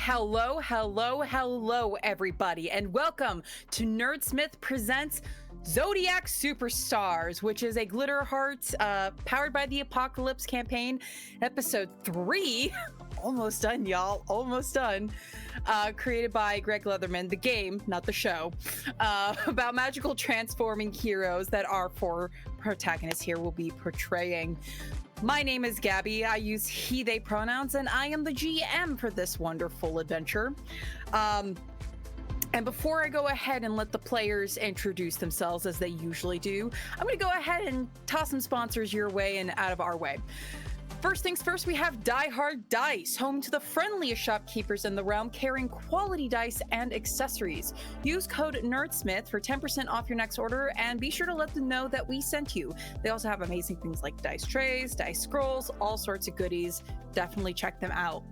Hello, hello, hello, everybody, and welcome to Nerdsmith Presents Zodiac Superstars, which is a Glitter Hearts powered by the Apocalypse campaign, episode 3. Almost done, y'all. Almost done. Created by Greg Leatherman, the game, not the show, about magical transforming heroes that our four protagonists here will be portraying. My name is Gabby. I use he, they pronouns, and I am the GM for this wonderful adventure. And before I go ahead and let the players introduce themselves as they usually do, I'm going to go ahead and toss some sponsors your way and out of our way. First things first, we have Die Hard Dice, home to the friendliest shopkeepers in the realm, carrying quality dice and accessories. Use code NERDSMITH for 10% off your next order, and be sure to let them know that we sent you. They also have amazing things like dice trays, dice scrolls, all sorts of goodies. Definitely check them out.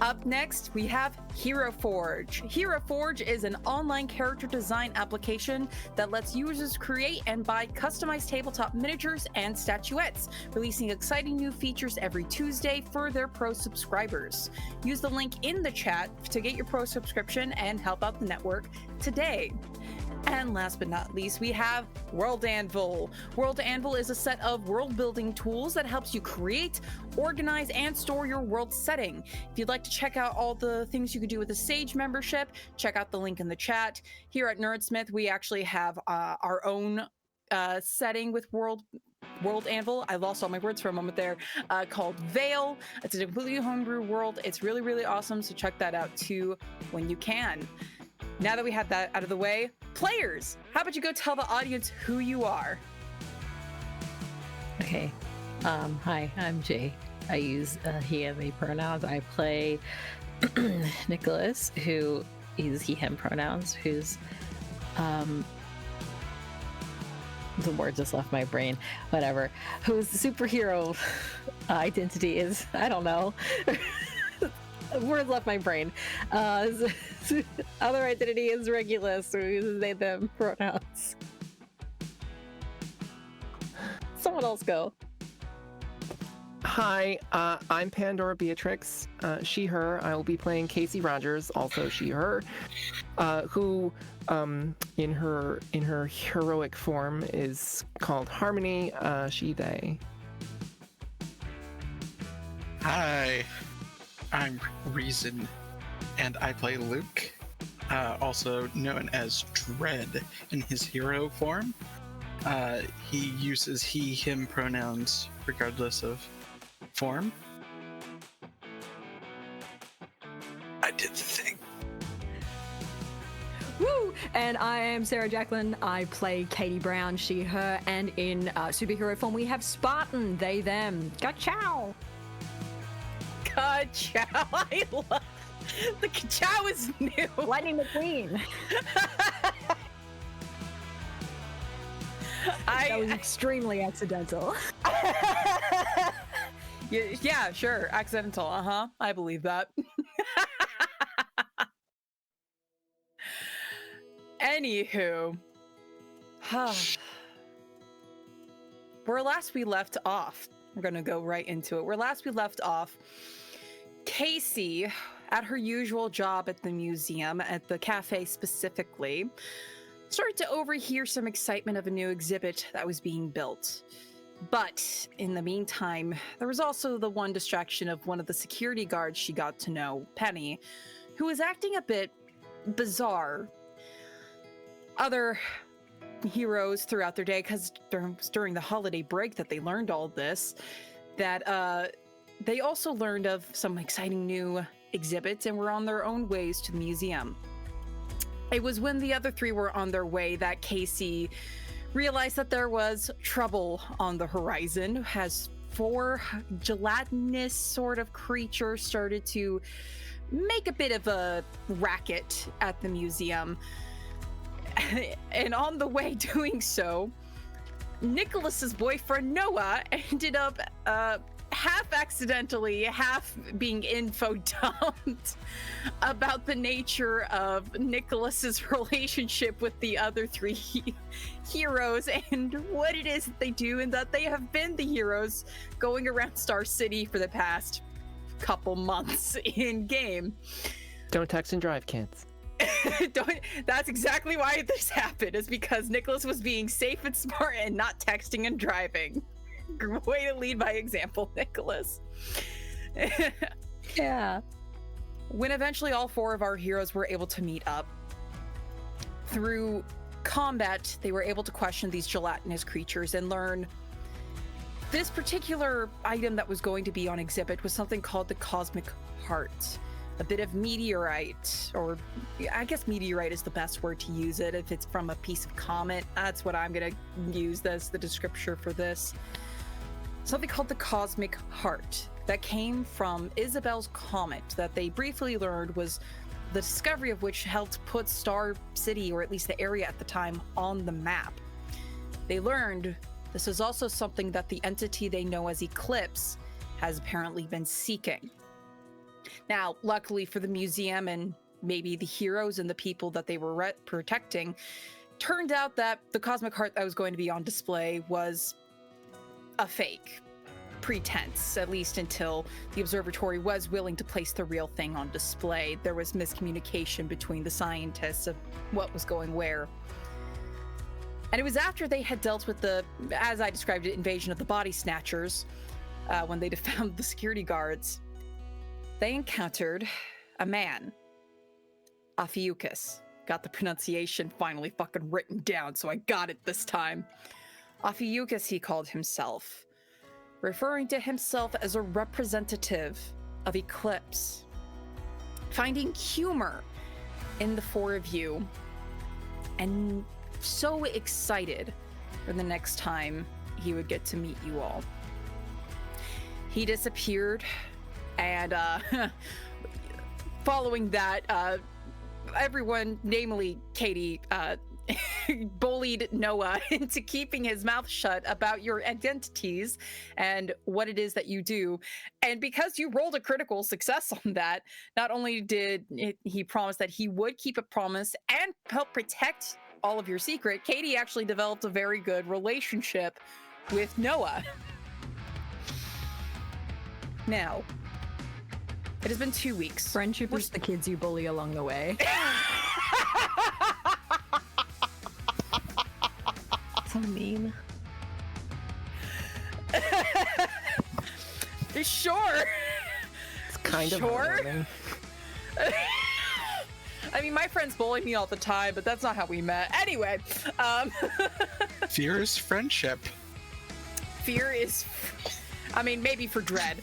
Up next, we have Hero Forge. Hero Forge is an online character design application that lets users create and buy customized tabletop miniatures and statuettes, releasing exciting new features every Tuesday for their pro subscribers. Use the link in the chat to get your pro subscription and help out the network today. And last but not least, we have World Anvil. World Anvil is a set of world-building tools that helps you create, organize, and store your world setting. If you'd like to check out all the things you can do with a Sage membership, check out the link in the chat. Here at Nerdsmith, we actually have our own setting with World Anvil. I lost all my words for a moment there, called Veil. It's a completely homebrew world. It's really, really awesome, so check that out too when you can. Now that we have that out of the way, players, how about you go tell the audience who you are? Okay. Hi, I'm Jay. I use he and they pronouns. I play Nicholas, who uses he him pronouns, who's the word just left my brain. Whatever. Whose superhero identity is, I don't know. Word left my brain. Other identity is Regulus, who uses they them pronouns. Someone else go. Hi, I'm Pandora Beatrix, she, her. I will be playing Casey Rogers, also she, her, who in her heroic form is called Harmony, she, they. Hi, I'm Reason, and I play Luke, also known as Dread in his hero form. He uses he, him pronouns regardless of form. I did the thing. Woo! And I am Sarah Jacqueline. I play Katie Brown, she, her, and in superhero form we have Spartan, they, them. Ka-chow! Ka-chow! I love the ka-chow is new. Lightning McQueen. That was extremely accidental. Yeah, sure. Accidental. I believe that. Anywho. Where last we left off, we're going to go right into it. Where last we left off, Casey, at her usual job at the museum, at the cafe specifically, started to overhear some excitement of a new exhibit that was being built. But in the meantime, there was also the one distraction of one of the security guards she got to know, Penny, who was acting a bit bizarre. Other heroes throughout their day, because during the holiday break that they learned all this, that they also learned of some exciting new exhibits and were on their own ways to the museum. It was when the other three were on their way that Casey realized that there was trouble on the horizon, as 4 gelatinous sort of creatures started to make a bit of a racket at the museum. And on the way doing so, Nicholas's boyfriend Noah ended up half accidentally, half being info dumped about the nature of Nicholas's relationship with the other 3 heroes and what it is that they do, and that they have been the heroes going around Star City for the past couple months in game. Don't text and drive, kids. That's exactly why this happened, is because Nicholas was being safe and smart and not texting and driving. Way to lead by example, Nicholas. Yeah. When eventually all 4 of our heroes were able to meet up, through combat, they were able to question these gelatinous creatures and learn this particular item that was going to be on exhibit was something called the Cosmic Heart. A bit of meteorite, or I guess meteorite is the best word to use it if it's from a piece of comet. That's what I'm gonna use as the descriptor for this. Something called the Cosmic Heart that came from Isabel's comet that they briefly learned was the discovery of which helped put Star City, or at least the area at the time, on the map. They learned this is also something that the entity they know as Eclipse has apparently been seeking. Now, luckily for the museum and maybe the heroes and the people that they were protecting, turned out that the Cosmic Heart that was going to be on display was a fake pretense, at least until the observatory was willing to place the real thing on display. There was miscommunication between the scientists of what was going where. And it was after they had dealt with the, as I described it, invasion of the body snatchers, when they found the security guards, they encountered a man, Ophiuchus. Got the pronunciation finally fucking written down, so I got it this time. Ophiuchus, he called himself, referring to himself as a representative of Eclipse, finding humor in the 4 of you, and so excited for the next time he would get to meet you all. He disappeared, and following that, everyone, namely Katie, bullied Noah into keeping his mouth shut about your identities and what it is that you do. And because you rolled a critical success on that, not only did he promise that he would keep a promise and help protect all of your secret, Katie actually developed a very good relationship with Noah. Now, it has been 2 weeks. Friendship is the kids you bully along the way. So mean. Sure. It's kind of Sure. heartwarming. I mean, my friends bully me all the time, but that's not how we met. Anyway, Fear is friendship. fear is, I mean, maybe for dread.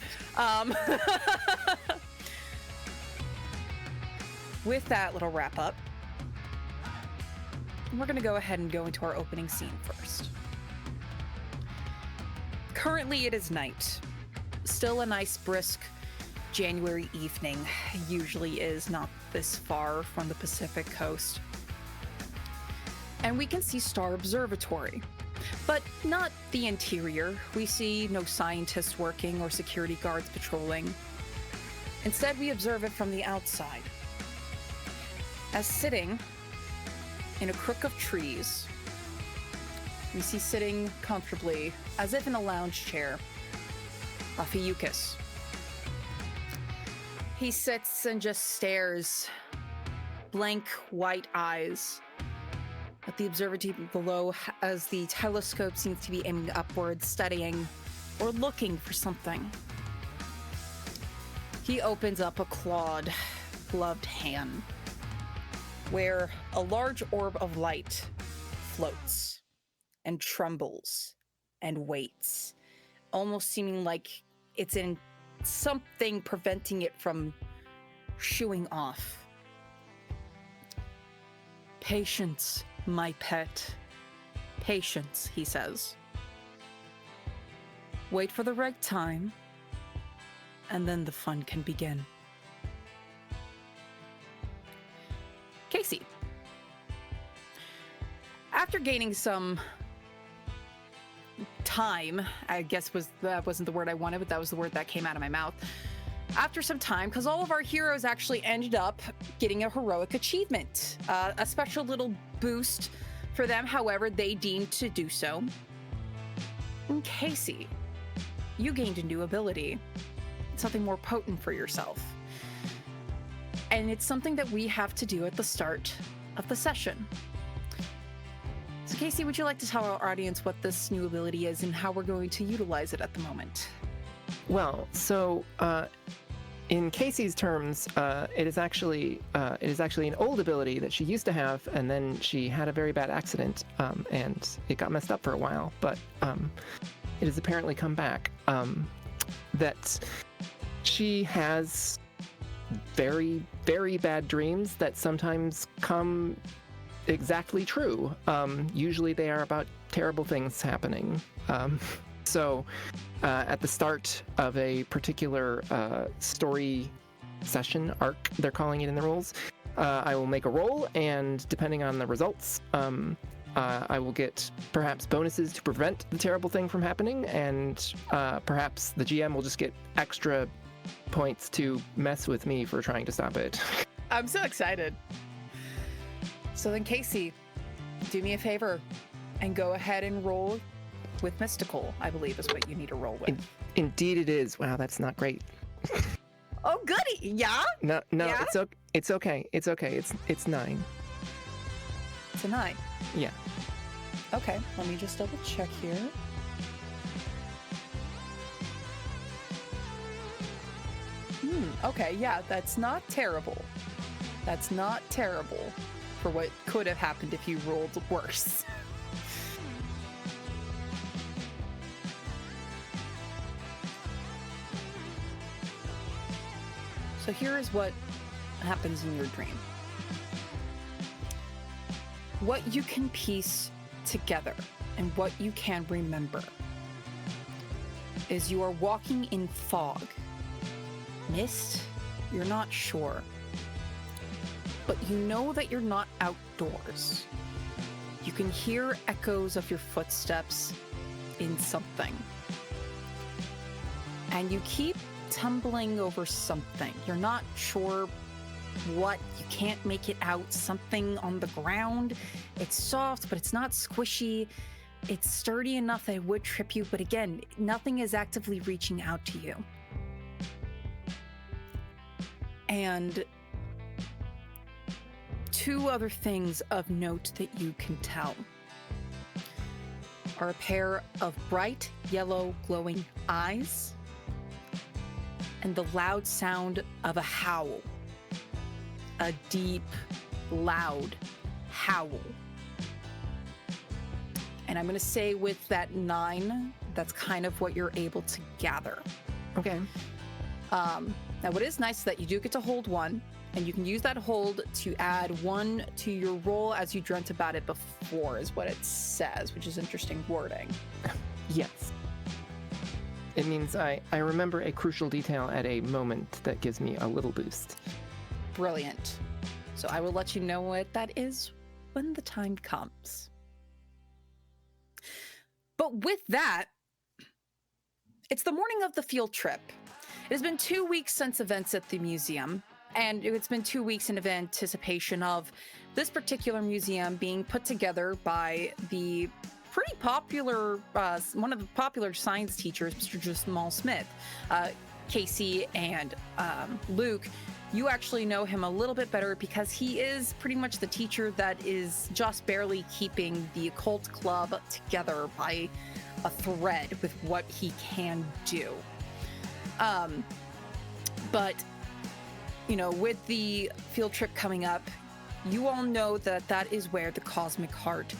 With that little wrap up, we're going to go ahead and go into our opening scene first. Currently, it is night. Still a nice, brisk January evening. Usually is not this far from the Pacific coast. And we can see Star Observatory, but not the interior. We see no scientists working or security guards patrolling. Instead, we observe it from the outside. As sitting in a crook of trees, we see sitting comfortably, as if in a lounge chair, Ophiuchus. He sits and just stares, blank white eyes, at the observatory below as the telescope seems to be aiming upwards, studying or looking for something. He opens up a clawed, gloved hand, where a large orb of light floats and trembles and waits, almost seeming like it's in something preventing it from shooing off. Patience, my pet. Patience, he says. Wait for the right time, and then the fun can begin. Casey. After gaining some time, I guess that wasn't the word I wanted, but that was the word that came out of my mouth. After some time, because all of our heroes actually ended up getting a heroic achievement, a special little boost for them, however they deemed to do so. And Casey, you gained a new ability, something more potent for yourself. and it's something that we have to do at the start of the session. So Casey, would you like to tell our audience what this new ability is and how we're going to utilize it at the moment? Well, so in Casey's terms, it is actually an old ability that she used to have, and then she had a very bad accident, and it got messed up for a while. But it has apparently come back. That she has very, very bad dreams that sometimes come exactly true. Usually they are about terrible things happening. So at the start of a particular story session, arc, they're calling it in the rules, I will make a roll, and depending on the results, I will get perhaps bonuses to prevent the terrible thing from happening, and perhaps the GM will just get extra points to mess with me for trying to stop it. I'm so excited. So then, Casey, do me a favor and go ahead and roll with Mystical, I believe is what you need to roll with. Indeed it is. Wow, that's not great. Oh, goody. Yeah? No, Yeah? it's okay. It's okay. It's 9. It's a 9. Yeah. Okay, let me just double check here. Okay, yeah, that's not terrible. That's not terrible for what could have happened if you rolled worse. So here is what happens in your dream. What you can piece together and what you can remember is you are walking in fog. Mist? You're not sure. But you know that you're not outdoors. You can hear echoes of your footsteps in something. And you keep tumbling over something. You're not sure what. You can't make it out. Something on the ground. It's soft, but it's not squishy. It's sturdy enough that it would trip you, but again, nothing is actively reaching out to you. And two other things of note that you can tell are a pair of bright yellow glowing eyes and the loud sound of a howl. A deep, loud howl. And I'm going to say with that 9, that's kind of what you're able to gather. Okay. Now, what is nice is that you do get to hold 1, and you can use that hold to add 1 to your roll as you dreamt about it before, is what it says, which is interesting wording. Yes. It means I remember a crucial detail at a moment that gives me a little boost. Brilliant. So I will let you know what that is when the time comes. But with that, it's the morning of the field trip. It has been 2 weeks since events at the museum, and it's been 2 weeks in anticipation of this particular museum being put together by the pretty popular, one of the popular science teachers, Mr. Jamal Smith. Casey and Luke, you actually know him a little bit better because he is pretty much the teacher that is just barely keeping the occult club together by a thread with what he can do. But, you know, with the field trip coming up, you all know that that is where the cosmic heart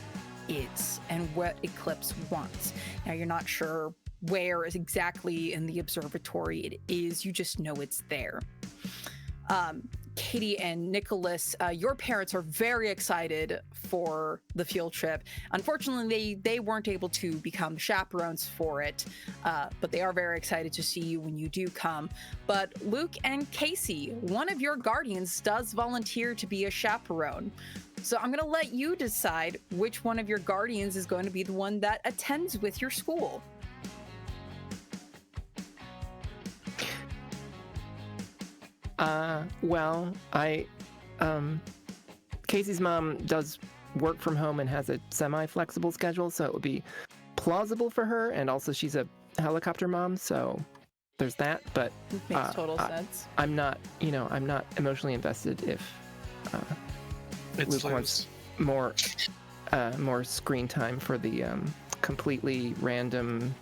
is and what Eclipse wants. Now, you're not sure where exactly in the observatory it is, you just know it's there. Katie and Nicholas, your parents are very excited for the field trip. Unfortunately, they weren't able to become chaperones for it, but they are very excited to see you when you do come. But Luke and Casey, one of your guardians does volunteer to be a chaperone. So I'm going to let you decide which one of your guardians is going to be the one that attends with your school. Well, Casey's mom does work from home and has a semi-flexible schedule, so it would be plausible for her, and also she's a helicopter mom, so there's that. But Makes total sense. I'm not emotionally invested if It's Luke wants more screen time for the completely random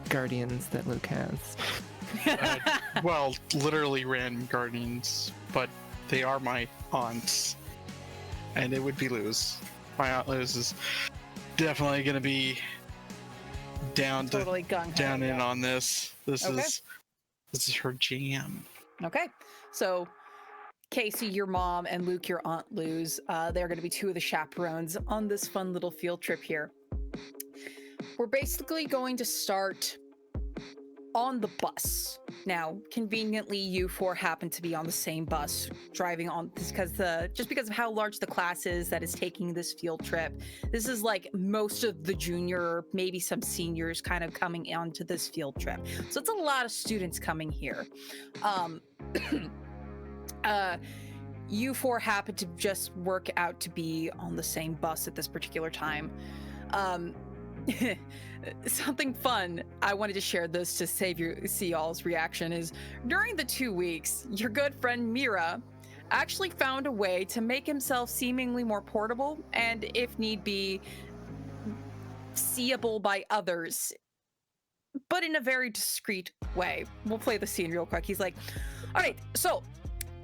guardians that Luke has. Well, literally random guardians, but they are my aunts, and it would be Luz. My aunt Luz is definitely going to be down Totally gung-ho, in on this. This Okay. is her jam. Okay, so Casey, your mom, and Luke, your aunt Luz, they're going to be two of the chaperones on this fun little field trip here. We're basically going to start on the bus. Now, conveniently, you four happen to be on the same bus, driving on because just because of how large the class is that is taking this field trip. This is like most of the junior, maybe some seniors, kind of coming onto this field trip. So it's a lot of students coming here. You four happen to just work out to be on the same bus at this particular time. Something fun I wanted to share this to see y'all's reaction is during the 2 weeks, your good friend Mira actually found a way to make himself seemingly more portable and, if need be, seeable by others, but in a very discreet way. We'll play the scene real quick. He's like, all right, so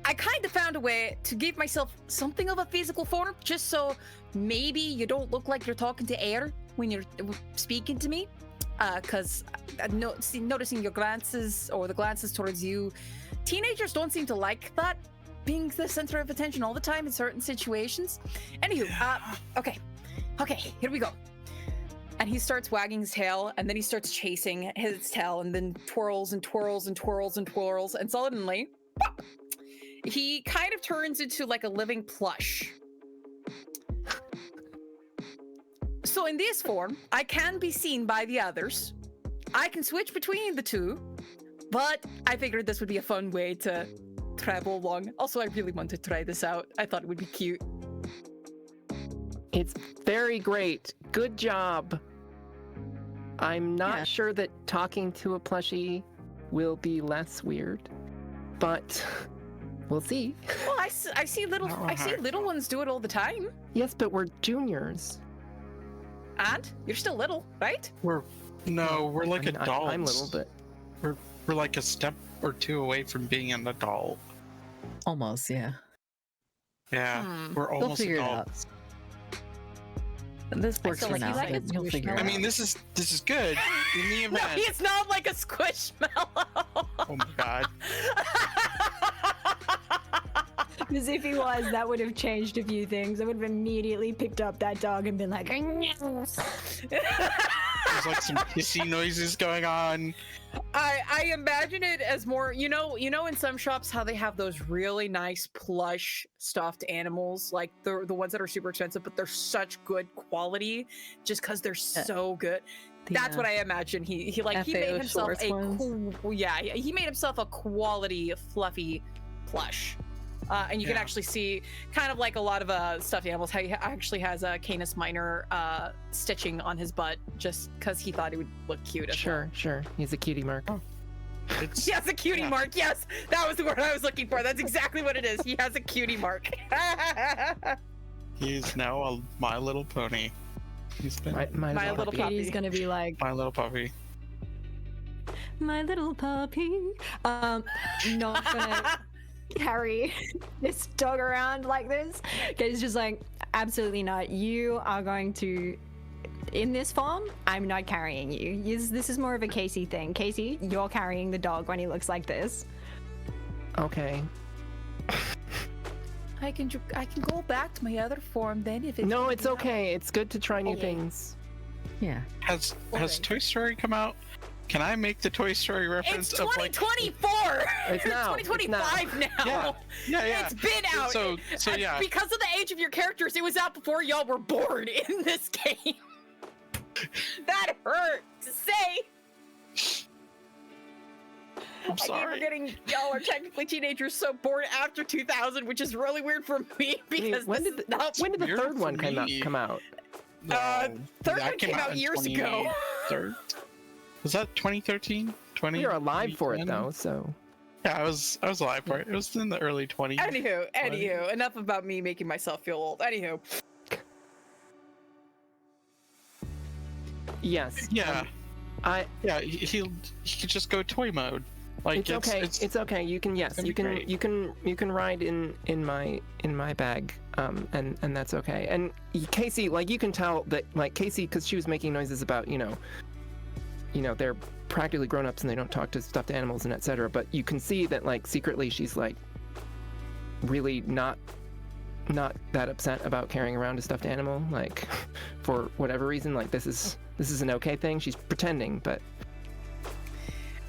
I kind of found a way to give myself something of a physical form just so maybe you don't look like you're talking to air when you're speaking to me, because noticing your glances or the glances towards you, teenagers don't seem to like that, being the center of attention all the time in certain situations. Anywho, okay, here we go. And he starts wagging his tail, and then he starts chasing his tail, and then twirls and twirls and twirls and twirls, and suddenly, pop, he kind of turns into like a living plush. So in this form, I can be seen by the others. I can switch between the two, but I figured this would be a fun way to travel along. Also, I really want to try this out. I thought it would be cute. It's very great. Good job. I'm not sure that talking to a plushie will be less weird, but we'll see. Well, I see little ones do it all the time. Yes, but we're juniors. And you're still little, right? We're like adults. I'm little, but we're like a step or two away from being an adult. Almost, yeah. Yeah, we're They'll almost figure adults. it out. This works feel for like now. you like but a you'll figure it I out. mean, this is good in the No, event. it's not like a squishmallow. Oh my god. Because if he was, that would have changed a few things. I would have immediately picked up that dog and been like, There's like some hissy noises going on. I imagine it as more, you know, in some shops how they have those really nice plush stuffed animals, like the ones that are super expensive, but they're such good quality just because they're so good. That's what I imagine. He made himself he made himself a quality fluffy plush. And you can actually see kind of like a lot of stuffed animals, how he actually has a Canis minor stitching on his butt just because he thought it would look cute. sure. He's a cutie mark. He has a cutie mark. Yes, that was the word I was looking for. That's exactly what it is. He has a cutie mark. He's now a My Little Pony. He's been My little puppy. Katie's gonna be like, My Little Puppy. my little puppy. Not gonna carry this dog around like this. Katie's just like, absolutely not. You are going to, in this form, I'm not carrying you. This is more of a Casey thing. Casey, you're carrying the dog when he looks like this. Okay. I can go back to my other form then if it's No, it's okay. It's good to try new things. Yeah. Has Toy Story come out? Can I make the Toy Story reference It's of like 2024. It's now. 2025 now. Yeah. It's been out. So And yeah. because of the age of your characters, it was out before y'all were born in this game. That hurt to say. I'm I keep sorry. forgetting y'all are technically teenagers, so born after 2000, which is really weird for me because when this did is not. when did the weird third one for come me. out? Third that one came out in years ago. 2013. Was that 2013? We were alive for it though, so. Yeah, I was alive for it. It was in the early 20s. Anywho, enough about me making myself feel old. Anywho. Yes. Yeah. He could just go toy mode. Like it's okay. It's okay. You can you can ride in my bag, and that's okay. And Casey, like you can tell that like Casey, because she was making noises about they're practically grown-ups and they don't talk to stuffed animals and etc. But you can see that like secretly she's like really not that upset about carrying around a stuffed animal, like for whatever reason. Like this is an okay thing. She's pretending, but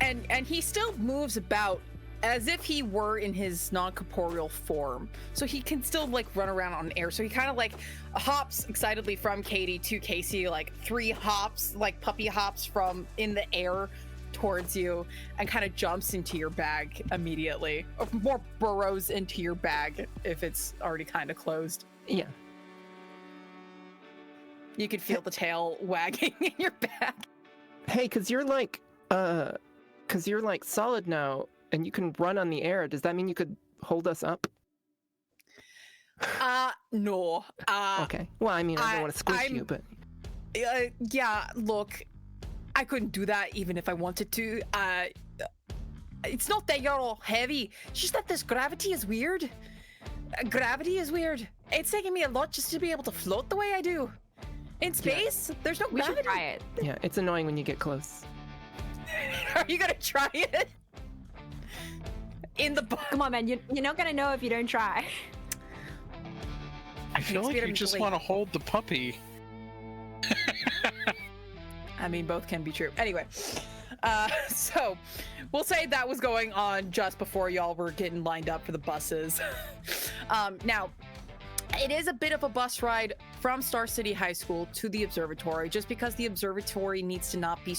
and he still moves about as if he were in his non-corporeal form, so he can still like run around on air. So he kind of like hops excitedly from Katie to Casey, like 3 hops, like puppy hops from in the air towards you, and kind of jumps into your bag immediately, or more burrows into your bag if it's already kind of closed. Yeah, you could feel the tail wagging in your bag. Hey, because you're like solid now and you can run on the air. Does that mean you could hold us up? No. Okay. Well, I mean, I don't want to squish you, but yeah, look, I couldn't do that even if I wanted to. It's not that you're all heavy, it's just that this gravity is weird. Gravity is weird. It's taking me a lot just to be able to float the way I do. In space, there's no We gravity. should try it. yeah, it's annoying when you get close. Are you gonna try it? In the Come on, man. You're not gonna know if you don't try. I feel like you just want to hold the puppy. I mean, both can be true. Anyway, so we'll say that was going on just before y'all were getting lined up for the buses. Now, it is a bit of a bus ride from Star City High School to the observatory, just because the observatory needs to not be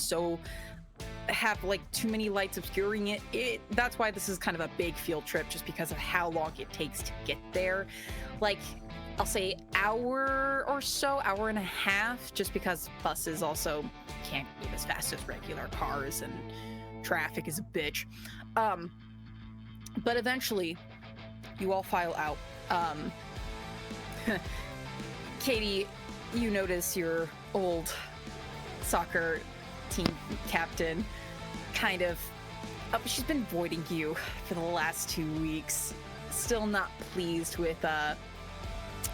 have like too many lights obscuring it. That's why this is kind of a big field trip, just because of how long it takes to get there. Like, I'll say hour or so, hour and a half, just because buses also can't move as fast as regular cars and traffic is a bitch. But eventually, you all file out. Katie, you notice your old soccer team captain kind of she's been avoiding you for the last 2 weeks, still not pleased with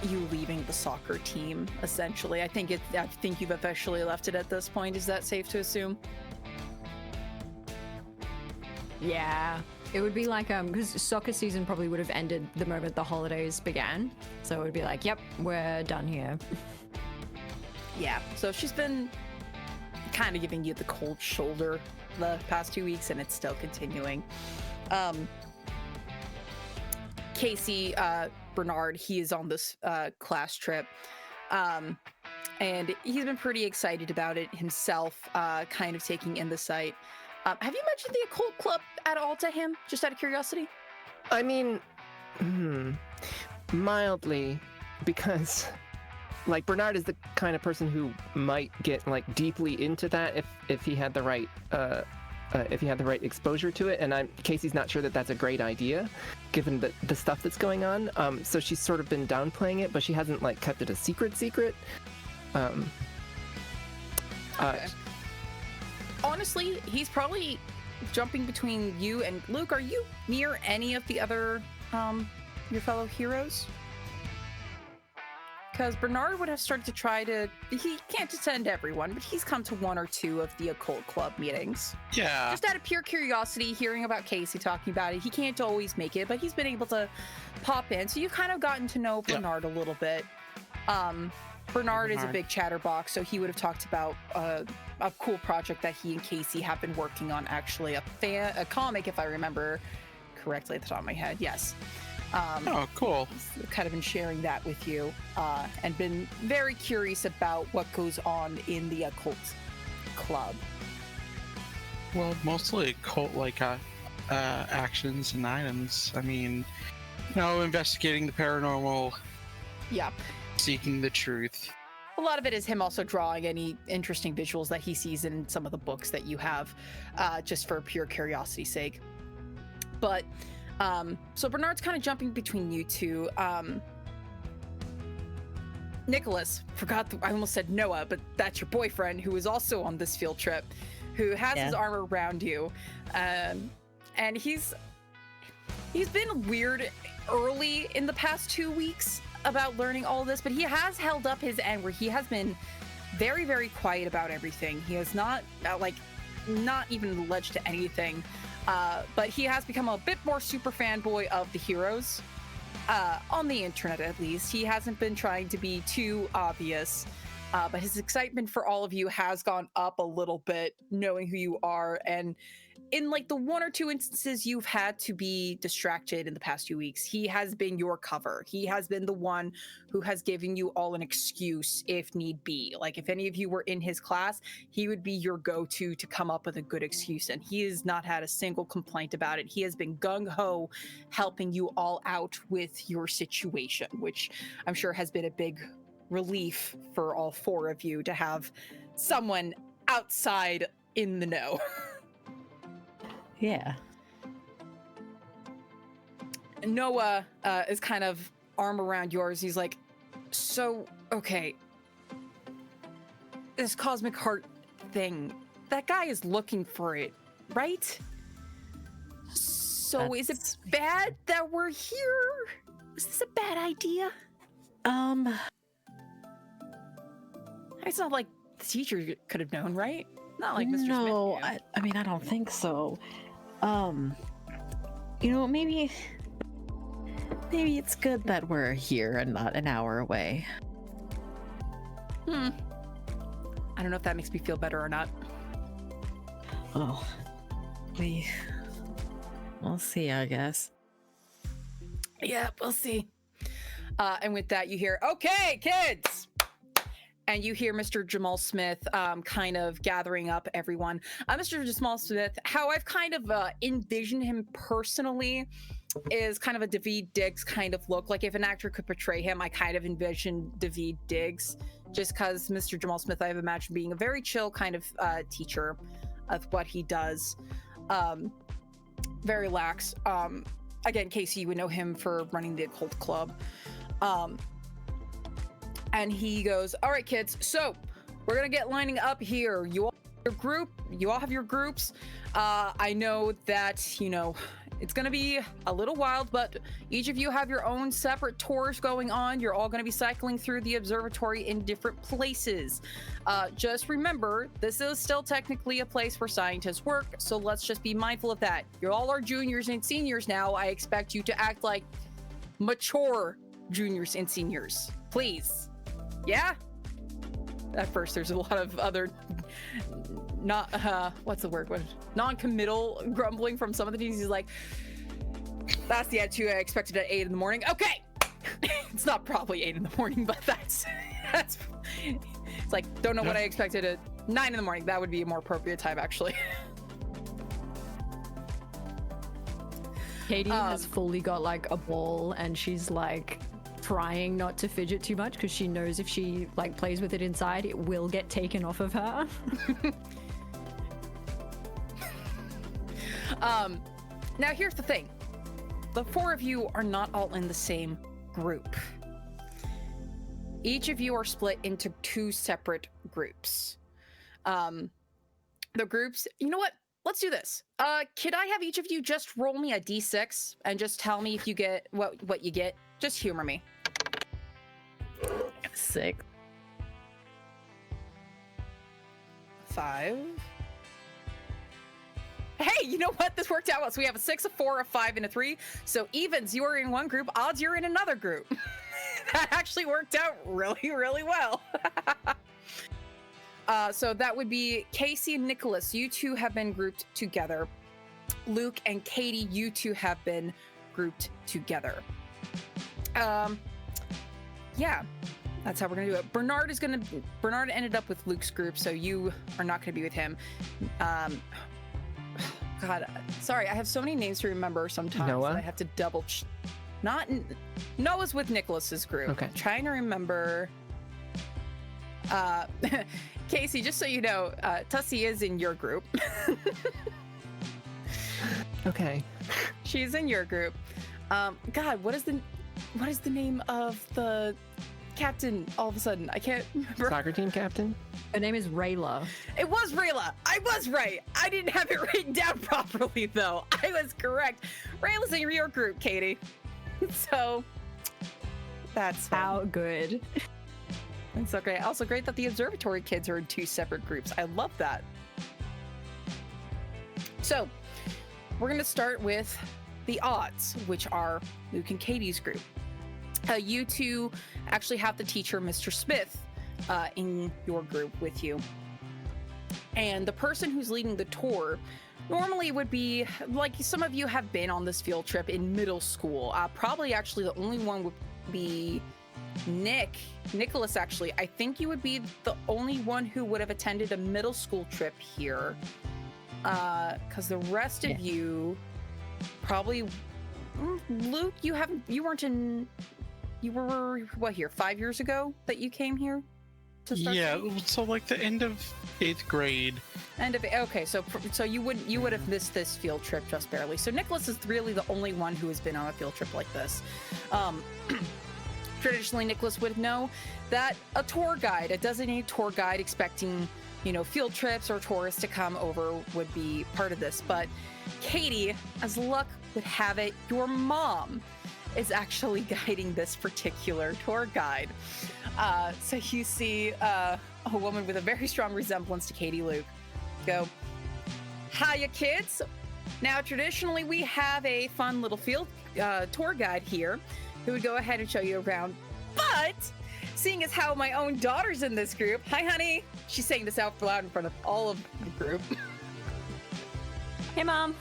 you leaving the soccer team. Essentially, I think you've officially left it at this point. Is that safe to assume? Yeah. It would be like, because soccer season probably would have ended the moment the holidays began. So it would be like, yep, we're done here. Yeah. So she's been kind of giving you the cold shoulder the past 2 weeks, and it's still continuing. Casey, Bernard, he is on this class trip. And he's been pretty excited about it himself, kind of taking in the site. Have you mentioned the occult club at all to him, just out of curiosity? I mean, mildly, because like Bernard is the kind of person who might get like deeply into that if he had the right exposure to it, and Casey's not sure that that's a great idea, given the stuff that's going on. So she's sort of been downplaying it, but she hasn't like kept it a secret. Okay. Honestly, he's probably jumping between you and Luke. Are you near any of the other your fellow heroes? Because Bernard would have started to try to... He can't attend everyone, but he's come to 1 or 2 of the occult club meetings. Yeah. Just out of pure curiosity, hearing about Casey talking about it. He can't always make it, but he's been able to pop in. So you've kind of gotten to know Bernard a little bit. Bernard is a big chatterbox, so he would have talked about a cool project that he and Casey have been working on, actually. A comic, if I remember correctly at the top of my head. Yes. Oh, cool. Kind of been sharing that with you, and been very curious about what goes on in the occult club. Well, mostly occult-like actions and items. I mean, investigating the paranormal. Yeah. Seeking the truth. a lot of it is him also drawing any interesting visuals that he sees in some of the books that you have, just for pure curiosity's sake. But so Bernard's kind of jumping between you two. Nicholas, I almost said Noah, but that's your boyfriend, who is also on this field trip, who has his arm around you, and he's been weird early in the past 2 weeks about learning all this, but he has held up his end where he has been very, very quiet about everything. He has not not even alleged to anything, but he has become a bit more super fanboy of the heroes. On the internet, at least. He hasn't been trying to be too obvious, but his excitement for all of you has gone up a little bit, knowing who you are. And in like the 1 or 2 instances you've had to be distracted in the past 2 weeks, he has been your cover. He has been the one who has given you all an excuse if need be. Like if any of you were in his class, he would be your go-to to come up with a good excuse, and he has not had a single complaint about it. He has been gung-ho helping you all out with your situation, which I'm sure has been a big relief for all 4 of you to have someone outside in the know. Yeah. Noah is kind of arm around yours. He's like, so, okay, this cosmic heart thing, that guy is looking for it, right? So is it bad that we're here? Is this a bad idea? It's not like the teacher could have known, right? Not like Mr. No, Smith. I mean, I don't think so. You know, maybe it's good that we're here and not an hour away. I don't know if that makes me feel better or not. Oh, we'll see, I guess. Yeah, we'll see. And with that, you hear, okay, kids! And you hear Mr. Jamal Smith kind of gathering up everyone. Mr. Jamal Smith, how I've kind of envisioned him personally is kind of a Daveed Diggs kind of look. Like if an actor could portray him, I kind of envision Daveed Diggs, just because Mr. Jamal Smith, I've imagined being a very chill kind of teacher of what he does. Very lax. Again, Casey, you would know him for running the Occult Club. And he goes, all right, kids, so we're going to get lining up here. You all have your groups. I know that, you know, it's going to be a little wild, but each of you have your own separate tours going on. You're all going to be cycling through the observatory in different places. Just remember, this is still technically a place where scientists work, so let's just be mindful of that. You all are juniors and seniors now. I expect you to act like mature juniors and seniors, please. Yeah? At first, there's a lot of other non-committal grumbling from some of the teams. He's like, that's the attitude I expected at 8 in the morning. Okay! It's not probably 8 in the morning, but that's it's like, don't know what I expected at 9 in the morning. That would be a more appropriate time, actually. Katie has fully got like a ball, and she's like trying not to fidget too much because she knows if she like plays with it inside, it will get taken off of her. Now here's the thing. The 4 of you are not all in the same group. Each of you are split into 2 separate groups. The groups, you know what? Let's do this. Could I have each of you just roll me a d6 and just tell me if you get what you get? Just humor me. 6. 5. Hey, you know what? This worked out well. So we have a 6, a 4, a 5, and a 3. So evens, you are in one group. Odds, you're in another group. That actually worked out really, really well. So that would be Casey and Nicholas. You two have been grouped together. Luke and Katie, you two have been grouped together. Yeah, that's how we're gonna do it. Bernard ended up with Luke's group, so you are not gonna be with him. God, sorry, I have so many names to remember sometimes. Noah? That I have to double. Noah's with Nicholas's group. Okay. I'm trying to remember. Uh, Casey, just so you know, Tussie is in your group. Okay. She's in your group. God, what is the name of the captain? All of a sudden, I can't remember. Soccer team captain? Her name is Rayla. It was Rayla. I was right. I didn't have it written down properly, though. I was correct. Rayla's in your group, Katie. So that's fun. How good. It's so great. Also great that the observatory kids are in 2 separate groups. I love that. So we're going to start with the odds, which are Luke and Katie's group. You two actually have the teacher, Mr. Smith, in your group with you. And the person who's leading the tour normally would be, like some of you have been on this field trip in middle school. Probably actually the only one would be Nicholas, actually. I think you would be the only one who would have attended a middle school trip here. Because the rest of you probably, Luke, you were what, here 5 years ago that you came here to start? Yeah, so like the end of 8th grade. Okay, so you would have missed this field trip just barely. So Nicholas is really the only one who has been on a field trip like this. Traditionally, Nicholas would know that a tour guide, a designated tour guide expecting, field trips or tourists to come over would be part of this. But Katie, as luck would have it, your mom is actually guiding this particular tour guide. So you see a woman with a very strong resemblance to Katie Luke go, "Hiya, kids. Now, traditionally, we have a fun little field tour guide here who would go ahead and show you around. But seeing as how my own daughter's in this group, hi, honey." She's saying this out loud in front of all of the group. Hey, Mom.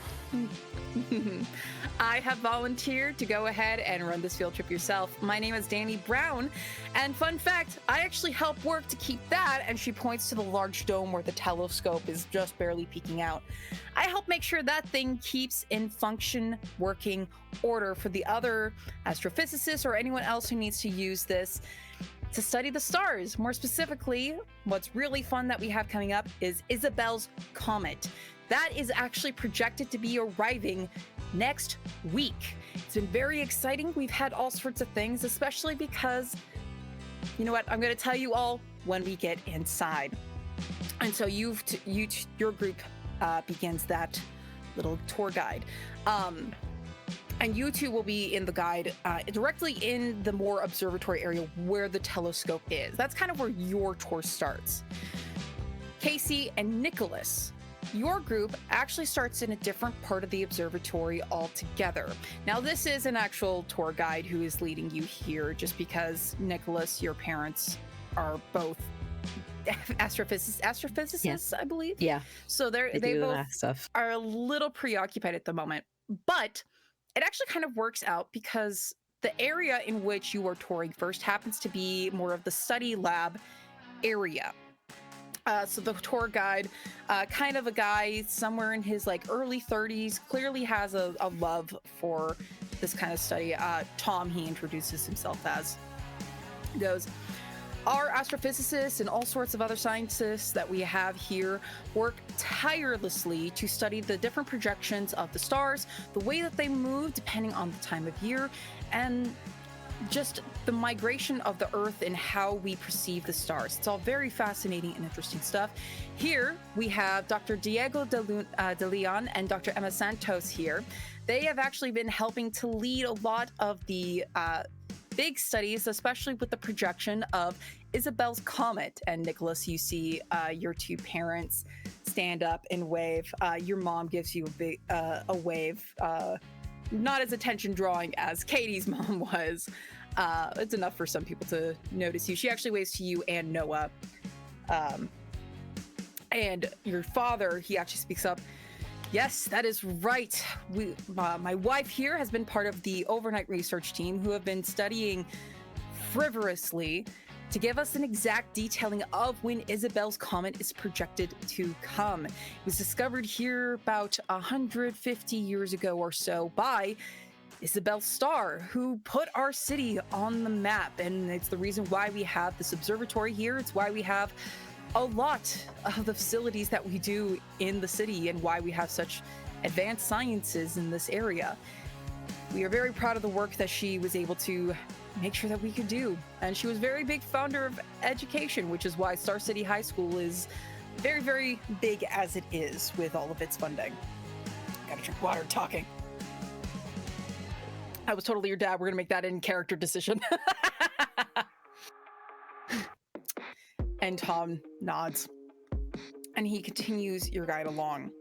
I have volunteered to go ahead and run this field trip yourself. My name is Danny Brown, and fun fact, I actually help work to keep that, and she points to the large dome where the telescope is just barely peeking out. I help make sure that thing keeps in function, working order for the other astrophysicists or anyone else who needs to use this to study the stars. More specifically, what's really fun that we have coming up is Isabel's Comet. That is actually projected to be arriving next week. It's been very exciting. We've had all sorts of things, especially because, you know what, I'm going to tell you all when we get inside. And so your group begins that little tour guide. And you two will be in the guide directly in the more observatory area where the telescope is. That's kind of where your tour starts. Casey and Nicholas, your group actually starts in a different part of the observatory altogether. Now, this is an actual tour guide who is leading you here just because, Nicholas, your parents are both astrophysicists, yeah. I believe. Yeah. So they both are a little preoccupied at the moment. But it actually kind of works out because the area in which you are touring first happens to be more of the study lab area. So the tour guide, kind of a guy somewhere in his early 30s, clearly has a love for this kind of study. Tom, he introduces himself as, goes, "Our astrophysicists and all sorts of other scientists that we have here work tirelessly to study the different projections of the stars, the way that they move depending on the time of year, and just the migration of the Earth and how we perceive the stars. It's all very fascinating and interesting stuff. Here we have Dr. Diego de Leon and Dr. Emma Santos here. They have actually been helping to lead a lot of the big studies, especially with the projection of Isabel's Comet." And Nicholas, you see your two parents stand up and wave. Your mom gives you a wave. Not as attention drawing as Katie's mom was. It's enough for some people to notice you. She actually waves to you and Noah. And your father, he actually speaks up. "Yes, that is right. My wife here has been part of the overnight research team who have been studying frivolously to give us an exact detailing of when Isabel's Comet is projected to come. It was discovered here about 150 years ago or so by Isabel Starr, who put our city on the map. And it's the reason why we have this observatory here. It's why we have a lot of the facilities that we do in the city and why we have such advanced sciences in this area. We are very proud of the work that she was able to make sure that we could do. And she was very big founder of education, which is why Star City High School is very, very big as it is with all of its funding. Gotta drink water talking. I was totally your dad. We're gonna make that in character decision. And Tom nods. And he continues your guide along.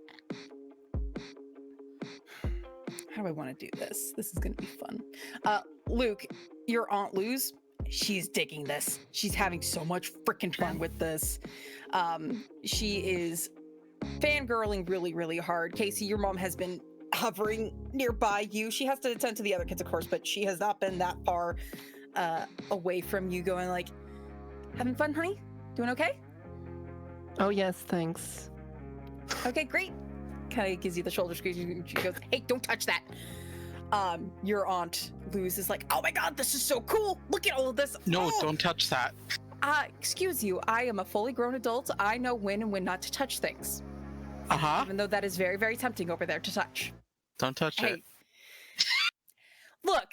How do I want to do this? This is going to be fun. Luke, your Aunt Luz, she's digging this. She's having so much freaking fun with this. She is fangirling really, really hard. Casey, your mom has been hovering nearby you. She has to attend to the other kids, of course, but she has not been that far away from you, going like, having fun, honey? Doing okay? Oh, yes, thanks. Okay, great. Kind of gives you the shoulder squeeze. She goes, hey, don't touch that. Your Aunt Luz is like, oh my God, this is so cool. Look at all of this. No, Oh. don't touch that. Excuse you. I am a fully grown adult. I know when and when not to touch things. Uh-huh. Even though that is very, very tempting over there to touch. Don't touch it. Hey. Look.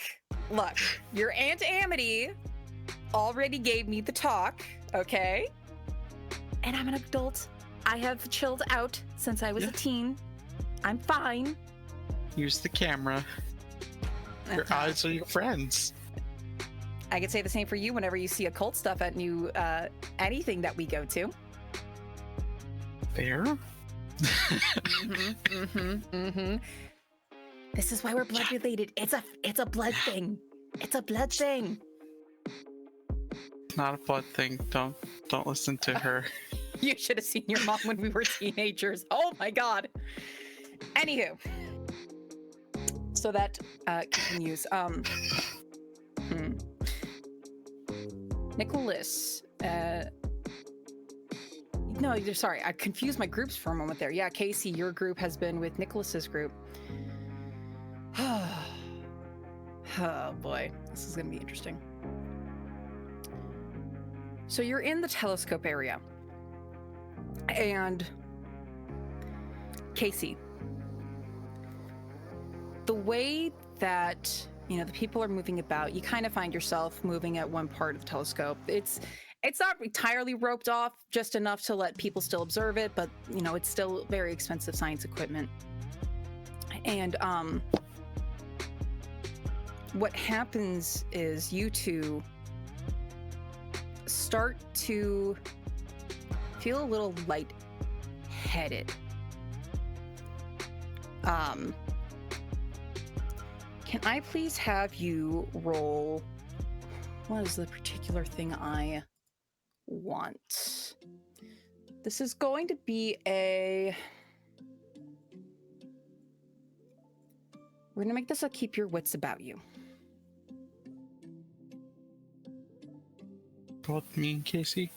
Your Aunt Amity already gave me the talk, okay? And I'm an adult. I have chilled out since I was a teen. I'm fine. Use the camera. Your eyes are your friends. I could say the same for you whenever you see occult stuff at anything that we go to. Fair? This is why we're blood related. It's a blood thing. It's a blood thing. Not a blood thing. Don't listen to her. You should have seen your mom when we were teenagers. Oh my God. Anywho. So that continues. Nicholas. No, you're sorry. I confused my groups for a moment there. Yeah, Casey, your group has been with Nicholas's group. Oh boy, this is going to be interesting. So you're in the telescope area. And Casey, the way that, the people are moving about, you kind of find yourself moving at one part of the telescope. It's not entirely roped off, just enough to let people still observe it, but it's still very expensive science equipment. And what happens is you two start to feel a little lightheaded. Can I please have you roll? What is the particular thing I want? This is going to be we're gonna make this a keep your wits about you. Both me and Casey?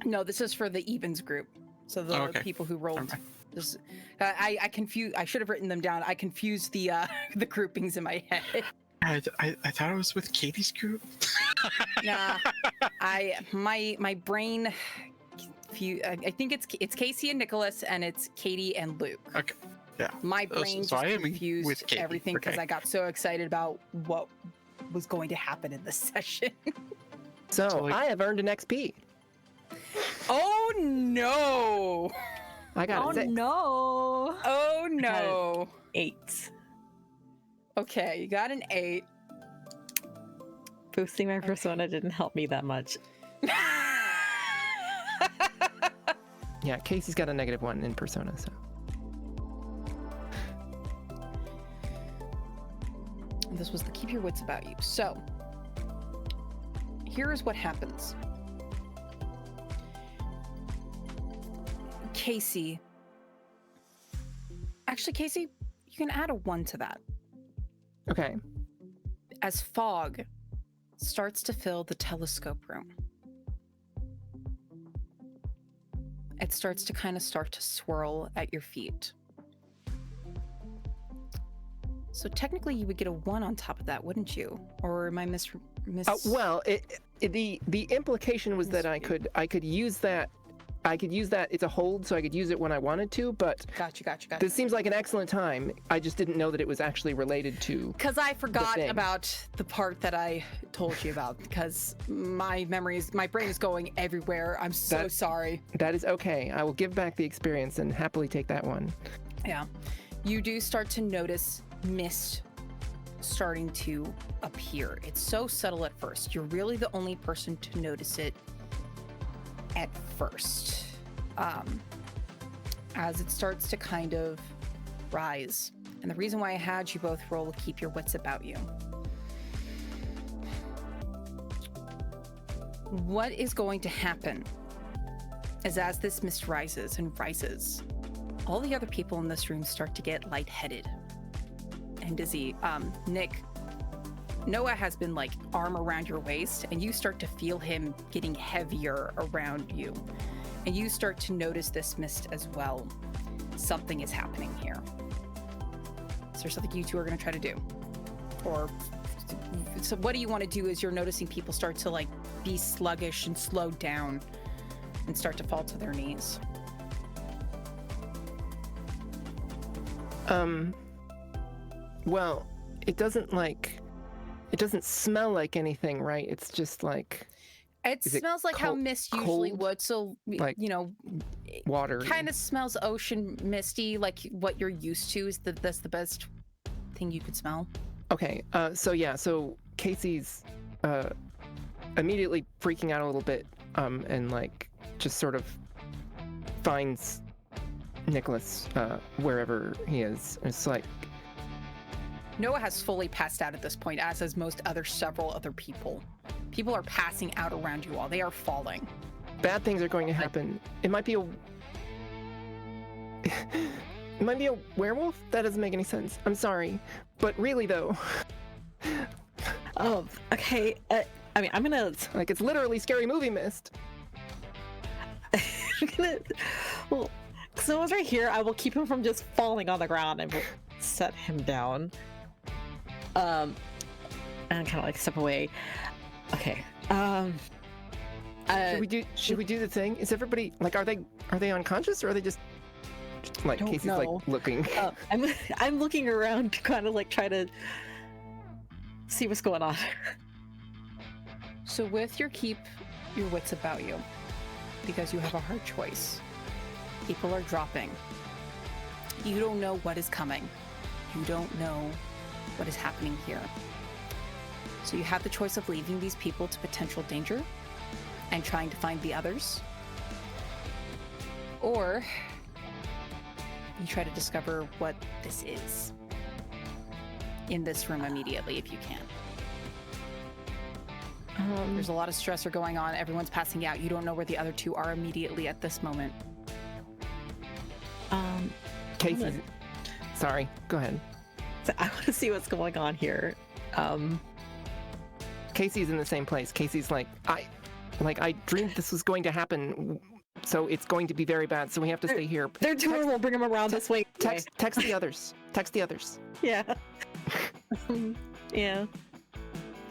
No, this is for the evens group. So the people who rolled. This, I should have written them down. I confused the the groupings in my head. I thought it was with Katie's group. Nah, my brain. I think it's Casey and Nicholas, and it's Katie and Luke. Okay. Yeah. My brain so just I am confused with Katie. everything because I got so excited about what was going to happen in this session. So I have earned an XP. Oh no! I got a 6. No. Oh no! 8. Okay, you got an 8. Boosting my persona didn't help me that much. Yeah, Casey's got a -1 in persona, so. This was the keep your wits about you. So, here's what happens. Casey. Actually, Casey, you can add a 1 to that. Okay. As fog starts to fill the telescope room, it starts to swirl at your feet. So technically, you would get a 1 on top of that, wouldn't you? Or am I miss? Well, the implication was that I could use that. I could use that. It's a hold, so I could use it when I wanted to. But Gotcha. this seems like an excellent time. I just didn't know that it was actually related to. Because I forgot thing. about the part that I told you about. Because my brain is going everywhere. I'm so sorry. That is okay. I will give back the experience and happily take that one. Yeah, you do start to notice mist starting to appear. It's so subtle at first. You're really the only person to notice it at first, as it starts to kind of rise. And the reason why I had you both roll keep your wits about you. What is going to happen is as this mist rises and rises, all the other people in this room start to get lightheaded and dizzy. Nick, Noah has been like arm around your waist, and you start to feel him getting heavier around you. And you start to notice this mist as well. Something is happening here. Is there something you two are going to try to do? Or so what do you want to do as you're noticing people start to like be sluggish and slow down and start to fall to their knees? Well, it doesn't smell like anything, right? It's just like It smells like how mist usually cold? would. So, Like you know, water. kind of smells ocean misty, like what you're used to. That's the best thing you could smell. Okay, so Casey's immediately freaking out a little bit, and like just sort of finds Nicholas wherever he is. It's like Noah has fully passed out at this point, as has several other people. People are passing out around you all. They are falling. bad things are going to happen. It might be a werewolf? That doesn't make any sense. I'm sorry. But really though. Oh, okay. I mean, I'm gonna. Like, it's literally Scary Movie mist. I'm gonna. Well, so right here, I will keep him from just falling on the ground and will set him down. And kind of like step away. Okay. Should we do the thing? Is everybody like, are they unconscious, or are they just like Don't Casey's know. like looking? I'm looking around to kind of like try to see what's going on. So with your keep your wits about you, because you have a hard choice. People are dropping. You don't know what is coming. You don't know what is happening here. So you have the choice of leaving these people to potential danger and trying to find the others. Or you try to discover what this is in this room immediately if you can. There's a lot of stressor going on. Everyone's passing out. You don't know where the other two are immediately at this moment. Casey, sorry, go ahead. So I want to see what's going on here. Casey's in the same place. Casey's like, I dreamed this was going to happen, so it's going to be very bad. So we have to stay here. They're doing. We'll bring them around this way. Text the others. Text the others. Yeah. Yeah.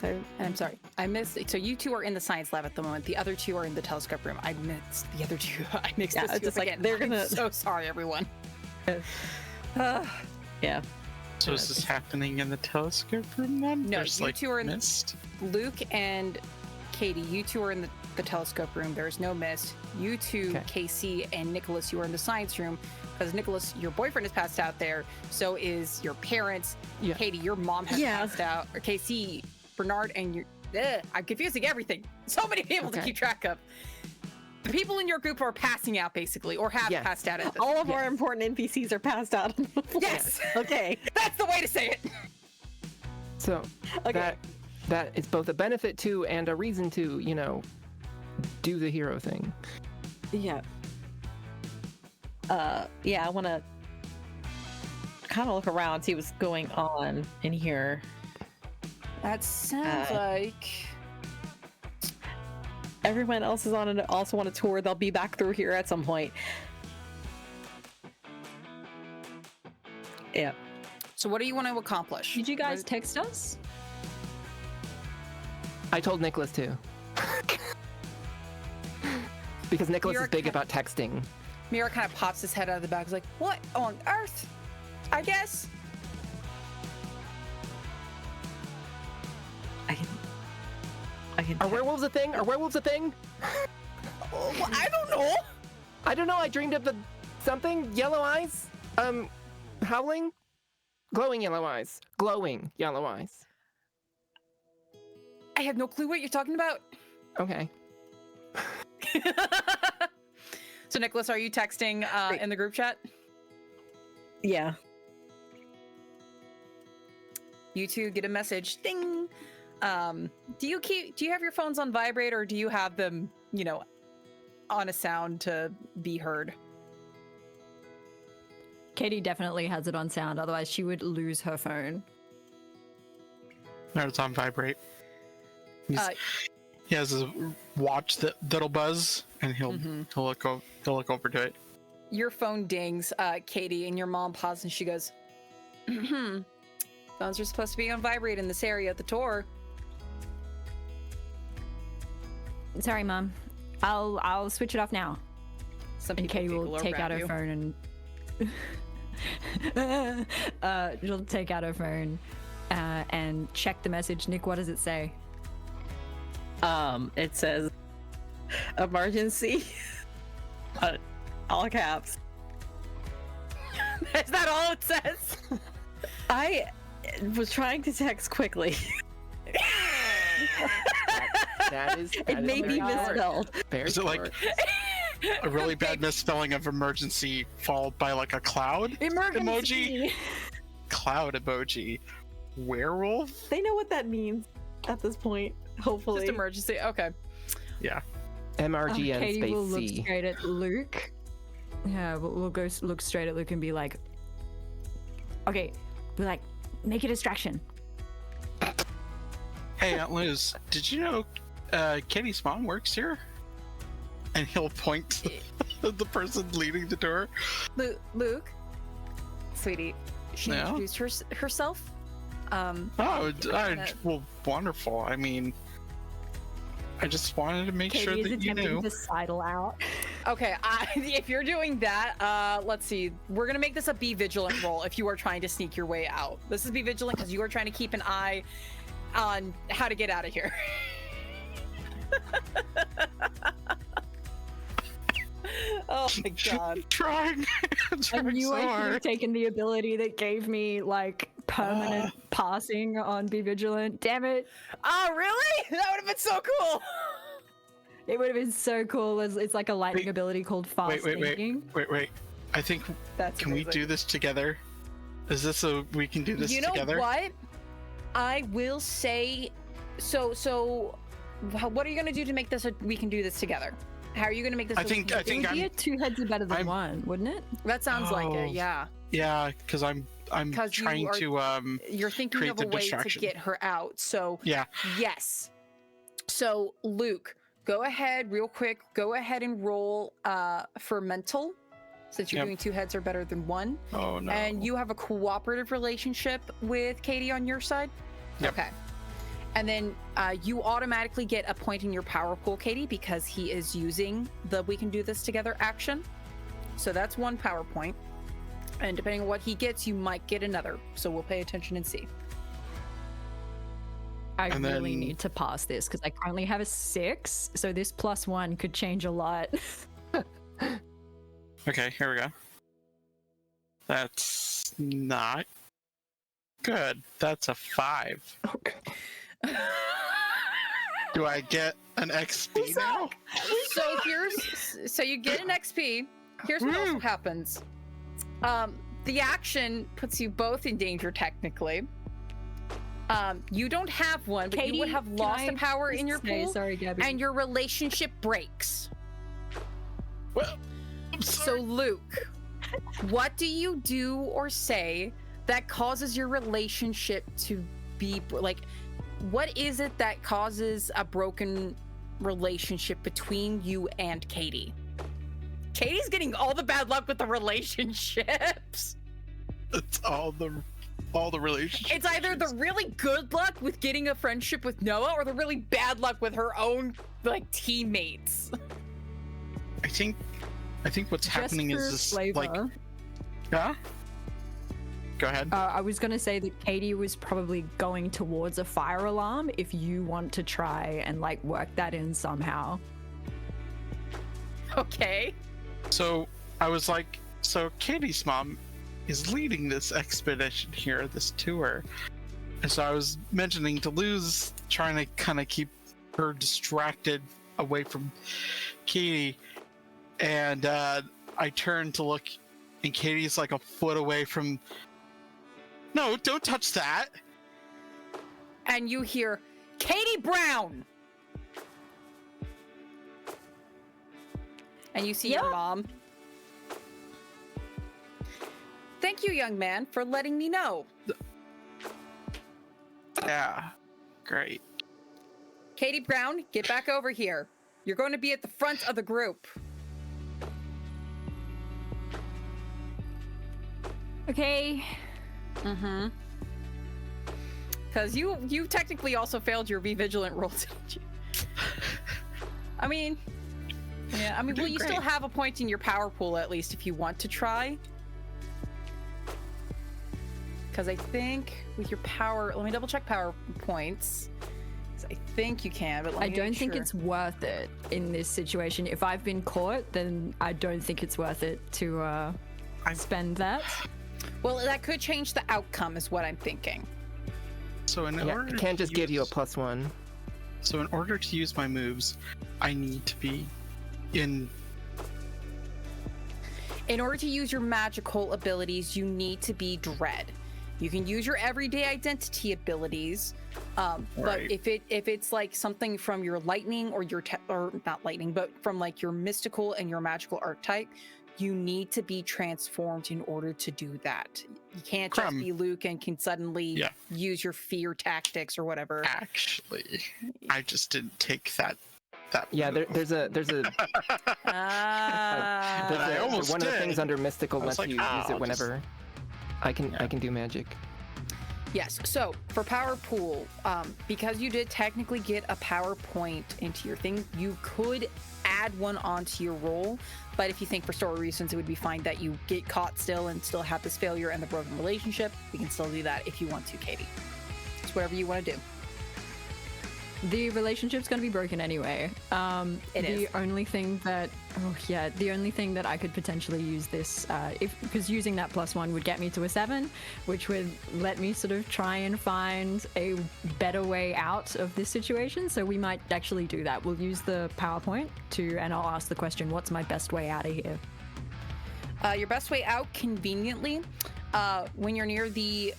And I'm sorry, I missed. So you two are in the science lab at the moment. The other two are in the telescope room. I missed the other two. I mixed Yeah, this just up like again. they're gonna. I'm so sorry, everyone. Yeah. So is this happening in the telescope room then? No, There's, you like, two are in mist? Luke and Katie, you two are in the telescope room. There's no mist. You two, Okay. Casey and Nicholas, you are in the science room. Because Nicholas, your boyfriend is passed out there. So is your parents. Yeah. Katie, your mom has passed out. Or Casey, Bernard, and your... I'm confusing everything. So many people to Okay. keep track of. The people in your group are passing out, basically, or have Yes. passed out at this. All of our important NPCs are passed out. Yes! Okay. That's the way to say it! So Okay. that is both a benefit to and a reason to, do the hero thing. Yeah. Yeah, I want to kind of look around, see what's going on in here. That sounds like... Everyone else is also on a tour. They'll be back through here at some point. Yeah. So what do you want to accomplish? Did you guys text us? I told Nicholas too. Because Nicholas You're is big about texting. Mira kind of pops his head out of the bag. He's like, what on earth? I guess. I can. Are werewolves a thing? Are werewolves a thing? Well, I don't know. I don't know. I dreamed of the something. Yellow eyes. Howling. Glowing yellow eyes. Glowing yellow eyes. I have no clue what you're talking about. Okay. So, Nicholas, are you texting in the group chat? Yeah. You two get a message. Ding. Do you have your phones on vibrate, or do you have them, on a sound to be heard? Katie definitely has it on sound, otherwise she would lose her phone. No, it's on vibrate. He has a watch that'll buzz, and he'll look over to it. Your phone dings, Katie, and your mom pauses and she goes, phones are supposed to be on vibrate in this area at the tour. Sorry, Mom. I'll switch it off now. Some And people Katie will giggle take out around her you. phone and she'll take out her phone and check the message. Nick, what does it say? It says emergency. All caps. Is that all it says? I was trying to text quickly. That is. It may be very smart. misspelled. Very Is it like smart. a really bad misspelling of emergency followed by like a cloud emoji? Cloud emoji. Werewolf? They know what that means at this point. Hopefully. Just emergency. Okay. Yeah. MRGN Katie space will look C. straight at Luke. Yeah, we'll go look straight at Luke and be like, okay, we're like, make a distraction. Hey, Aunt Liz, did you know Katie's mom works here? And he'll point to the person leading the door. Luke, sweetie, she Yeah? introduced herself. Well, wonderful. I mean, I just wanted to make Katie sure is that you attempting knew. to sidle out. Okay, if you're doing that, let's see. We're gonna make this a be vigilant roll if you are trying to sneak your way out. This is be vigilant because you are trying to keep an eye on how to get out of here. Oh my god. Trying And you so I should hard. have taken the ability that gave me like permanent passing on Be Vigilant. Damn it. Oh, really? That would have been so cool. It would have been so cool. It's like a lightning Wait, ability called fast thinking. Wait. I think, That's can we amazing. do this together? Is this we can do this You know together? what? I will say, so what are you gonna do to make this we can do this together? How are you gonna make this? I think It would be I'm a two heads are better than I'm- one, wouldn't it? that sounds like Oh. it. Yeah, yeah, because I'm 'Cause you trying are- to you're thinking create of a the way distraction. to get her out. So yeah. yes. So Luke, go ahead real quick. Go ahead and roll for mental, since you're Yep. doing two heads are better than one. Oh no. And you have a cooperative relationship with Katie on your side? Yep. Okay. And then you automatically get a point in your power pool, Katie, because he is using the we can do this together action. So that's one power point. And depending on what he gets, you might get another. So we'll pay attention and see. I And really then- need to pass this because I currently have a 6, so this +1 could change a lot. Okay, here we go. That's not good. That's a 5. Do I get an XP now? So you get an XP. Here's what also happens. The action puts you both in danger technically. You don't have one, but you would have can lost I a power in your say- pool, Sorry, Gabby. and your relationship breaks. Well, I'm So sorry. Luke, what do you do or say that causes your relationship to be like? What is it that causes a broken relationship between you and Katie? Katie's getting all the bad luck with the relationships. It's all all the relationships. It's either the really good luck with getting a friendship with Noah or the really bad luck with her own like teammates. I think what's happening is this like. Yeah. Go ahead. I was gonna say that Katie was probably going towards a fire alarm if you want to try and like work that in somehow. Okay. So I was like, so Katie's mom is leading this expedition here, this tour. And so I was mentioning to Luz, trying to kind of keep her distracted away from Katie. And I turned to look, and Katie's like a foot away from... No, don't touch that! And you hear, Katie Brown! And you see your mom. Thank you, young man, for letting me know. Yeah, great. Katie Brown, get back over here. You're going to be at the front of the group. Okay. Mm-hmm. Because you technically also failed your Be Vigilant roll, didn't you? I mean, yeah, I mean, well, you still have a point in your power pool, at least, if you want to try. Because I think with your power, let me double check power points. I think you can, but I don't think it's worth it in this situation. If I've been caught, then I don't think it's worth it to spend that. Well, that could change the outcome, is what I'm thinking. So in order it can't just give you a +1. So in order to use my moves, I need to be in... In order to use your magical abilities, you need to be Dread. You can use your everyday identity abilities, but if it's like something from your lightning or your or not lightning, but from like your mystical and your magical archetype, you need to be transformed in order to do that. You can't just be Luke and can suddenly use your fear tactics or whatever. Actually, I just didn't take that. Yeah, there's a I almost one did. of the things under mystical lets like, you use it whenever. I can do magic. Yes, so for power pool, because you did technically get a power point into your thing, you could add one onto your roll, but if you think for story reasons it would be fine that you get caught still and still have this failure and the broken relationship, we can still do that if you want to, Katie. It's whatever you want to do. The relationship's going to be broken anyway. The only thing that I could potentially use this, because using that +1 would get me to a 7, which would let me sort of try and find a better way out of this situation. So we might actually do that. We'll use the PowerPoint and I'll ask the question, what's my best way out of here? Your best way out, conveniently, when you're near the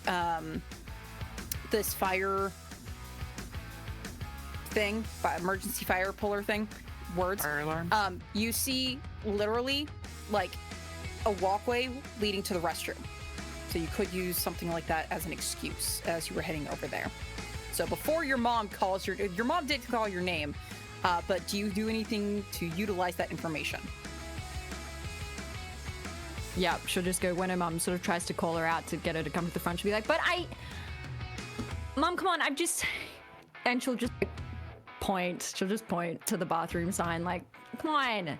this fire thing, emergency fire puller thing, Fire alarm. You see literally like a walkway leading to the restroom. So you could use something like that as an excuse as you were heading over there. So before your mom calls your mom did call your name, but do you do anything to utilize that information? Yeah, she'll just go when her mum sort of tries to call her out to get her to come to the front. She'll be like, Mom, come on, and she'll just point to the bathroom sign, like, come on.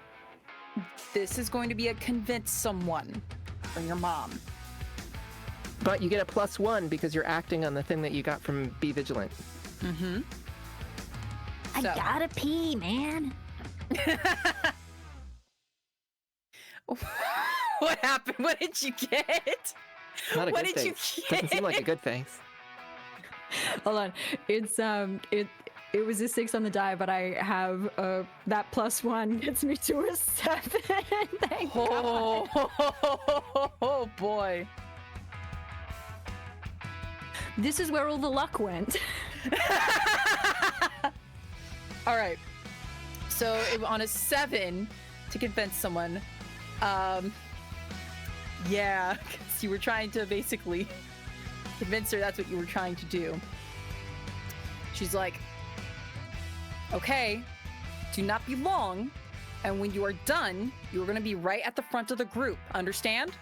This is going to be a convince someone from your mom. But you get a +1 because you're acting on the thing that you got from Be Vigilant. Mm-hmm. I gotta pee, man. What happened? What did you get? Not a What good did thing. you get? Doesn't seem like a good thing. Hold on. It's it was a 6 on the die, but I have that +1 gets me to a 7. Thank God. Oh boy. This is where all the luck went. All right. So on a 7 to convince someone, yeah, because you were trying to basically convince her that's what you were trying to do. She's like, okay, do not be long, and when you are done, you are going to be right at the front of the group. Understand?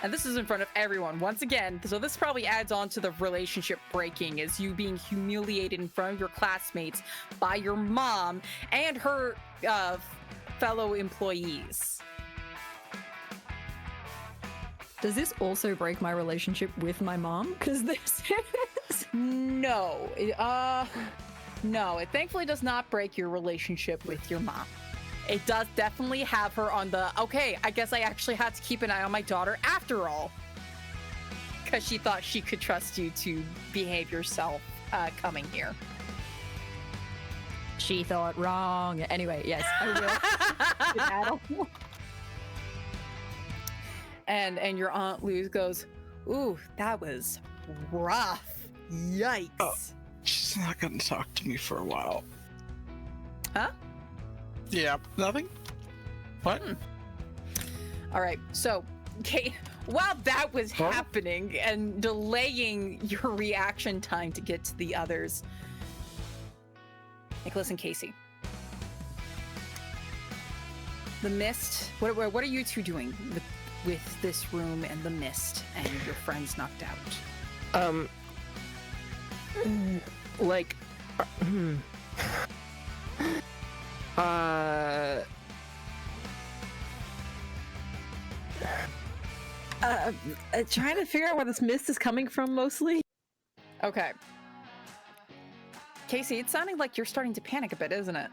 And this is in front of everyone once again, so this probably adds on to the relationship breaking, is you being humiliated in front of your classmates by your mom and her fellow employees. Does this also break my relationship with my mom? Because this is... No, no, it thankfully does not break your relationship with your mom. It does definitely have her on the, okay, I guess I actually had to keep an eye on my daughter after all. Because she thought she could trust you to behave yourself coming here. She thought wrong. Anyway, yes, I will. And your Aunt Luz goes, ooh, that was rough. Yikes. Oh. She's not gonna talk to me for a while. Huh? Yeah, nothing? What? All right, so, Kate, while that was happening and delaying your reaction time to get to the others, Nicholas and Casey, the mist, what are you two doing with this room and the mist and your friends knocked out? Like, trying to figure out where this mist is coming from mostly. Okay. Casey, it's sounding like you're starting to panic a bit, isn't it?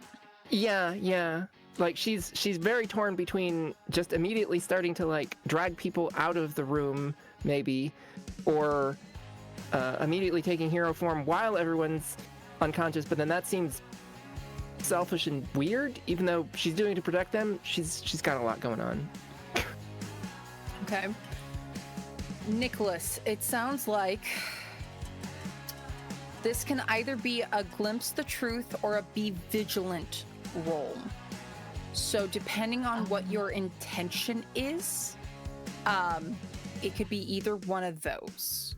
yeah. Like she's very torn between just immediately starting to like drag people out of the room, maybe, or immediately taking hero form while everyone's unconscious. But then that seems selfish and weird, even though she's doing it to protect them. She's got a lot going on. Okay. Nicholas, it sounds like this can either be a glimpse the truth or a be vigilant roll. So depending on what your intention is, it could be either one of those.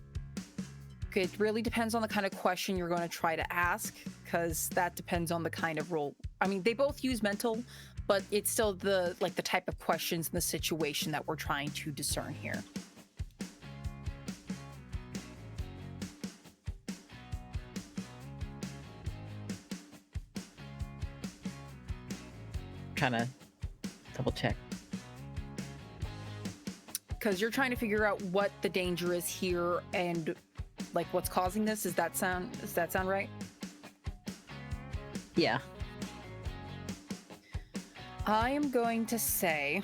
It really depends on the kind of question you're going to try to ask, because that depends on the kind of roll. I mean, they both use mental, but it's still the type of questions and the situation that we're trying to discern here. Trying to double check. Because you're trying to figure out what the danger is here and like what's causing this. Does that sound right? Yeah. I am going to say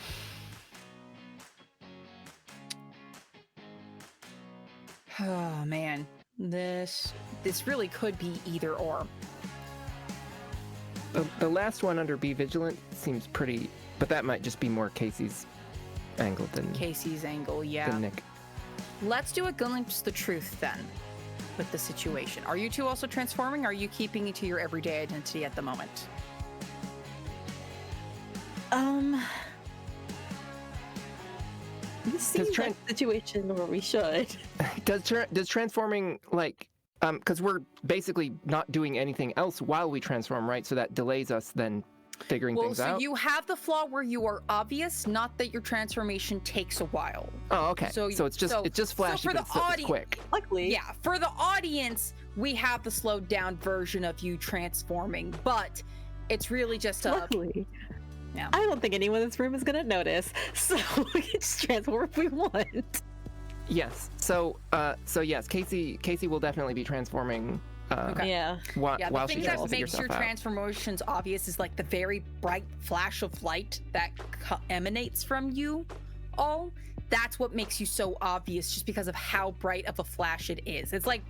oh man, this really could be either or. The last one under Be Vigilant seems pretty, but that might just be more Casey's angle than Yeah. Nick. Let's do a glimpse the truth then with the situation. Are you two also transforming? Or are you keeping it to your everyday identity at the moment? This seems like a situation where we should. Does transforming, like, because we're basically not doing anything else while we transform, right? So that delays us then figuring things out. So you have the flaw where you are obvious, not that your transformation takes a while. Oh, okay. So it's just flashy, for but it's quick. Luckily. Yeah, for the audience, we have the slowed down version of you transforming, but it's really just a... Luckily. Yeah. I don't think anyone in this room is gonna notice, so we can just transform if we want. Yes. So yes, Casey will definitely be transforming. Okay. Yeah. The While thing she that tries to makes figure your stuff out. transformations obvious is like the very bright flash of light that emanates from you all. That's what makes you so obvious, just because of how bright of a flash it is. It's like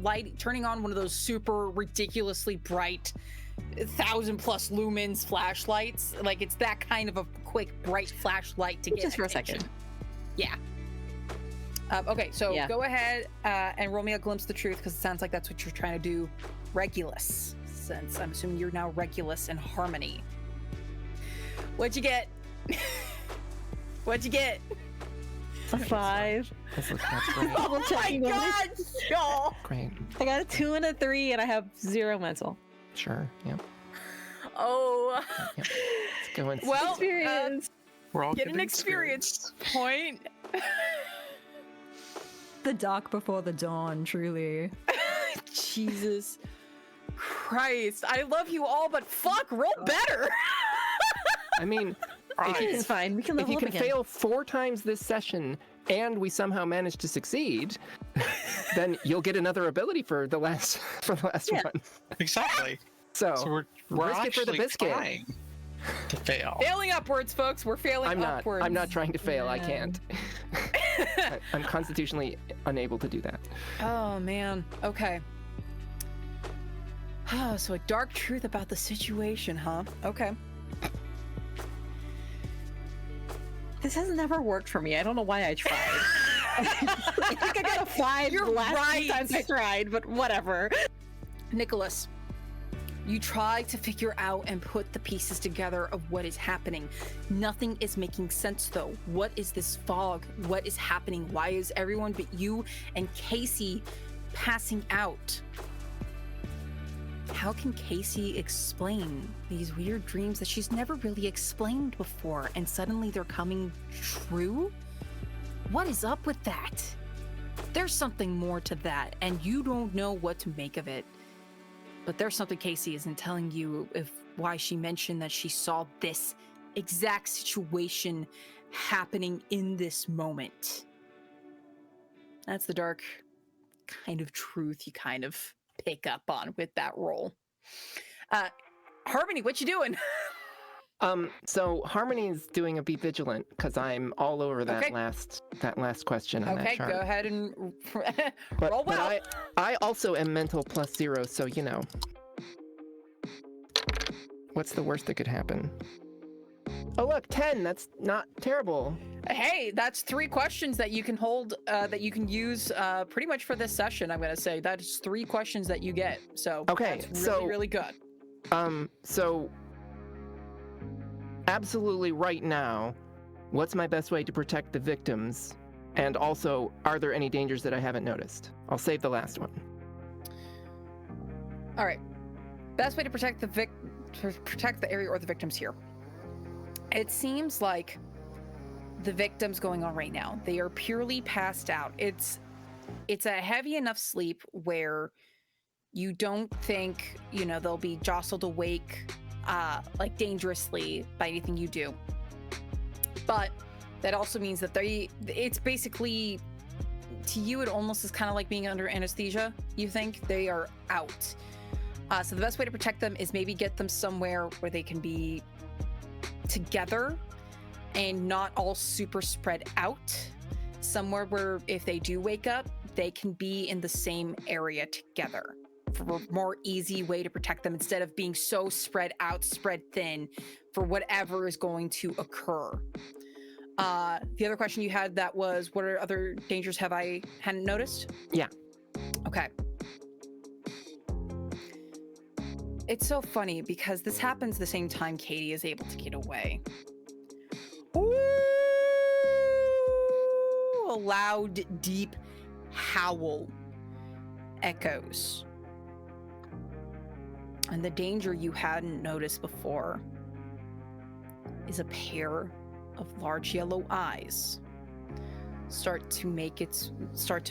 light turning on one of those super ridiculously bright 1,000+ lumens flashlights. Like, it's that kind of a quick bright flashlight to get just for a attention. second. Yeah. Okay, so Yeah. go ahead and roll me a glimpse of the truth, because it sounds like that's what you're trying to do. Regulus, since I'm assuming you're now Regulus and Harmony. What'd you get? What'd you get? A 5. That's great. Double checking on it. Y'all. Great. I got a 2 and a 3, and I have 0 mental. Sure. Yeah. Oh. Yep. Let's go and Well, Experience. We're all get an getting experience point. The dark before the dawn, truly. Jesus Christ. I love you all, but fuck, roll better. I mean, It's fine. We can if level you up can again. fail 4 times this session and we somehow manage to succeed, then you'll get another ability for the last Yeah. one. Exactly. So, So we're risk it for the actually biscuit. trying to fail. Failing upwards, folks. We're failing upwards. I'm not trying to fail. I Yeah. can't. I'm constitutionally unable to do that. Oh, man. Okay. Oh, so a dark truth about the situation, huh? Okay. This has never worked for me. I don't know why I tried. I think I got a 5 You're the last right. few times I tried, but whatever. Nicholas, you try to figure out and put the pieces together of what is happening. Nothing is making sense, though. What is this fog? What is happening? Why is everyone but you and Casey passing out? How can Casey explain these weird dreams that she's never really explained before, and suddenly they're coming true? What is up with that? There's something more to that, and you don't know what to make of it. But there's something Casey isn't telling you of why she mentioned that she saw this exact situation happening in this moment. That's the dark kind of truth you kind of pick up on with that roll. Harmony, what you doing? So Harmony's doing a be vigilant because I'm all over that Okay. last question on Okay, that chart. go ahead and But, roll well. but I also am mental +0, so you know. What's the worst that could happen? Oh look, 10. That's not terrible. Hey, that's 3 questions that you can hold, that you can use pretty much for this session, I'm going to say. That is 3 questions that you get. So Okay, that's really, so- really good. So absolutely right now, what's my best way to protect the victims? And also, are there any dangers that I haven't noticed? I'll save the last one. All right. Best way to protect the area or the victims here. It seems like the victims going on right now, they are purely passed out. It's a heavy enough sleep where you don't think, they'll be jostled awake like dangerously by anything you do. But that also means that it's basically, to you, it almost is kind of like being under anesthesia. You think they are out. So the best way to protect them is maybe get them somewhere where they can be together and not all super spread out. Somewhere where if they do wake up, they can be in the same area together for a more easy way to protect them instead of being so spread out, spread thin for whatever is going to occur. The other question you had that was, what are other dangers hadn't noticed? Yeah. Okay. It's so funny because this happens the same time Katie is able to get away. Ooh, a loud, deep howl echoes. And the danger you hadn't noticed before is a pair of large yellow eyes start to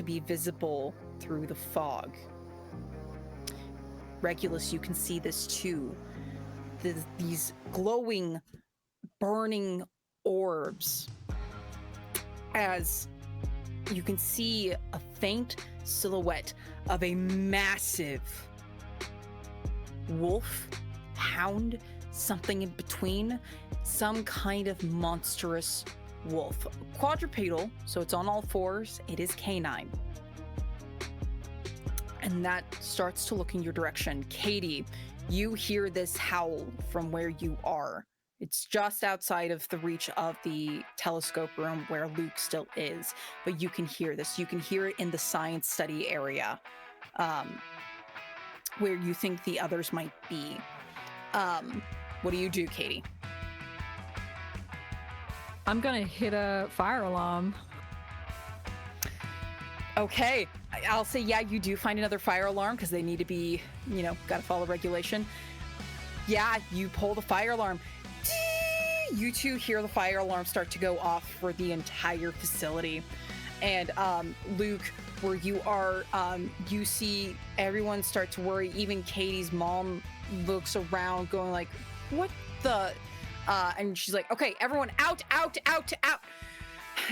be visible through the fog. Regulus, you can see this too. These glowing, burning orbs. As you can see a faint silhouette of a massive wolf, hound, something in between, some kind of monstrous wolf. Quadrupedal, so it's on all 4s, it is canine. And that starts to look in your direction. Katie, you hear this howl from where you are. It's just outside of the reach of the telescope room where Luke still is, but you can hear this. You can hear it in the science study area, where you think the others might be. What do you do, Katie? I'm gonna hit a fire alarm. Okay, I'll say, yeah, you do find another fire alarm because they need to be, gotta follow regulation. Yeah, you pull the fire alarm. you two hear the fire alarm start to go off for the entire facility. And Luke, where you are, you see everyone start to worry. Even Katie's mom looks around going like, what the? And she's like, okay, everyone out.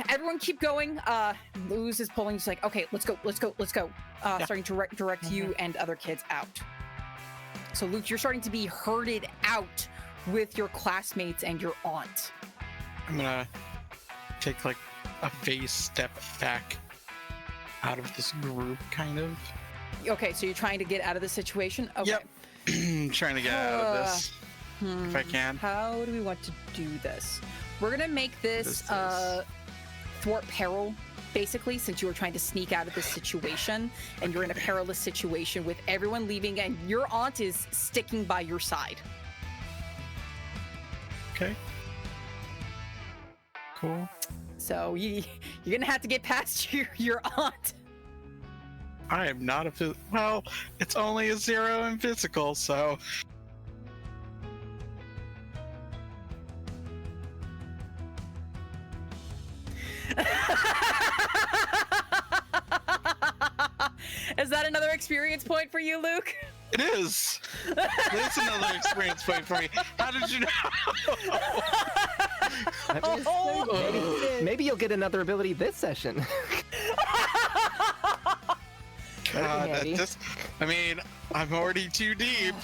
Everyone keep going. Luz is pulling. She's like, okay, let's go. Starting to direct you and other kids out. So Luke, you're starting to be herded out with your classmates and your aunt. I'm gonna take like a phase step back out of this group, kind of. Okay, so you're trying to get out of the situation? Okay. Yep. Trying to get out of this if I can. How do we want to do this? We're gonna make this thwart peril, basically, since you were trying to sneak out of this situation and you're in a perilous situation with everyone leaving and your aunt is sticking by your side. Okay. Cool. So you're gonna have to get past your aunt. I am not a well, it's only a 0 in physical, so Is that another experience point for you, Luke? it is. It's another experience point for me. How did you know? Maybe you'll get another ability this session. God, that handy. I mean, I'm already too deep.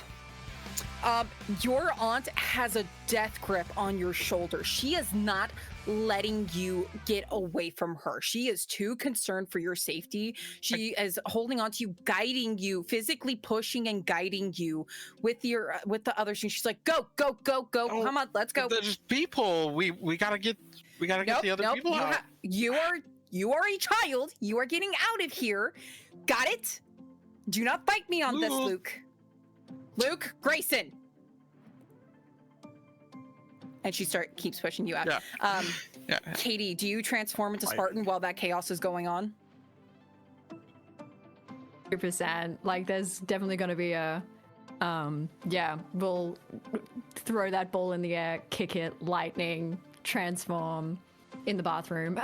Your aunt has a death grip on your shoulder. She is not letting you get away from her. She is too concerned for your safety. She is holding on to you, guiding you, physically pushing and guiding you with the others. And she's like, go. Oh, Come on, let's go. There's people. We gotta get the other people out. You are a child. You are getting out of here. Got it? Do not fight me on this, Luke. Luke, Grayson. And she keeps pushing you out. Yeah. Katie, do you transform into Spartan while that chaos is going on? 100%. Like, there's definitely going to be a, we'll throw that ball in the air, kick it, lightning, transform in the bathroom,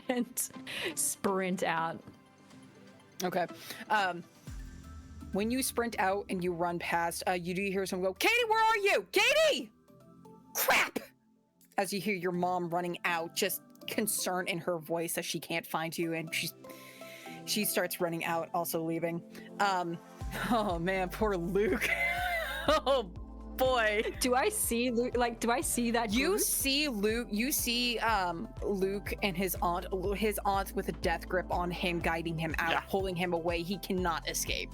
and sprint out. Okay. When you sprint out and you run past, you do hear someone go, Katie, where are you? Katie! Crap! As you hear your mom running out, just concern in her voice as she can't find you, and she starts running out, also leaving. Oh man, poor Luke. Oh boy. Do I see Luke? Like, do I see that? You group? see Luke. You see Luke and his aunt. His aunt with a death grip on him, guiding him out, pulling him away. He cannot escape.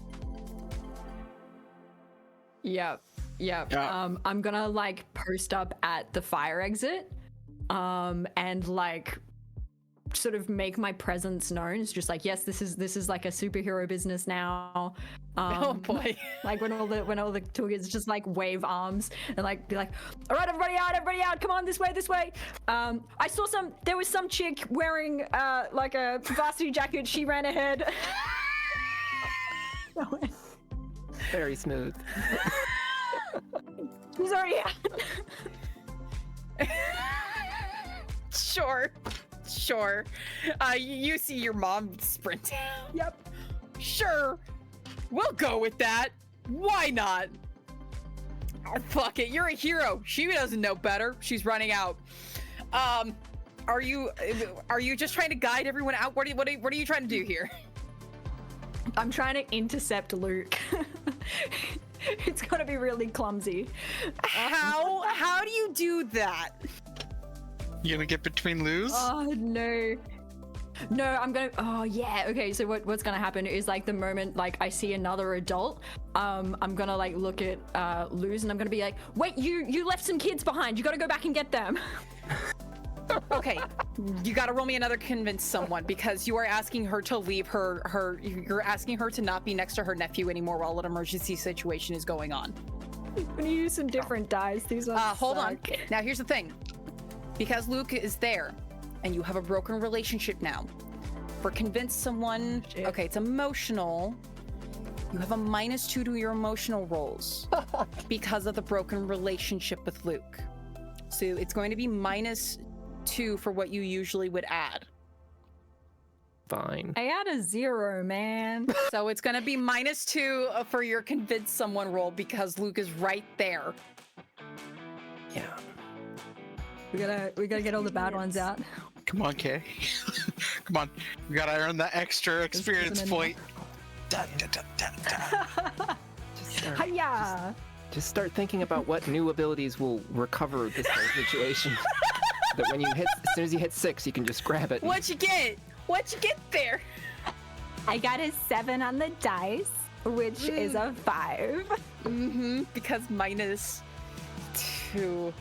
Yep. Yeah. I'm gonna like post up at the fire exit, and like sort of make my presence known. It's just like, yes, this is like a superhero business now. Oh boy! Like when all the tour kids just like wave arms and like be like, all right, everybody out, come on, this way. I saw there was some chick wearing like a varsity jacket. She ran ahead. Very smooth. He's already out. Sure. You see your mom sprint. Yep. Sure. We'll go with that. Why not? Oh, fuck it. You're a hero. She doesn't know better. She's running out. Are you just trying to guide everyone out? What are you trying to do here? I'm trying to intercept Luke. It's gonna be really clumsy. How do you do that? You gonna get between Luz? Oh no. No, I'm gonna. Oh yeah. Okay. So what's gonna happen is like the moment like I see another adult, I'm gonna like look at Luz and I'm gonna be like, wait, you left some kids behind. You gotta go back and get them. Okay, you gotta roll me another convince someone, because you are asking her to leave you're asking her to not be next to her nephew anymore while an emergency situation is going on. I'm gonna use some different dice. These ones hold on. suck. Now here's the thing. Because Luke is there, and you have a broken relationship now, for convince someone, okay, it's emotional, you have a -2 to your emotional rolls because of the broken relationship with Luke. So it's going to be -2 for what you usually would add. Fine. I had a 0, man. So it's going to be -2 for your convince someone roll because Luke is right there. Yeah. We gotta get all the bad ones out. Come on, Kay. Come on. We gotta earn that extra experience isn't point. Hiya! Just start thinking about what new abilities will recover this whole situation. That when you hit, as soon as you hit 6, you can just grab it. What you get? What you get there? I got a 7 on the dice, which is a 5. Because -2.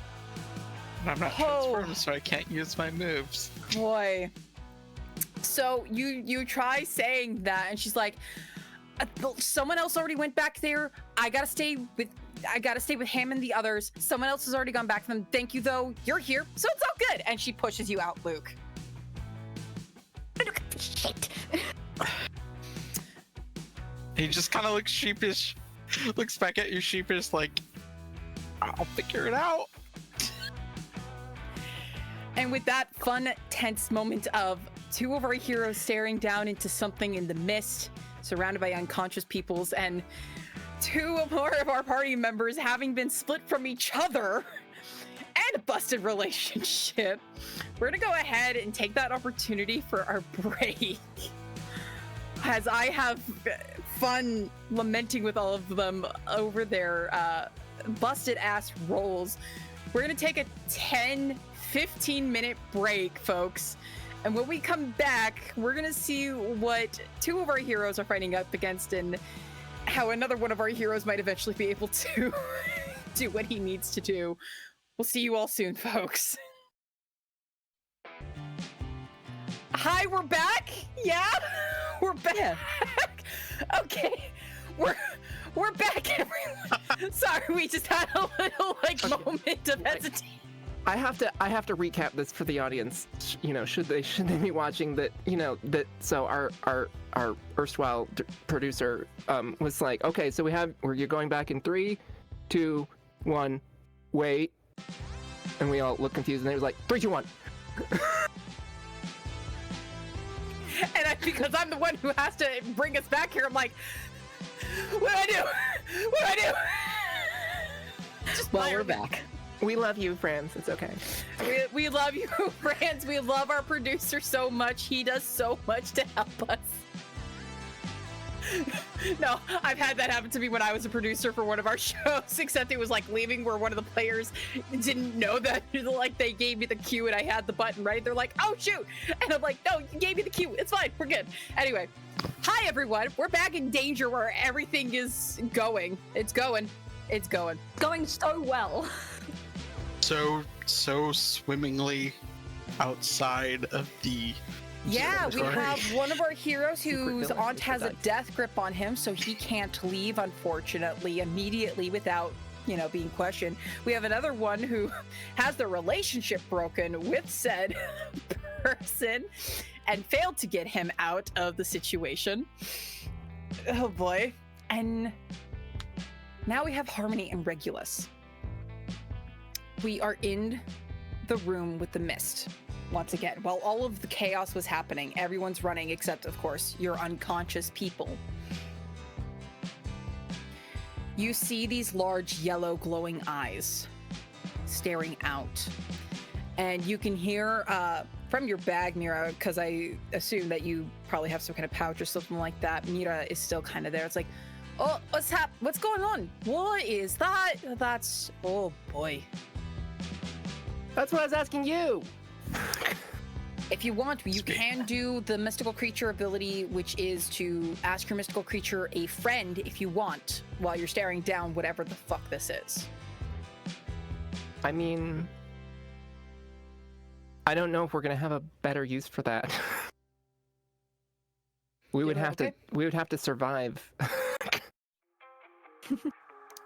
I'm not transformed, so I can't use my moves. Boy. So you try saying that, and she's like, someone else already went back there. I gotta stay with him and the others. Someone else has already gone back to them. Thank you, though. You're here, so it's all good. And she pushes you out, Luke. Shit. He just kind of looks sheepish, looks back at you sheepish, like, I'll figure it out. And with that fun, tense moment of 2 of our heroes staring down into something in the mist, surrounded by unconscious peoples, and 2 more of our party members having been split from each other and a busted relationship, we're gonna go ahead and take that opportunity for our break. As I have fun lamenting with all of them over their busted ass rolls, we're gonna take a 10-15-minute break, folks. And when we come back, we're gonna see what 2 of our heroes are fighting up against and how another one of our heroes might eventually be able to do what he needs to do. We'll see you all soon, folks. Hi, we're back? Yeah? We're back. Yeah. Okay. We're back, everyone. Sorry, we just had a little moment of hesitation. I have to recap this for the audience. You know, should they be watching that? You know that. So our erstwhile producer was like, okay, so you're going back in 3, 2, 1, wait, and we all looked confused, and they was like 3, 2, 1. And because I'm the one who has to bring us back here, I'm like, what do I do? What do I do? Just Well, fire we're me. back. We love you, friends. It's okay. We love you, friends. We love our producer so much. He does so much to help us. No, I've had that happen to me when I was a producer for one of our shows, except it was like leaving where one of the players didn't know that, like, they gave me the cue and I had the button, right? They're like, oh, shoot. And I'm like, no, you gave me the cue. It's fine. We're good. Anyway, hi, everyone. We're back in danger where everything is going. It's going. It's going. Going so well. So swimmingly outside of the Yeah, we observatory. have one of our heroes whose villain aunt with has the a dice. death grip on him, so he can't leave, unfortunately, immediately without, being questioned. We have another one who has their relationship broken with said person and failed to get him out of the situation. Oh boy. And now we have Harmony and Regulus. We are in the room with the mist. Once again, while all of the chaos was happening, everyone's running except, of course, your unconscious people. You see these large yellow glowing eyes staring out. And you can hear from your bag, Mira, because I assume that you probably have some kind of pouch or something like that. Mira is still kind of there. It's like, oh, what's going on? What is that? That's, oh boy. That's what I was asking you. If you want, you can do the mystical creature ability, which is to ask your mystical creature a friend if you want, while you're staring down whatever the fuck this is. I mean, I don't know if we're gonna have a better use for that. We would have to survive.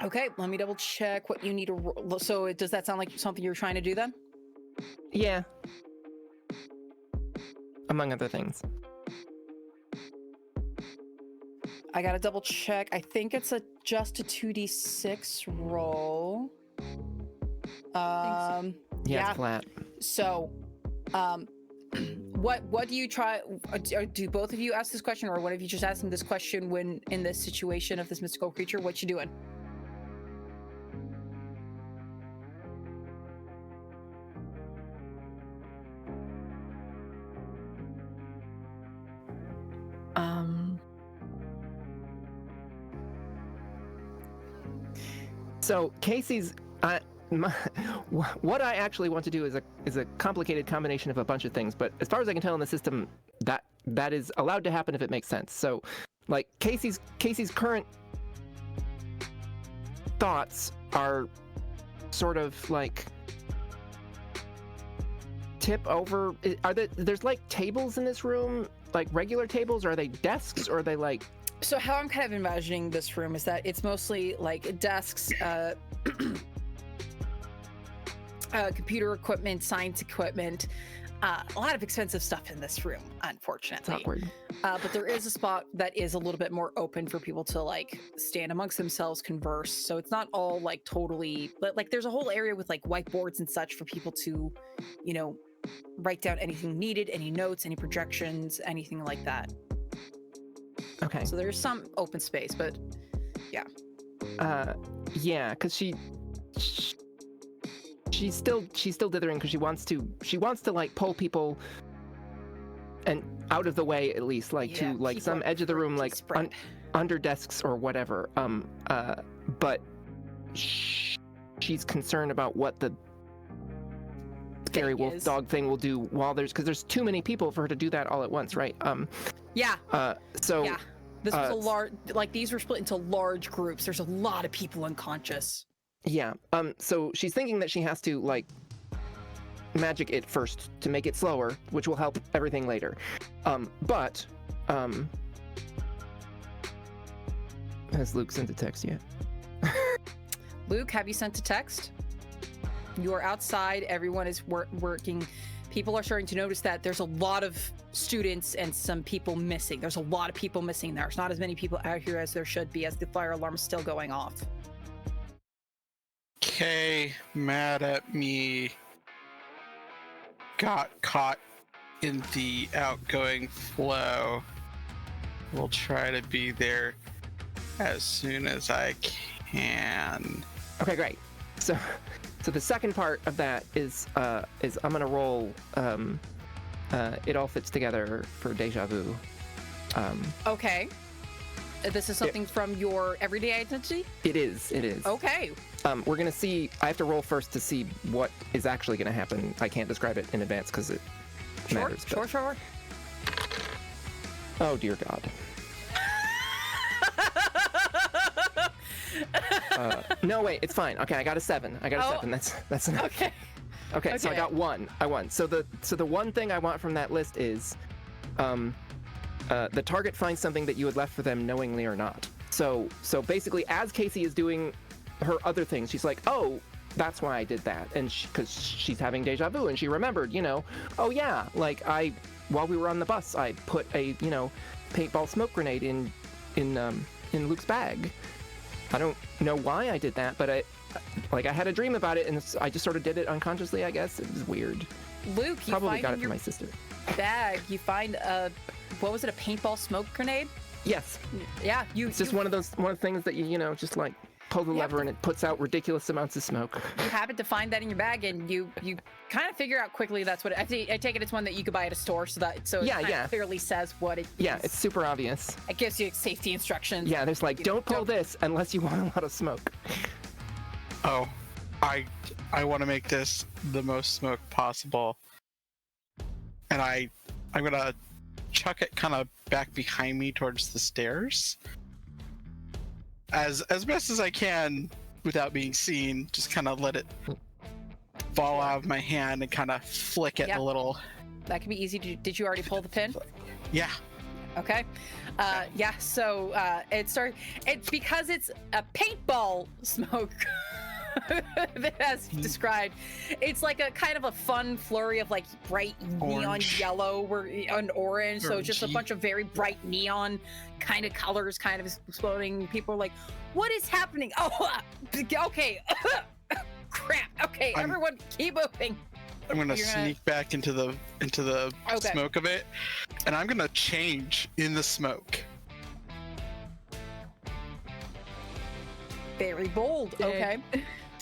Okay, let me double check what you need to roll. So does that sound like something you're trying to do then? Yeah. Among other things. I gotta double check. I think it's just a 2d6 roll. Yeah, it's flat. So, what do you try? Do both of you ask this question, or one of you just asking this question when in this situation of this mystical creature? What you doing? So Casey's what I actually want to do is a complicated combination of a bunch of things, but as far as I can tell in the system, that is allowed to happen if it makes sense. So, like Casey's current thoughts are sort of like tip over. There's like tables in this room, like regular tables, or are they desks, or are they like? So how I'm kind of imagining this room is that it's mostly like desks, computer equipment, science equipment, a lot of expensive stuff in this room, unfortunately. It's awkward. But there is a spot that is a little bit more open for people to like stand amongst themselves, converse. So it's not all like totally, but like there's a whole area with like whiteboards and such for people to, you know, write down anything needed, any notes, any projections, anything like that. Okay. So there's some open space, but yeah. Yeah, because she's still dithering because she wants to like pull people and out of the way at least, like to like some edge of the room, like under desks or whatever. But she's concerned about what the scary wolf dog thing will do while because there's too many people for her to do that all at once, right? Yeah. So yeah. This was a large, like these were split into large groups. There's a lot of people unconscious. Yeah. So she's thinking that she has to like magic it first to make it slower, which will help everything later. But has Luke sent a text yet? Luke, have you sent a text? You are outside. Everyone is working. People are starting to notice that there's a lot of students and some people missing. There's a lot of people missing. There's not as many people out here as there should be, as the fire alarm is still going off. Kay, mad at me, got caught in the outgoing flow. We'll try to be there as soon as I can. Okay, great. So the second part of that is I'm gonna roll it all fits together for deja vu. Okay. This is something from your everyday identity? It is. Okay. We're gonna see. I have to roll first to see what is actually gonna happen. I can't describe it in advance because it matters. Sure. Oh dear God. No, wait, it's fine. Okay, I got a 7. That's enough. Okay, so I got 1. I won. So the one thing I want from that list is the target finds something that you had left for them knowingly or not. So basically, as Casey is doing her other things, she's like, oh, that's why I did that. And because she's having deja vu and she remembered, oh yeah, like while we were on the bus, I put a, paintball smoke grenade in Luke's bag. I don't know why I did that, but I had a dream about it, and I just sort of did it unconsciously, I guess. It was weird. Luke, you probably find got in it your from my sister. Bag, you find a, what was it, a paintball smoke grenade? Yes. Yeah, It's just one of the things that you just like pull the lever and it puts out ridiculous amounts of smoke. You happen to find that in your bag, and you kind of figure out quickly that's what I take it. It's one that you could buy at a store, so it clearly says what it is. Yeah, it's super obvious. It gives you safety instructions. Yeah, there's like, don't pull this unless you want a lot of smoke. Oh, I want to make this the most smoke possible, and I'm gonna chuck it kind of back behind me towards the stairs. As best as I can without being seen, just kind of let it fall out of my hand and kind of flick it a little. That can be easy. Did you already pull the pin? Yeah. Okay. Yeah, so it's because it's a paintball smoke. As described, it's like a kind of a fun flurry of like bright neon yellow and orange. So just a bunch of very bright neon kind of colors kind of exploding. People are like, what is happening? Oh, okay. crap. Okay, I'm- everyone, keep moving. I'm gonna You're gonna- sneak back into the Okay. smoke of it, and I'm gonna change in the smoke. Very bold. Okay.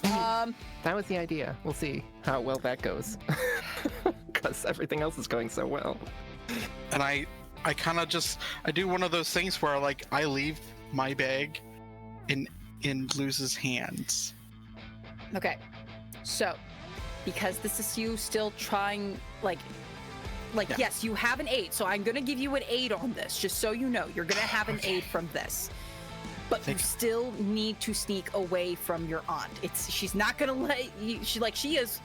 That was the idea. We'll see how well that goes. Because everything else is going so well. And I kind of I do one of those things where like I leave my bag in Luz's hands. Okay. So, because this is you still trying, like Yeah. yes, you have an 8, so I'm gonna give you an 8 on this, just so you know. You're gonna have an 8 from this. But you still need to sneak away from your aunt. She's not gonna let you. She is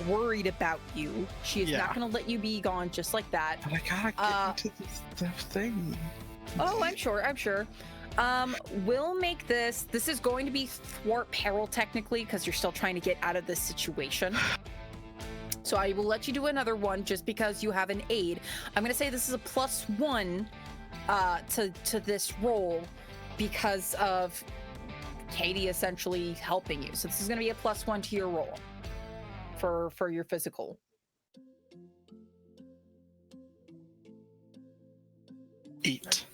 worried about you. She is not gonna let you be gone just like that. But I gotta get into the thing. Oh, I'm sure. We'll make this. This is going to be thwart peril technically because you're still trying to get out of this situation. So I will let you do another one just because you have an aid. I'm gonna say this is a +1 to this roll because of Katie essentially helping you. So this is gonna be a +1 to your roll for your physical. 8.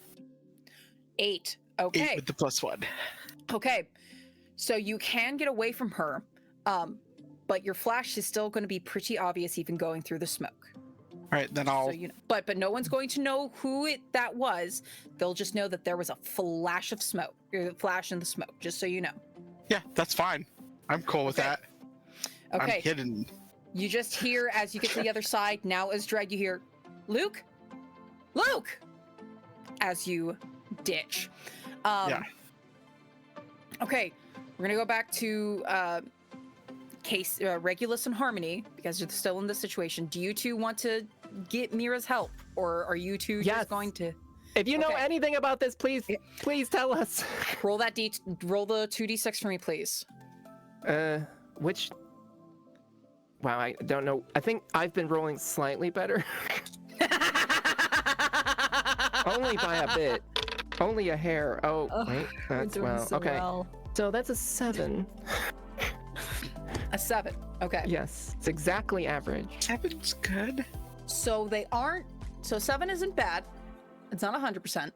8. Okay. 8 with the +1. Okay, so you can get away from her, but your flash is still going to be pretty obvious even going through the smoke. All right, then I'll. So you know, but no one's going to know who that was. They'll just know that there was a flash of smoke, or flash in the smoke. Just so you know. Yeah, that's fine. I'm cool with Okay. that. Okay. I'm hidden. You just hear as you get to the other side. Now, as Dread, you hear, Luke, as you ditch. Yeah. Okay, we're gonna go back to Regulus and Harmony because you're still in this situation. Do you two want to get Mira's help, or are you two Yes. just going to If you know Okay. anything about this, please tell us. roll the 2d6 for me, please? Which? Wow, I don't know. I think I've been rolling slightly better. Only by a bit. Only a hair. Oh, wait. That's okay. So that's a 7. A 7. Okay. Yes, it's exactly average. 7's good. So they aren't. So 7 isn't bad. It's not 100%.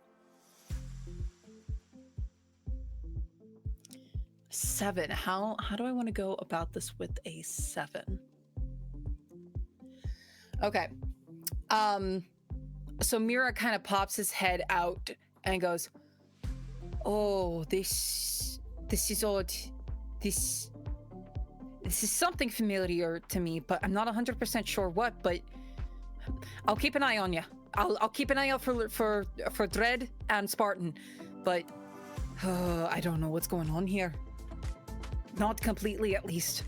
7. How do I want to go about this with a 7? Okay. So Mira kind of pops his head out and goes, "Oh, this is odd. This is something familiar to me, but I'm not 100% sure what. But I'll keep an eye on you. I'll keep an eye out for Dread and Spartan. But I don't know what's going on here. Not completely, at least.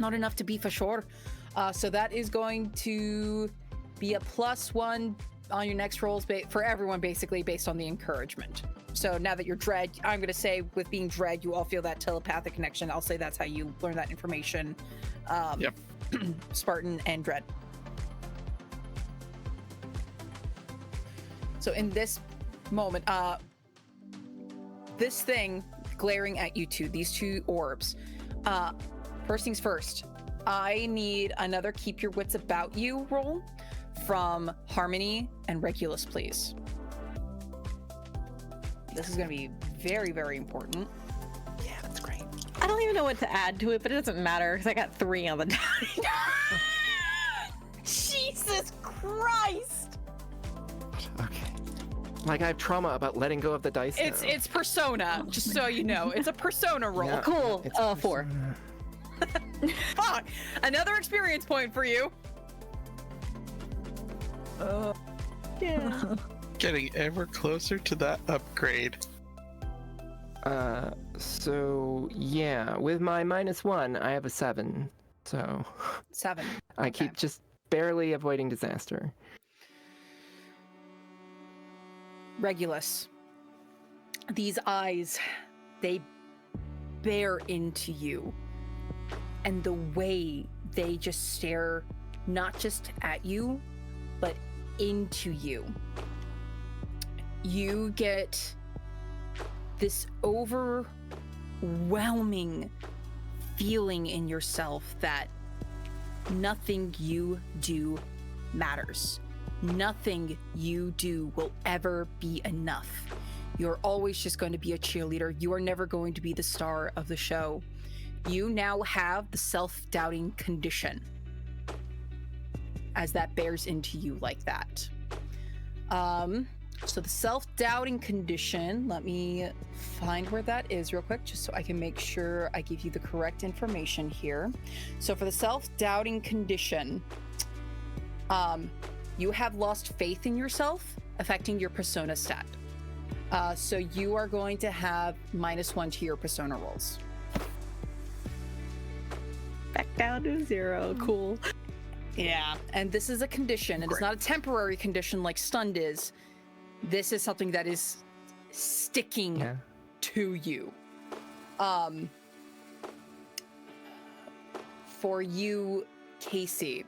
Not enough to be for sure. So that is going to be a +1 on your next rolls for everyone, basically, based on the encouragement. So now that you're Dread, I'm going to say with being Dread, you all feel that telepathic connection. I'll say that's how you learn that information. Yep. Spartan and Dread. So in this moment, this thing glaring at you two, these two orbs. First things first, I need another keep your wits about you roll from Harmony and Regulus, please. This is going to be very, very important. Yeah, that's great. I don't even know what to add to it, but it doesn't matter because I got 3 on the die. Jesus Christ! Okay. Like I have trauma about letting go of the dice. now. It's Persona, just so you know. It's a Persona roll. Yeah. Cool. It's 4. Fuck! Another experience point for you. Yeah. Getting ever closer to that upgrade. So yeah, with my -1, I have a 7. So 7. I keep just barely avoiding disaster. Regulus. These eyes, they bear into you. And the way they just stare not just at you, but into you. You get this overwhelming feeling in yourself that nothing you do matters. Nothing you do will ever be enough. You're always just going to be a cheerleader. You are never going to be the star of the show. You now have the self-doubting condition, as that bears into you like that. So the self-doubting condition, let me find where that is real quick, just so I can make sure I give you the correct information here. So for the self-doubting condition, you have lost faith in yourself, affecting your persona stat. So you are going to have -1 to your persona rolls. Back down to 0. Cool. Yeah, and this is a condition, and it's not a temporary condition like stunned is. This is something that is sticking to you. For you, Casey,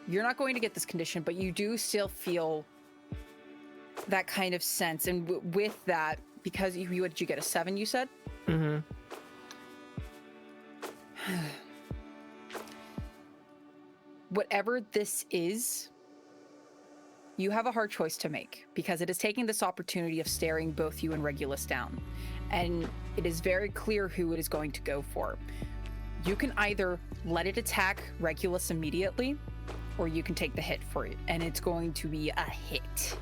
you're not going to get this condition, but you do still feel that kind of sense. And with that, because you, what did you get, a 7, you said? Mm-hmm. Whatever this is, you have a hard choice to make, because it is taking this opportunity of staring both you and Regulus down. And it is very clear who it is going to go for. You can either let it attack Regulus immediately, or you can take the hit for it, and it's going to be a hit.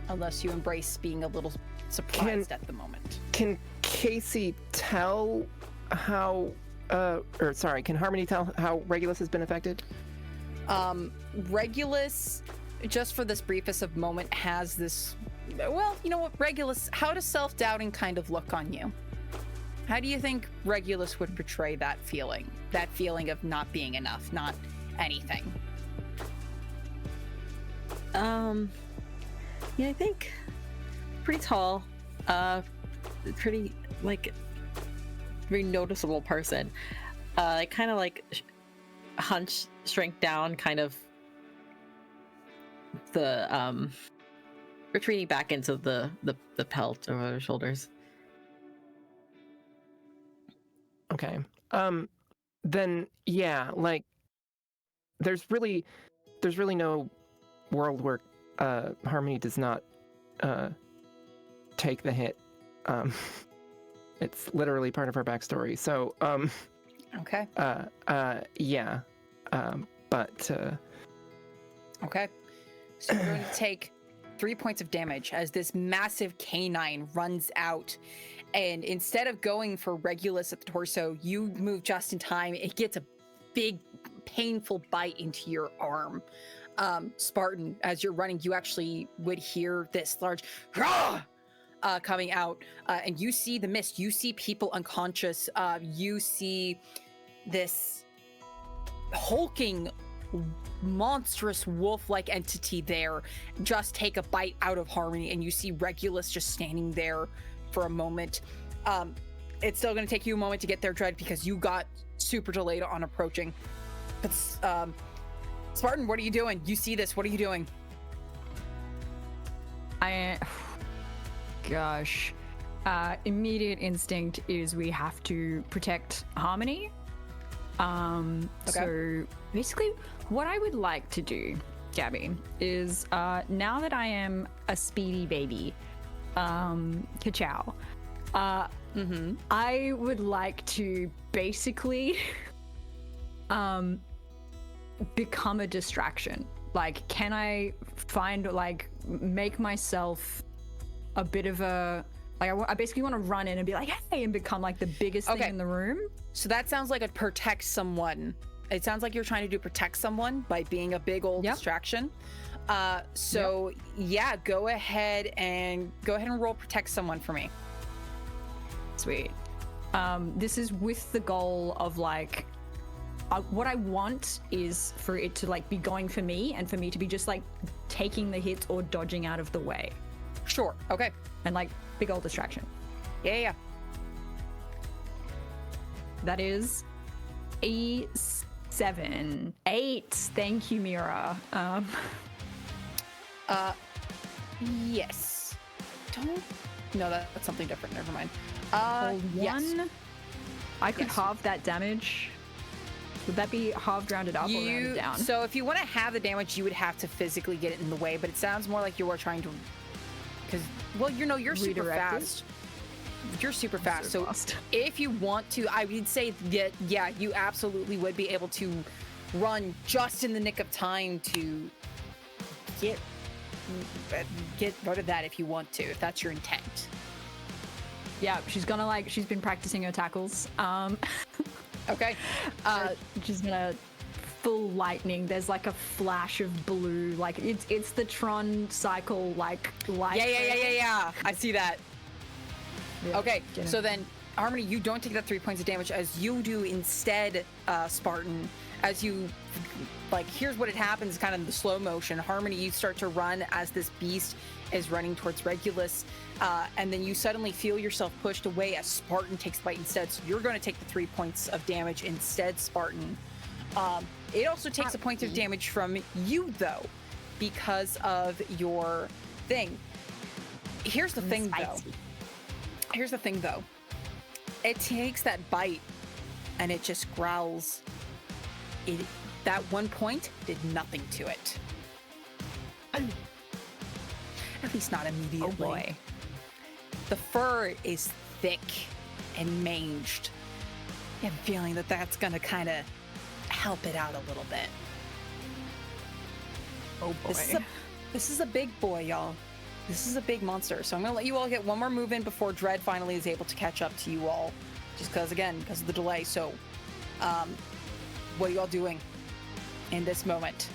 Unless you embrace being a little surprised at the moment. Can Casey tell how, can Harmony tell how Regulus has been affected? Regulus, just for this briefest of moment, has this, well, you know what, Regulus, how does self-doubting kind of look on you? How do you think Regulus would portray that feeling of not being enough, not anything? Yeah, I think pretty tall, pretty like very noticeable person. Kind of like hunch, shrink down, kind of the retreating back into the pelt over their shoulders. Okay. Then yeah, like there's really no world where Harmony does not take the hit. It's literally part of her backstory. So Okay. yeah. But Okay. So you're going to take 3 points of damage as this massive canine runs out. And instead of going for Regulus at the torso, you move just in time. It gets a big, painful bite into your arm. Spartan, as you're running, you actually would hear this large "Rah!" Coming out, and you see the mist. You see people unconscious. You see this hulking, monstrous wolf-like entity there just take a bite out of Harmony, and you see Regulus just standing there for a moment. It's still going to take you a moment to get there, Dread, because you got super delayed on approaching. But Spartan, what are you doing? You see this. What are you doing? Gosh. Immediate instinct is we have to protect Harmony. Okay. So basically what I would like to do, Gabby, is now that I am a speedy baby, ka-chow, I would like to basically become a distraction. Like, can I find, like, make myself a bit of a, like, I basically want to run in and be like, hey, and become like the biggest thing in the room. So that sounds like a protect someone. It sounds like you're trying to do protect someone by being a big old distraction. Yeah, go ahead and roll protect someone for me. Sweet. This is with the goal of like, what I want is for it to like be going for me and for me to be just like taking the hits or dodging out of the way. Sure. Okay. And like big old distraction. Yeah. That is a 7. 8. Thank you, Mira. Yes. don't. No, that's something different. Never mind. Hold Yes. one. I could Yes. halve that damage. Would that be halved rounded up or rounded down? So if you want to have the damage, you would have to physically get it in the way. But it sounds more like you are trying to, because you're super Redirect it? fast. You're super fast. so So fast. if you want to, I would say that yeah, you absolutely would be able to run just in the nick of time to get rid of that if you want to, if that's your intent. Yeah, she's gonna she's been practicing her tackles. Okay. She's gonna full lightning. There's like a flash of blue, like it's the Tron cycle, like light. Yeah. I see that. Yeah, Okay, get so it. then, Harmony, you don't take that 3 points of damage as you do instead, Spartan. As you, here's what it happens kind of in the slow motion. Harmony, you start to run as this beast is running towards Regulus, and then you suddenly feel yourself pushed away as Spartan takes the bite instead. So you're going to take the 3 points of damage instead, Spartan. It also takes a point of damage from you, though, because of your thing. Here's the thing, though. It takes that bite and it just growls. That 1 point did nothing to it. At least not immediately. Oh boy. The fur is thick and manged. I have a feeling that that's gonna kind of help it out a little bit. Oh boy. This is a big boy, y'all. This is a big monster. So I'm gonna let you all get one more move in before Dread finally is able to catch up to you all. Just because of the delay. So, what are you all doing in this moment?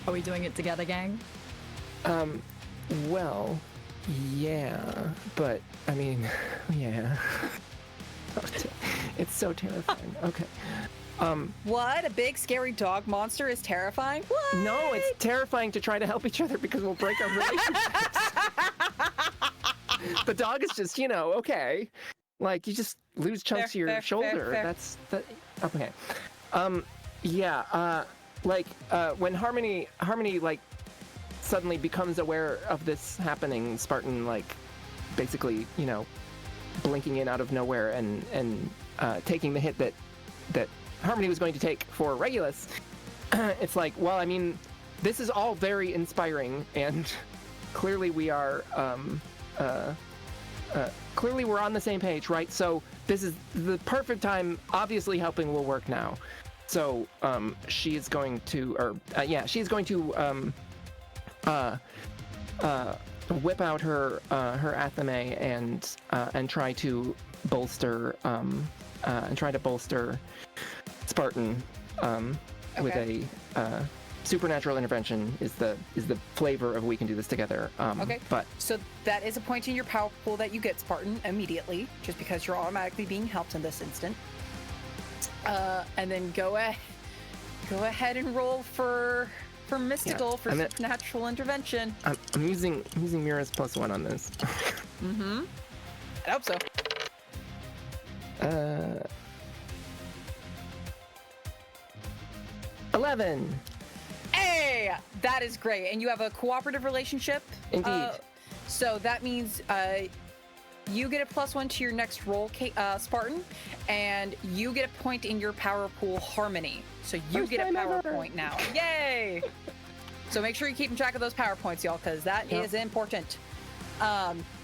Are we doing it together, gang? Well, yeah, but I mean, yeah. It's so terrifying. Okay. What? A big scary dog monster is terrifying? What? No, it's terrifying to try to help each other because we'll break our relationships. The dog is just, okay. Like, you just lose chunks of your shoulder. fair. That's okay. When Harmony suddenly becomes aware of this happening, Spartan basically, blinking in out of nowhere and taking the hit that Harmony was going to take for Regulus. It's like, well, I mean, this is all very inspiring, and clearly we are clearly we're on the same page, right? So this is the perfect time. Obviously helping will work now. So she is going to whip out her athame and try to bolster Spartan with a supernatural intervention is the flavor of we can do this together. Okay. But So that is a point in your power pool that you get, Spartan, immediately, just because you're automatically being helped in this instant. And then go ahead and roll for mystical, for supernatural intervention. I'm using Mira's +1 on this. Mm-hmm. I hope so. 11. Hey, that is great. And you have a cooperative relationship? Indeed. So that means you get a +1 to your next roll, Spartan, and you get a point in your power pool, Harmony. So you get a power point now. Yay! So make sure you're keeping track of those power points, y'all, because that is important.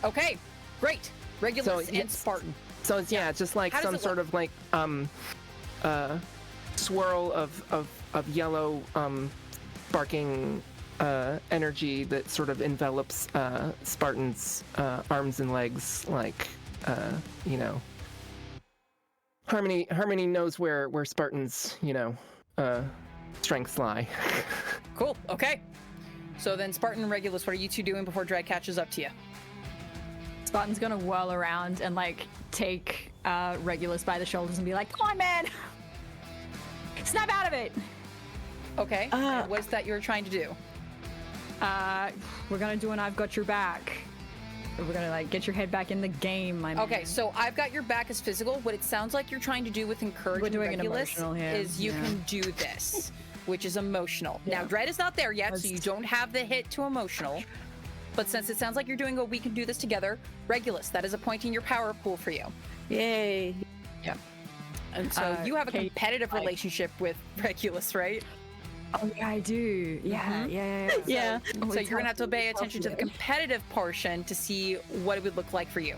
Okay, great. Regulus and Spartan. So it's just like How does some it sort look? of swirl of yellow sparking energy that sort of envelops Spartan's arms and legs, Harmony knows where Spartan's strengths lie. Cool. Okay. So then, Spartan and Regulus, what are you two doing before Dread catches up to you? Spartan's gonna whirl around and take Regulus by the shoulders and be like, "Come on, man, snap out of it." Okay. And what's that you're trying to do? We're gonna do an I've got your back. We're gonna get your head back in the game, my man. Okay, so I've got your back as physical. What it sounds like you're trying to do with encouraging doing an Regulus emotional here. is you can do this, which is emotional. Yeah. Now, Dread is not there yet, so Let's- you don't have the hit to emotional. But since it sounds like you're doing a we can do this together, Regulus, that is a point in your power pool for you. Yay. And so you have a Katie, competitive relationship with Regulus, right? Oh yeah, I do. Yeah, Yeah. So you're gonna have to pay attention to the competitive portion to see what it would look like for you.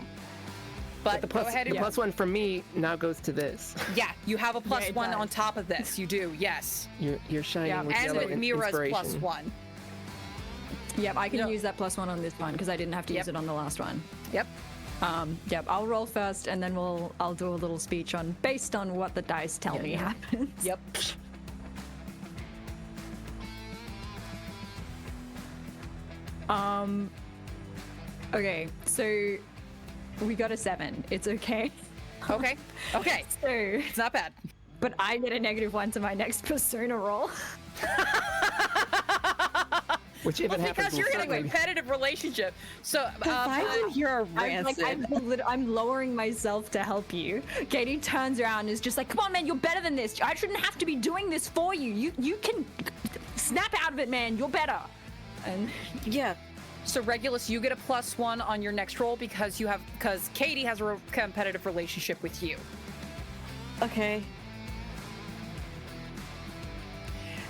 But The go plus, ahead the and plus one from me now goes to this. yeah, you have a plus it one does. on top of this. You do, yes. You're shining Yeah, with And yellow with Mira's inspiration. plus one. Yep, I can No. use that +1 on this one because I didn't have to Yep. use it on the last one. Yep. Yep, I'll roll first and then I'll do a little speech on based on what the dice tell me happens. Yep. Okay, so we got a 7. It's okay. Okay. Okay. So, It's not bad. but I get a -1 to my next persona roll. Which, if Well, it happens, because will you're in a certainly- competitive relationship. So Why would you're I'm, like, rancid? I'm lowering myself to help you. Katie turns around and is just like, "Come on, man, you're better than this. I shouldn't have to be doing this for you. You can snap out of it, man. You're better." And Yeah. So Regulus, you get a +1 on your next roll because Katie has a competitive relationship with you. Okay.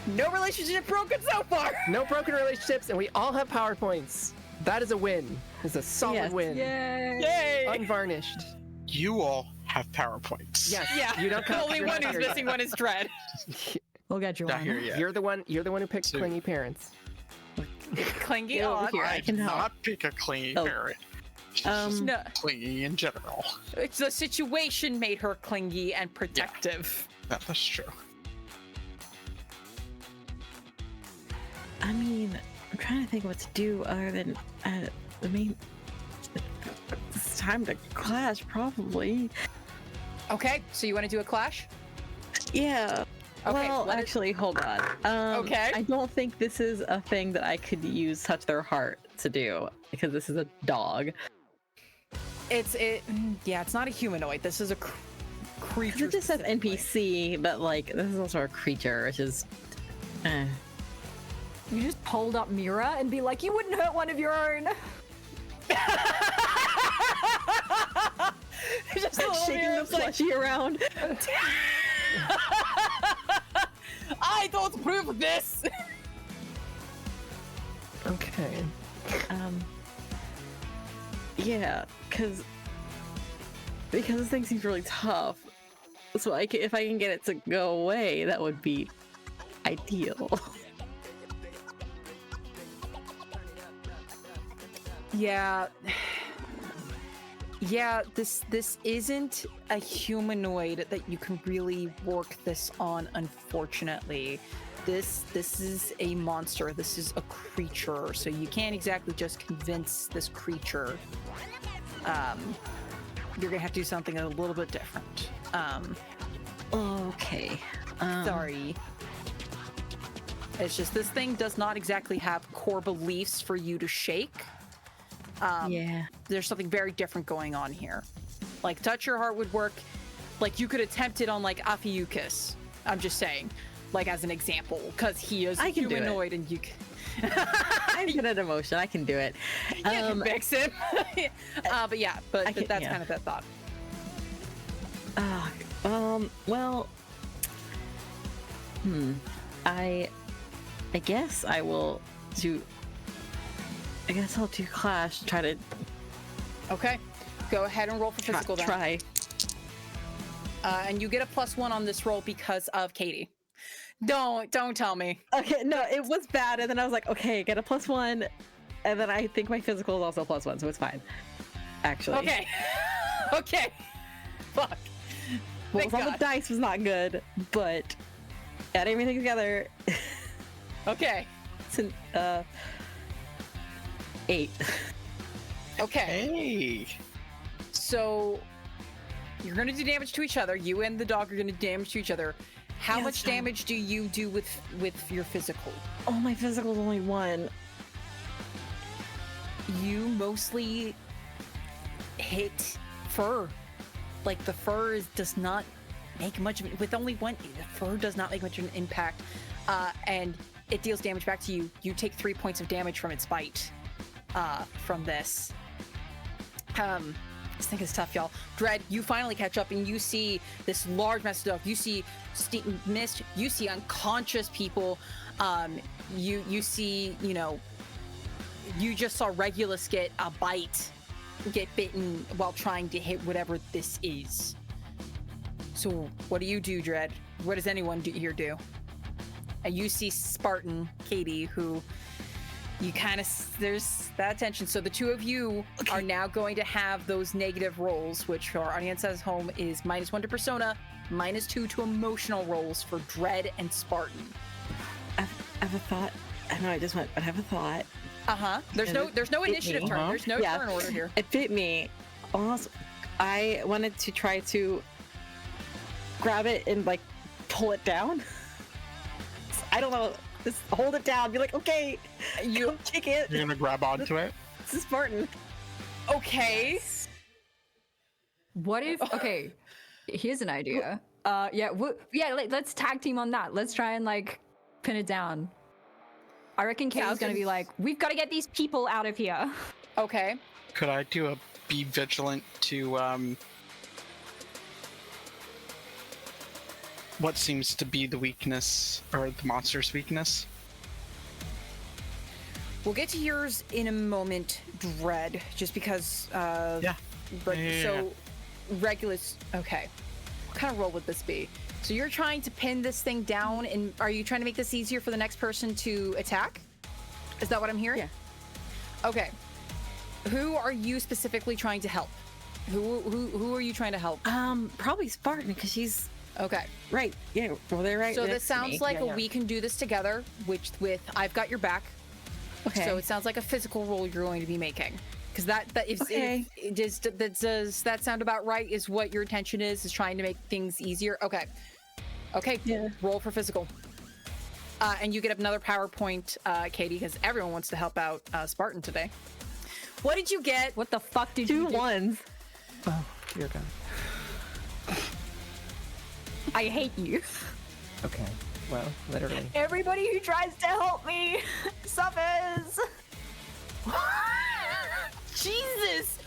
No relationship broken so far. No broken relationships, and we all have PowerPoints. That is a win. It's a solid Yes. win. yay! Yay! Unvarnished. You all have PowerPoints. Yes. Yeah. You don't The count. only You're one not who's here missing yet. one is Dread. We'll get you Not one. here yet. You're the one who picked So- clingy parents. Clingy. Get over Oh, here. I I can did help. not pick a clingy Oh. parent. No, Clingy in general. it's the situation made her clingy and protective. That's true. I mean, I'm trying to think what to do other than, I mean, it's time to clash, probably. Okay, so you want to do a clash? Yeah. Okay, Well, let it- actually, hold on. Okay. I don't think this is a thing that I could use Touch Their Heart to do, because this is a dog. Yeah, it's not a humanoid. This is a creature. It just says specifically. NPC, but like, this is also a creature, which is. You just hold up Mira and be like, "You wouldn't hurt one of your own." Just a little Shaking mirror, the it's like, plushie around. I don't approve of this. Okay. Yeah, because this thing seems really tough. So if I can get it to go away, that would be ideal. Yeah. Yeah, this isn't a humanoid that you can really work this on, unfortunately. This is a monster. This is a creature, so you can't exactly just convince this creature. You're gonna have to do something a little bit different. Okay. Sorry. It's just this thing does not exactly have core beliefs for you to shake. Yeah. There's something very different going on here. Like, Touch Your Heart would work. Like, you could attempt it on, like, Afiukas. I'm just saying. Like, as an example. Because he is I can do it. humanoid and you can... I'm good at emotion. I can do it. You can fix him. But yeah, but I can- that's yeah. kind of the thought. Well, I guess I will do. I guess I'll do Clash. Try to Okay. Go ahead and roll for physical then. try. And you get a +1 on this roll because of Katie. Don't tell me. Okay, no, it was bad, and then I was like, okay, get a +1, and then I think my physical is also +1, so it's fine. Actually, Okay. Okay. Fuck. what Thank was on the God. dice was not good, but adding everything together, Okay. it's an 8. Okay. Hey. So you're gonna do damage to each other. You and the dog are gonna do damage to each other. How Yeah, much it's fine. damage do you do with your physical? Oh, my physical is only 1. You mostly hit fur. Like, the fur does not make much of it. With only one, the fur does not make much of an impact. And it deals damage back to you. You take 3 points of damage from its bite. from this. This thing is tough, y'all. Dread, you finally catch up and you see this large mess of stuff. You see mist. You see unconscious people. You see, you know, you just saw Regulus get bitten while trying to hit whatever this is. So what do you do, Dread? What does anyone here do? And you see Spartan, Katie, who you kind of, there's that tension. So the two of you are now going to have those negative rolls, which for our audience at home is -1 to persona, -2 to emotional rolls for Dread and Spartan. I have a thought. I know I just went, but I have a thought. There's no initiative turn. There's no turn order here. It bit me. Almost, I wanted to try to grab it and like pull it down. I don't know. Just hold it down. Be like, okay, you kick it. You're gonna grab onto it. This is Spartan. Okay. What if? Okay, here's an idea. Let's tag team on that. Let's try and like pin it down. I reckon Katie's gonna be like, we've got to get these people out of here. Okay. Could I do a be vigilant to what seems to be the weakness or the monster's weakness? We'll get to yours in a moment, Dread, just because Yeah. So Regulus, okay. What kind of roll would this be? So you're trying to pin this thing down, and are you trying to make this easier for the next person to attack? Is that what I'm hearing? Yeah. Okay. Who are you specifically trying to help? Who are you trying to help? Probably Spartan because she's Okay. right. Yeah, well, they're right. So next this to me. sounds like Yeah. we can do this together, which with I've got your back. Okay. So it sounds like a physical roll you're going to be making. Because Okay. does that sound about right? Is what your intention is trying to make things easier? Okay. Okay. Yeah. Roll for physical. And you get another PowerPoint, Katie, because everyone wants to help out Spartan today. What did you get? What the fuck did 2 you do? 1s. Oh, dear God. I hate you. Okay. Well, literally. Everybody who tries to help me suffers. Jesus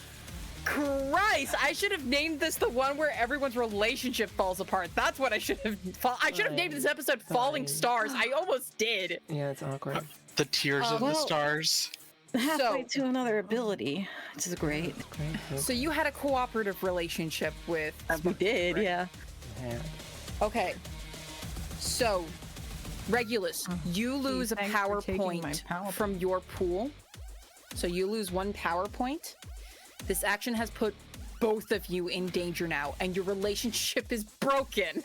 Christ! I should have named this the one where everyone's relationship falls apart. That's what I should have. I should have named this episode "Falling Fine. Stars." I almost did. Yeah, it's awkward. The tears of the well- stars. Halfway to another ability, which is great. Great. So you had a cooperative relationship with. We did, right? yeah. Yeah. Okay. So, Regulus, you lose a thanks for power taking point my power from your pool. So you lose 1 power point. This action has put both of you in danger now, and your relationship is broken.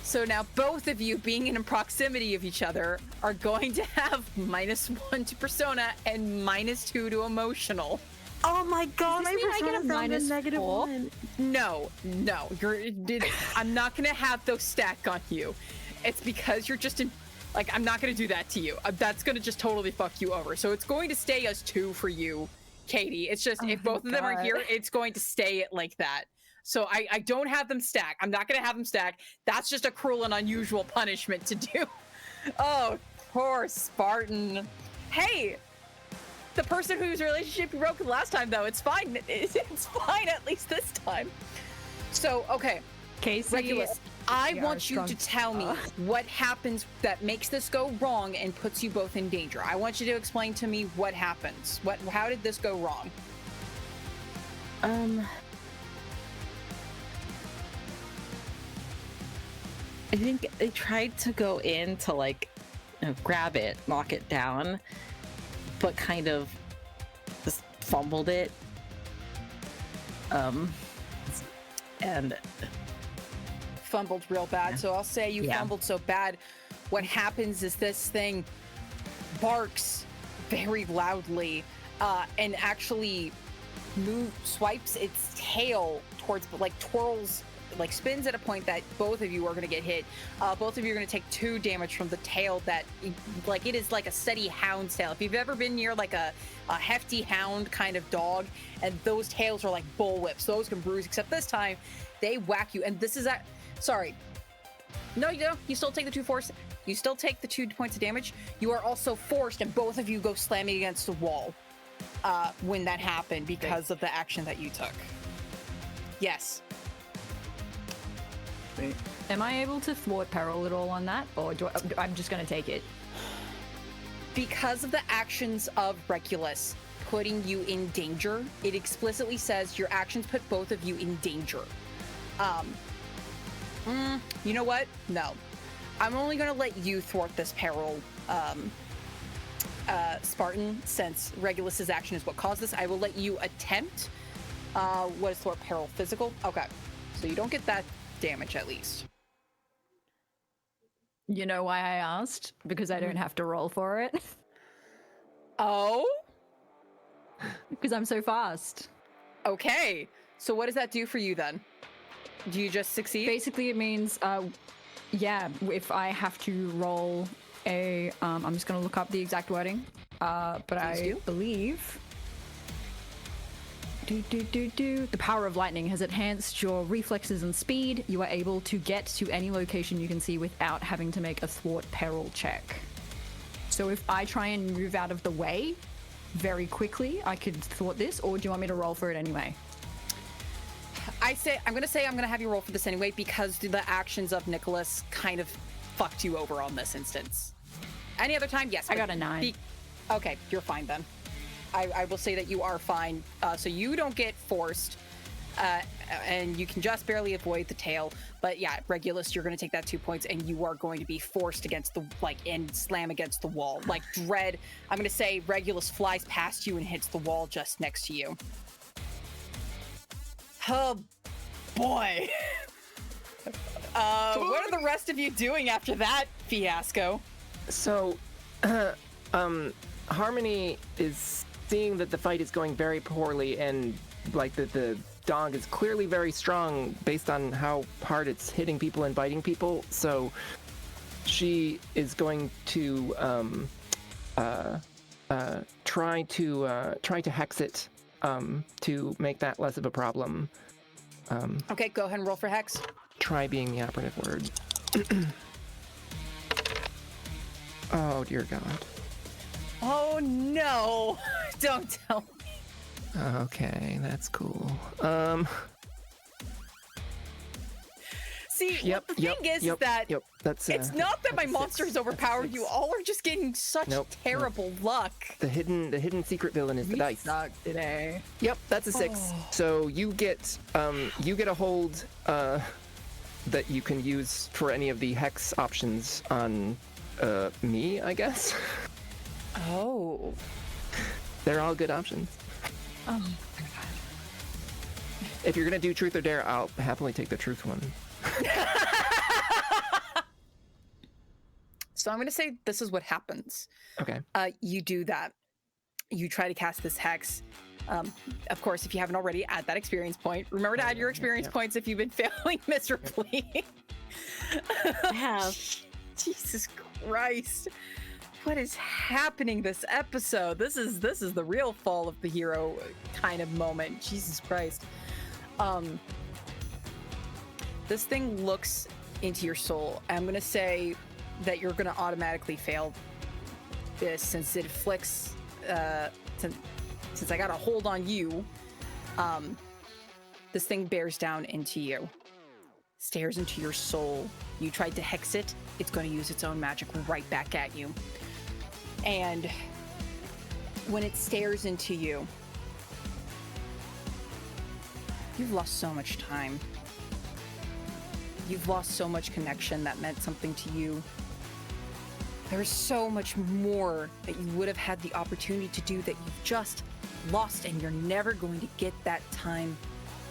So now both of you, being in proximity of each other, are going to have -1 to persona and -2 to emotional. Oh my god, Does this mean I get a minus four? -1. No, I'm not gonna have those stack on you. It's because you're just in, like, I'm not gonna do that to you. That's gonna just totally fuck you over. So it's going to stay as 2 for you, Katie. It's just, if both of them are God. here, it's going to stay like that. So I don't have them stack. I'm not gonna have them stack. That's just a cruel and unusual punishment to do. Oh, poor Spartan. Hey, the person whose relationship you broke last time, though, it's fine. It's fine at least this time. So, okay, Casey, Regulus, I Yeah, want you to strong- tell me what happens that makes this go wrong and puts you both in danger. I want you to explain to me what happens. How did this go wrong? I think they tried to go in to like grab it, knock it down, but kind of just fumbled it. And Fumbled real bad. So I'll say you Yeah. fumbled so bad. What happens is this thing barks very loudly and actually swipes its tail towards, like, twirls, like spins at a point that both of you are going to get hit. Both of you are going to take 2 damage from the tail that, like, it is like a steady hound's tail. If you've ever been near like a hefty hound kind of dog, and those tails are like bullwhips, those can bruise, except this time they whack you. And this is sorry, No, you don't. You still take the 2 force. You still take the 2 points of damage. You are also forced, and both of you go slamming against the wall when that happened because of the action that you took. Yes. Am I able to thwart peril at all on that, or I'm just going to take it? Because of the actions of Regulus putting you in danger, it explicitly says your actions put both of you in danger. You know what? No. I'm only going to let you thwart this peril, Spartan, since Regulus's action is what caused this. I will let you attempt. What is thwart peril? Physical? Okay. So you don't get that damage at least. You know why I asked? Because I don't have to roll for it. Oh? Because I'm so fast. Okay. So what does that do for you then? Do you just succeed? Basically, it means, yeah, if I have to roll a, I'm just going to look up the exact wording, but I believe... The power of lightning has enhanced your reflexes and speed. You are able to get to any location you can see without having to make a thwart peril check. So if I try and move out of the way very quickly, I could thwart this, or do you want me to roll for it anyway? I'm going to have you roll for this anyway because the actions of Nicholas kind of fucked you over on this instance. Any other time? Yes. I got a 9. Okay, you're fine then. I will say that you are fine. So you don't get forced, and you can just barely avoid the tail. But yeah, Regulus, you're going to take that 2 points, and you are going to be forced against the, and slam against the wall. Like Dread, I'm going to say Regulus flies past you and hits the wall just next to you. Oh, boy. What are the rest of you doing after that fiasco? So, Harmony is seeing that the fight is going very poorly and like the dog is clearly very strong based on how hard it's hitting people and biting people. So she is going to try to hex it to make that less of a problem. Okay, go ahead and roll for hex. Try being the operative word. Oh dear God. Oh no! Don't tell me. Okay, that's cool. See, the thing is that it's not that my monsters overpowered you. All are just getting such terrible luck. The hidden secret villain is the dice. Suck today. Yep, that's a 6. So you get a hold that you can use for any of the hex options on me, I guess. Oh. They're all good options. Oh my God. If you're gonna do truth or dare, I'll happily take the truth one. So I'm gonna say this is what happens. Okay. You do that. You try to cast this hex. Of course, if you haven't already, add that experience point. Remember to add your experience points if you've been failing miserably. I have. Jesus Christ. What is happening this episode? This is the real fall of the hero kind of moment. Jesus Christ. This thing looks into your soul. I'm going to say that you're going to automatically fail this since it afflicts, since I got a hold on you. This thing bears down into you, stares into your soul. You tried to hex it. It's going to use its own magic right back at you. And when it stares into you, you've lost so much time. You've lost so much connection that meant something to you. There's so much more that you would have had the opportunity to do that you've just lost, and you're never going to get that time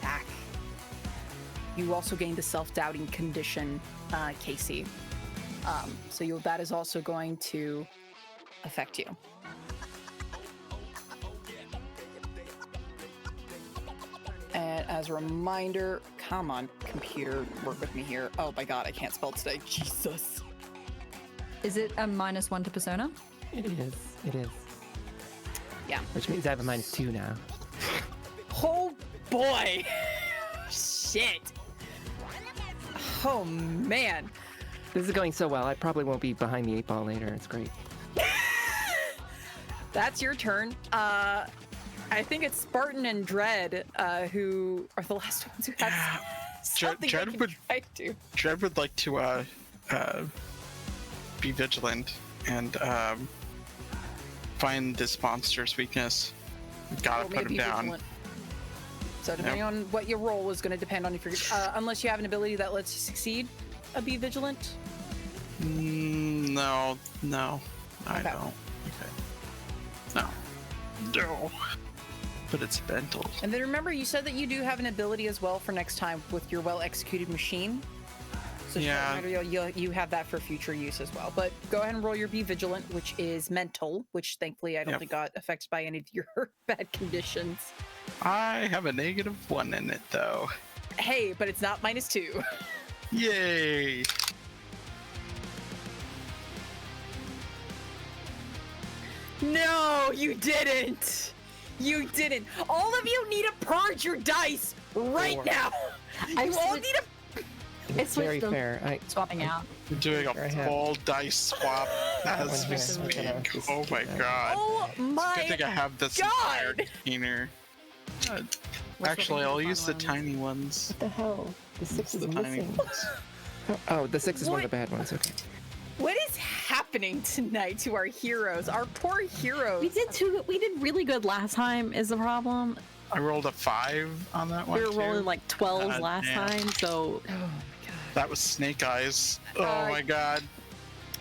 back. You also gained the self-doubting condition, Casey. So that is also going to affect you. And as a reminder, come on, computer, work with me here. Oh my God, I can't spell today. Jesus. Is it a -1 to Persona? It is. It is. Yeah. Which means I have a -2 now. Oh boy. Shit. Oh man. This is going so well. I probably won't be behind the 8-ball later. It's great. That's your turn. I think it's Spartan and Dread who are the last ones who have something Dread they can would- try to. Dread would like to be vigilant and find this monster's weakness. Gotta Or put him maybe down. vigilant. So depending on what you roll is going to depend on if you're unless you have an ability that lets you succeed, be vigilant. No, I Okay. don't. Okay. No. But it's mental. And then remember, you said that you do have an ability as well for next time with your well-executed machine. So just Yeah. a reminder, you have that for future use as well. But go ahead and roll your Be Vigilant, which is mental, which thankfully I don't Yep. think got affected by any of your bad conditions. I have a -1 in it though. Hey, but it's not -2. Yay! No, you didn't. You didn't. All of you need to purge your dice right Four. now. I You all switched- need to. It's Very with the fair. swapping out. I'm doing I a have- full dice swap as One we here, speak. I'm gonna just Oh my do that. god. Oh Good my thing I have this entire God! container. What's Actually, the I'll fun use the ones? tiny ones. What the hell? The 6 is The tiny missing. ones. Oh, the 6 is one of the What? bad ones. Okay. What is happening tonight to our heroes? Our poor heroes. We did really good last time. Is the problem? I rolled a 5 on that one. We were too. rolling like 12s God last damn. time, so Oh my god. That was Snake Eyes. Oh my god.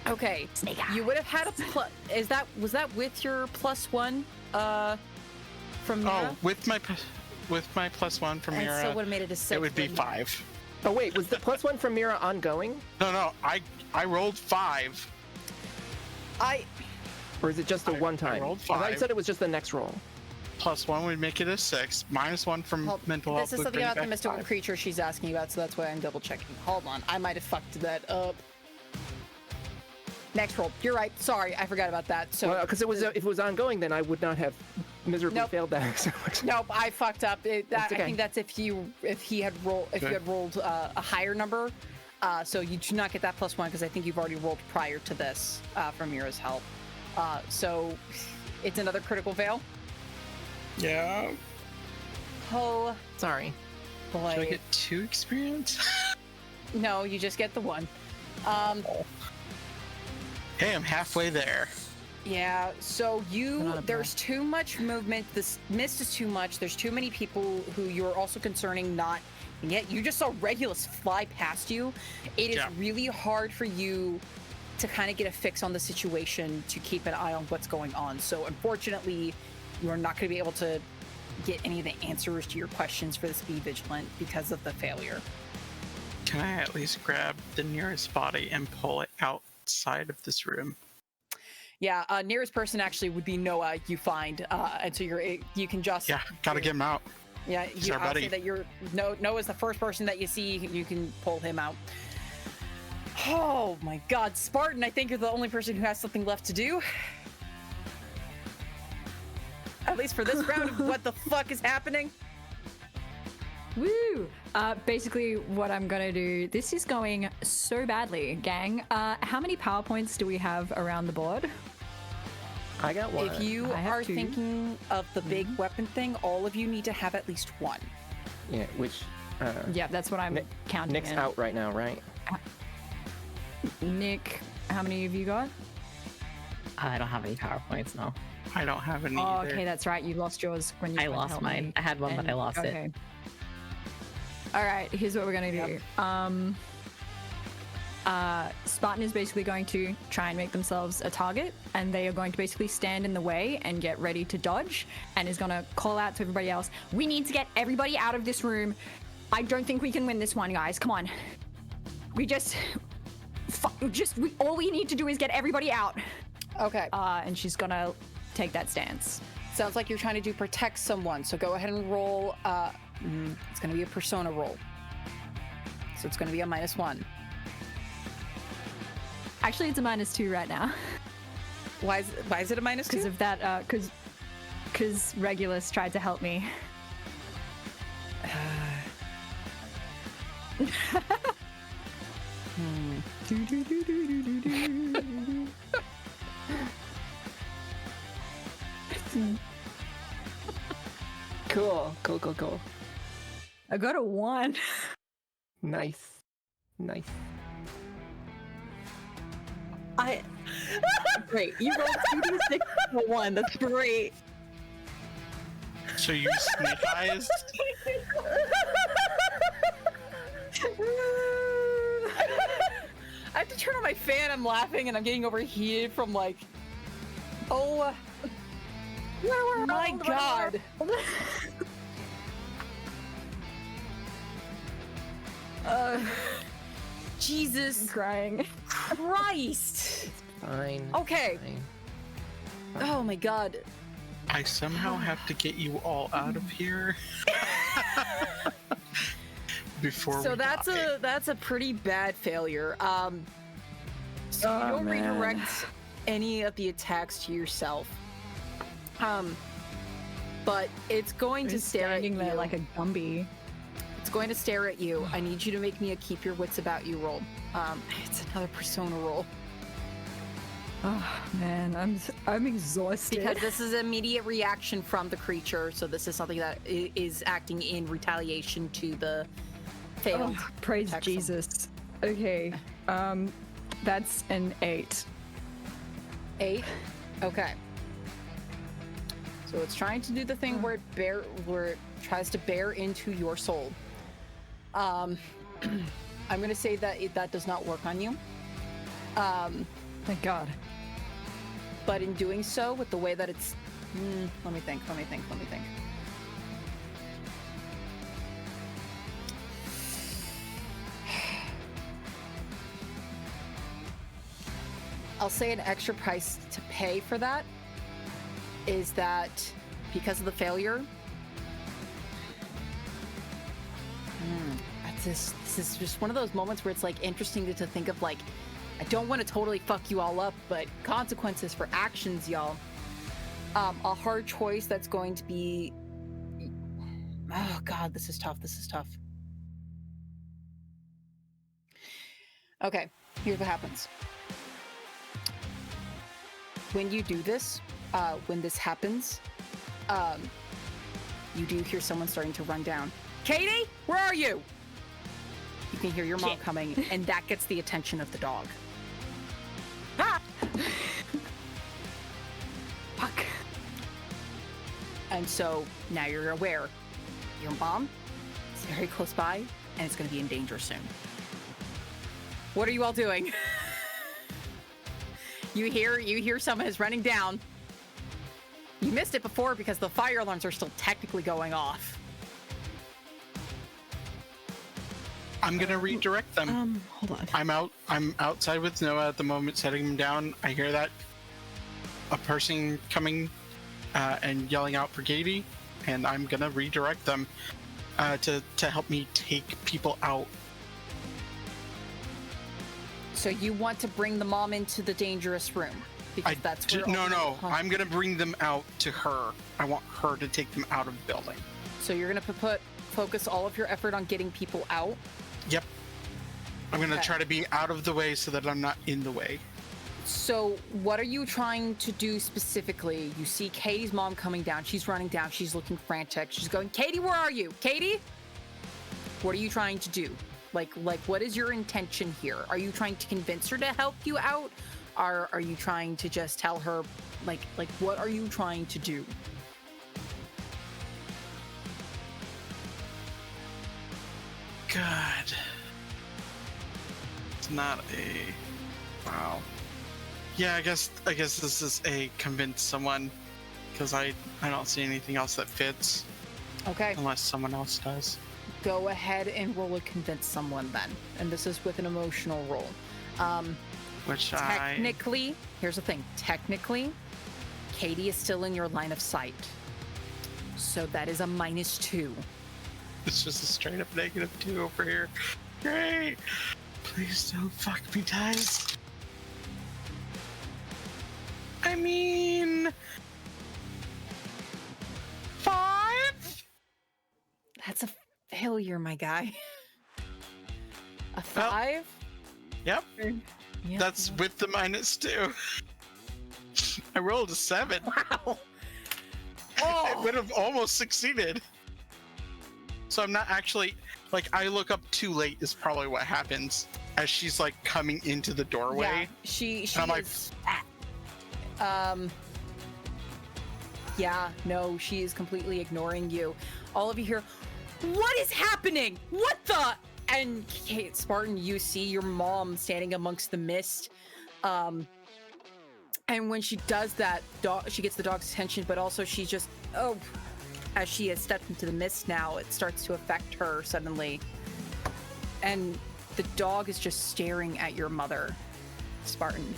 Okay. You would have had a plus. Was that with your +1? From Mira? Oh, with my +1 from And Mira, so would have made it a 6. it would be wouldn't it? 5. Oh wait, was the +1 from Mira ongoing, No, I rolled 5. or is it just a I one-time? rolled I thought you 5. said it was just the next roll. +1 would make it a 6. -1 from Hold- mental this health is would something bring it about the back mystical 5. creature she's asking about, so that's why I'm double checking. Hold on, I might have fucked that up. Next roll. You're right. Sorry, I forgot about that. So Well, because if it was ongoing, then I would not have miserably Nope. failed that. So much. nope, I fucked up. I okay. think that's if you had rolled a higher number. So you do not get that +1 because I think you've already rolled prior to this from Mira's help. So it's another critical fail. Yeah. Oh Sorry. boy. Should I get 2 experience? No, you just get the 1. Hey, I'm halfway there. Yeah, so Not a there's too much movement. This mist is too much. There's too many people who you're also concerning not, and yet you just saw Regulus fly past you. It is Yeah. really hard for you to kind of get a fix on the situation to keep an eye on what's going on. So unfortunately, you are not going to be able to get any of the answers to your questions for this Be Vigilant because of the failure. Can I at least grab the nearest body and pull it outside of this room? Yeah, nearest person actually would be Noah. You find, and so you can just Yeah, gotta get him out. Yeah, He's you, our I'll say buddy. that Noah's the first person that you see. You can pull him out. Oh my God, Spartan! I think you're the only person who has something left to do. At least for this round of what the fuck is happening. Woo! Basically, what I'm gonna do. This is going so badly, gang. How many PowerPoints do we have around the board? I got one. If you I have are 2. thinking of the big weapon thing, all of you need to have at least 1. Yeah, which Yeah, that's what I'm counting. Nick's in. out right now, right? Nick, how many have you got? I don't have any PowerPoints now. I don't have any Oh, either. okay, that's right. You lost yours when you. I tried to lost help mine. me. I had one, but I lost it. All right, here's what we're gonna do. Spartan is basically going to try and make themselves a target, and they are going to basically stand in the way and get ready to dodge, and is going to call out to everybody else, "We need to get everybody out of this room. I don't think we can win this one, guys. Come on. We all we need to do is get everybody out." Okay. And she's gonna take that stance. Sounds like you're trying to do protect someone. So go ahead and roll. It's going to be a persona roll. So it's going to be a -1. Actually, it's a -2 right now Why is it a -2? because of that. Because Regulus tried to help me. Cool. I got a 1. Nice. Great. You rolled 2d6 for 1. That's great. So you snake eyes? I have to turn on my fan. I'm laughing and I'm getting overheated from like, oh my god. Jesus I'm crying. Christ. Fine. Okay. Fine. Oh my god. I somehow have to get you all out of here. Before So we that's die. that's a pretty bad failure. So you Oh, don't man. redirect any of the attacks to yourself. But it's going to Just stare at standing you. there like a Gumby. It's going to stare at you. I need you to make me a keep your wits about you roll. It's another persona roll Oh man, I'm exhausted. because this is an immediate reaction from the creature. So this is something that is acting in retaliation to the failed. Oh, praise attack. Jesus. Okay, that's an 8. 8. Okay. So it's trying to do the thing where it tries to bear into your soul. I'm gonna say that that does not work on you. Thank God. But in doing so, with the way that it's, let me think. I'll say an extra price to pay for that is that because of the failure. This is just one of those moments where it's like interesting to think of like, I don't want to totally fuck you all up, but consequences for actions, y'all. A hard choice that's going to be. Oh God, this is tough. Okay, here's what happens. When you do this, when this happens, you do hear someone starting to run down. Katie, where are you? You can hear your mom coming, and that gets the attention of the dog. Ah! Fuck. And so now you're aware. Your mom is very close by, and it's going to be in danger soon. What are you all doing? You hear someone is running down. You missed it before because the fire alarms are still technically going off. I'm gonna redirect them. Hold on. I'm outside with Noah at the moment, setting him down. I hear that a person coming and yelling out for Katie, and I'm gonna redirect them to help me take people out. So you want to bring the mom into the dangerous room because that's where. No. I'm gonna bring them out to her. I want her to take them out of the building. So you're gonna focus all of your effort on getting people out. Yep. I'm gonna Okay. try to be out of the way so that I'm not in the way. So what are you trying to do specifically? You see Katie's mom coming down. She's running down. She's looking frantic. She's going, Katie, where are you? Katie? What are you trying to do? Like what is your intention here? Are you trying to convince her to help you out? Are you trying to just tell her, like what are you trying to do? God. It's not a... Wow. Yeah, I guess this is a convince someone, because I don't see anything else that fits, Okay. unless someone else does. Go ahead and roll a convince someone then. And this is with an emotional roll. Which Technically, here's the thing. Technically, Katie is still in your line of sight. So that is a -2. It's just a straight up -2 over here. Great! Please don't fuck me, guys. I mean... 5? That's a failure, my guy. A Well, 5? Yep, Yeah. that's with the -2. I rolled a 7. Wow. It Oh, would have almost succeeded. So I'm not actually, like, I look up too late is probably what happens as she's like coming into the yeah. doorway. She I'm like, is. Yeah, no, she is completely ignoring you. All of you hear, what is happening? What the? And Kate Spartan, you see your mom standing amongst the mist. And when she does that, she gets the dog's attention, but also she just, as she has stepped into the mist now, it starts to affect her suddenly. And the dog is just staring at your mother, Spartan,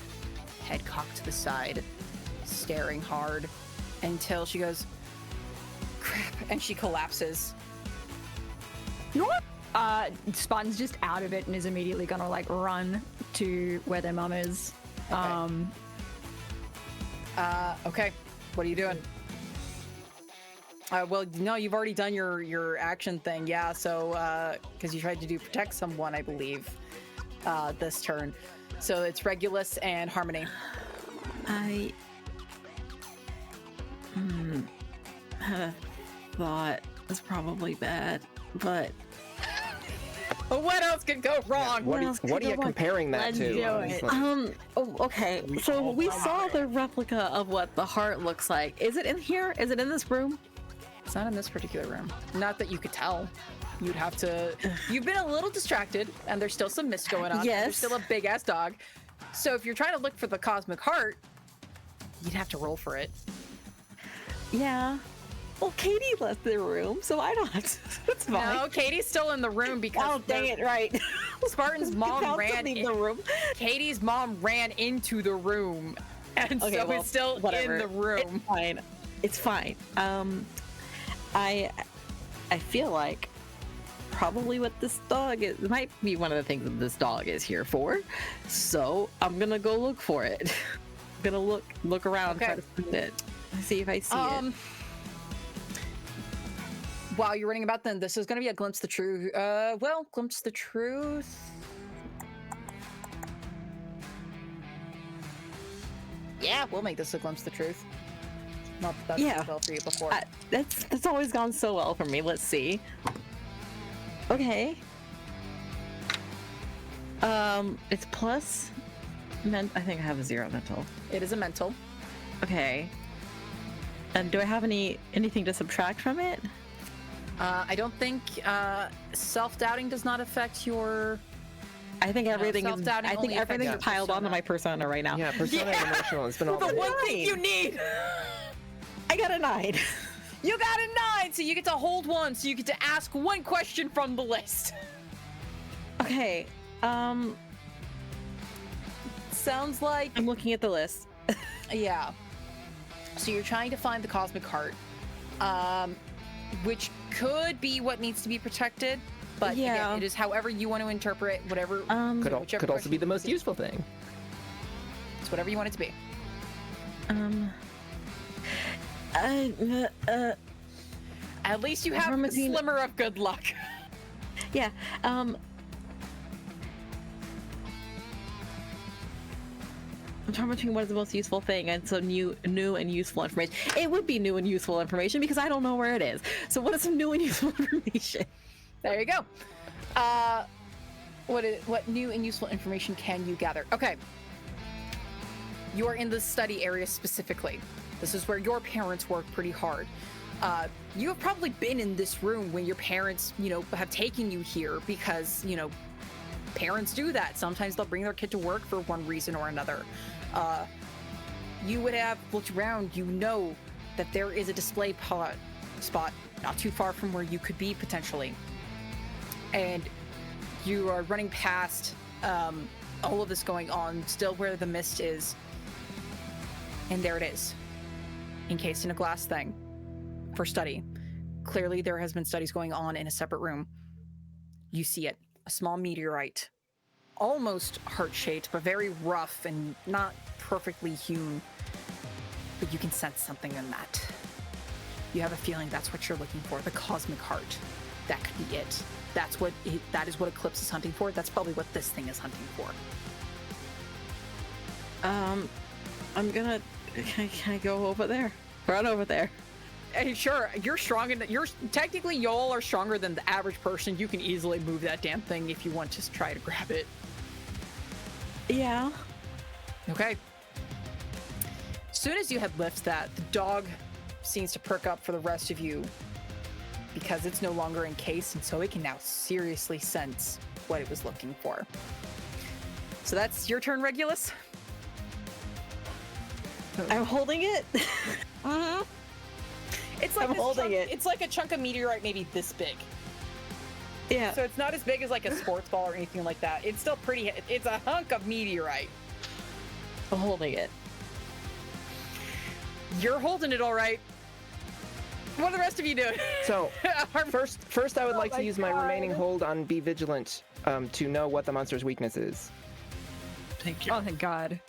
head cocked to the side, staring hard until she goes, crap, and she collapses. You know what? Spartan's just out of it and is immediately gonna like run to where their mum is. Okay. Okay, what are you doing? Well, no, you've already done your action thing, yeah. So, because you tried to do protect someone, I believe, this turn. So it's Regulus and Harmony. I thought it was probably bad, but What else could go wrong? What are you comparing that let's to? do honestly? it. Okay. So we saw the replica of what the heart looks like. Is it in here? Is it in this room? It's not in this particular room. Not that you could tell. You'd have to. You've been a little distracted, and there's still some mist going on. Yes. There's still a big ass dog. So if you're trying to look for the cosmic heart, you'd have to roll for it. Yeah. Well, Katie left the room, so I don't have to. It's fine. No, Katie's still in the room because Oh, dang it, right. Spartan's mom Found ran something in. in the room. Katie's mom ran into the room, and Okay, so well, it's still whatever. in the room. It's fine. It's fine. I feel like probably what this dog is might be one of the things that this dog is here for. So I'm gonna go look for it. I'm gonna look around, Okay. try to find it, see if I see it. While you're running about, then this is going to be a glimpse the truth. Glimpse the truth. Yeah, we'll make this a glimpse the truth. Not that that's Yeah. gone well for you before. That's always gone so well for me. Let's see. Okay. It's plus. I think I have a 0 mental. It is a mental. Okay. And do I have anything to subtract from it? I don't think self-doubting does not affect your. I think everything is. self-doubting I think only affects everything's your piled onto persona. my persona right now. Yeah, persona and emotional. It's been all The good. one thing you need. I got a 9. You got a 9, so you get to hold one, so you get to ask one question from the list. Okay. Sounds like. I'm looking at the list. Yeah. So you're trying to find the cosmic heart, which could be what needs to be protected, but Yeah. again, it is however you want to interpret whatever. Could whichever also be the question most you useful thing. It's whatever you want it to be. At least you have a Hermitine- slimmer of good luck. Yeah. I'm trying between what is the most useful thing and some new and useful information. It would be new and useful information because I don't know where it is. So what is some new and useful information? There you go. What new and useful information can you gather? Okay. You're in the study area specifically. This is where your parents work pretty hard. You have probably been in this room when your parents, have taken you here because, parents do that. Sometimes they'll bring their kid to work for one reason or another. You would have looked around, that there is a display spot not too far from where you could be potentially. And you are running past all of this going on, still where the mist is. And there it is, encased in a glass thing for study. Clearly, there has been studies going on in a separate room. You see it, a small meteorite, almost heart-shaped, but very rough and not perfectly hewn. But you can sense something in that. You have a feeling that's what you're looking for, the cosmic heart. that could be it. That is what Eclipse is hunting for. That's probably what this thing is hunting for. I'm gonna. Can I go over there? Run over there. Hey, sure, you're strong, and you're technically y'all are stronger than the average person. You can easily move that damn thing if you want to try to grab it. Yeah. Okay. As soon as you had lifted that, the dog seems to perk up for the rest of you because it's no longer encased, and so it can now seriously sense what it was looking for. So that's your turn, Regulus. I'm holding it. Mm-hmm. It's like I'm holding it. It's like a chunk of meteorite, maybe this big. Yeah. So it's not as big as like a sports ball or anything like that. It's still pretty. It's a hunk of meteorite. I'm holding it. You're holding it all right. What are the rest of you doing? So first I would like my to use my God. remaining hold on Be Vigilant to know what the monster's weakness is. Thank you. Oh, thank God.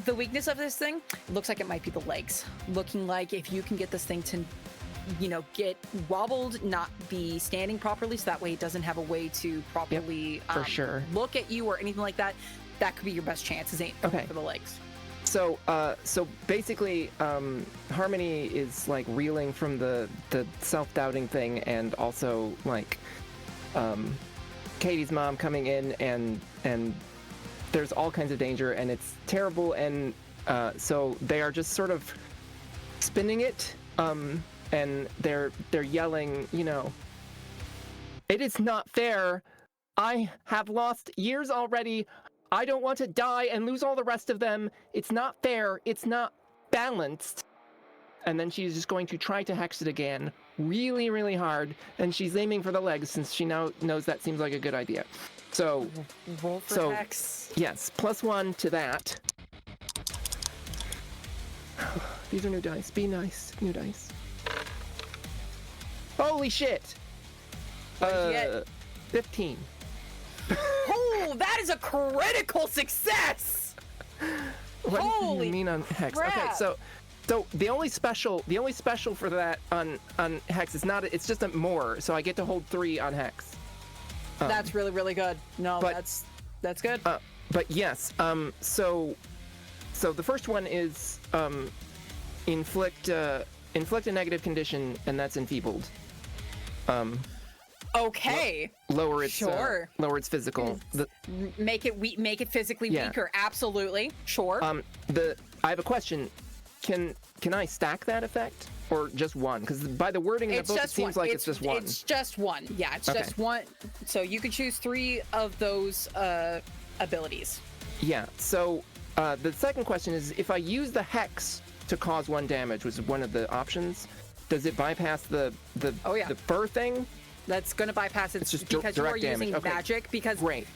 The weakness of this thing looks like it might be the legs. Looking like if you can get this thing to, get wobbled, not be standing properly, so that way it doesn't have a way to properly for sure. look at you or anything like that. That could be your best chance. Is Okay. for the legs. So basically, Harmony is like reeling from the self-doubting thing, and also like Katie's mom coming in, and there's all kinds of danger, and it's terrible, and so they are just sort of spinning it, and they're yelling, it is not fair. I have lost years already. I don't want to die and lose all the rest of them. It's not fair. It's not balanced. And then she's just going to try to hex it again really, really hard. And she's aiming for the legs since she now knows that seems like a good idea. So, Roll for hex. yes, +1 to that. These are new dice. Be nice. New dice. Holy shit! What did you get? 15. Oh, that is a critical success! What do Holy you mean on hex? Okay, crap. so the only special for that on hex is not, it's just a more, so I get to hold 3 on hex. That's really, really good. No, but- that's good. But yes, so the first one is inflict a negative condition, and that's enfeebled. Okay. Lower its Sure. lower its physical. Make it physically Yeah. weaker. Absolutely. Sure. I have a question. Can I stack that effect, or just one? Because by the wording in the book, it seems like it's just one. It's just one. Yeah, it's Okay. just one. So you can choose 3 of those abilities. Yeah. So the second question is, if I use the hex to cause 1 damage, which is one of the options, does it bypass the Oh, yeah. the fur thing? That's going to bypass it It's just because you are direct damage. using Okay. magic. Because Great.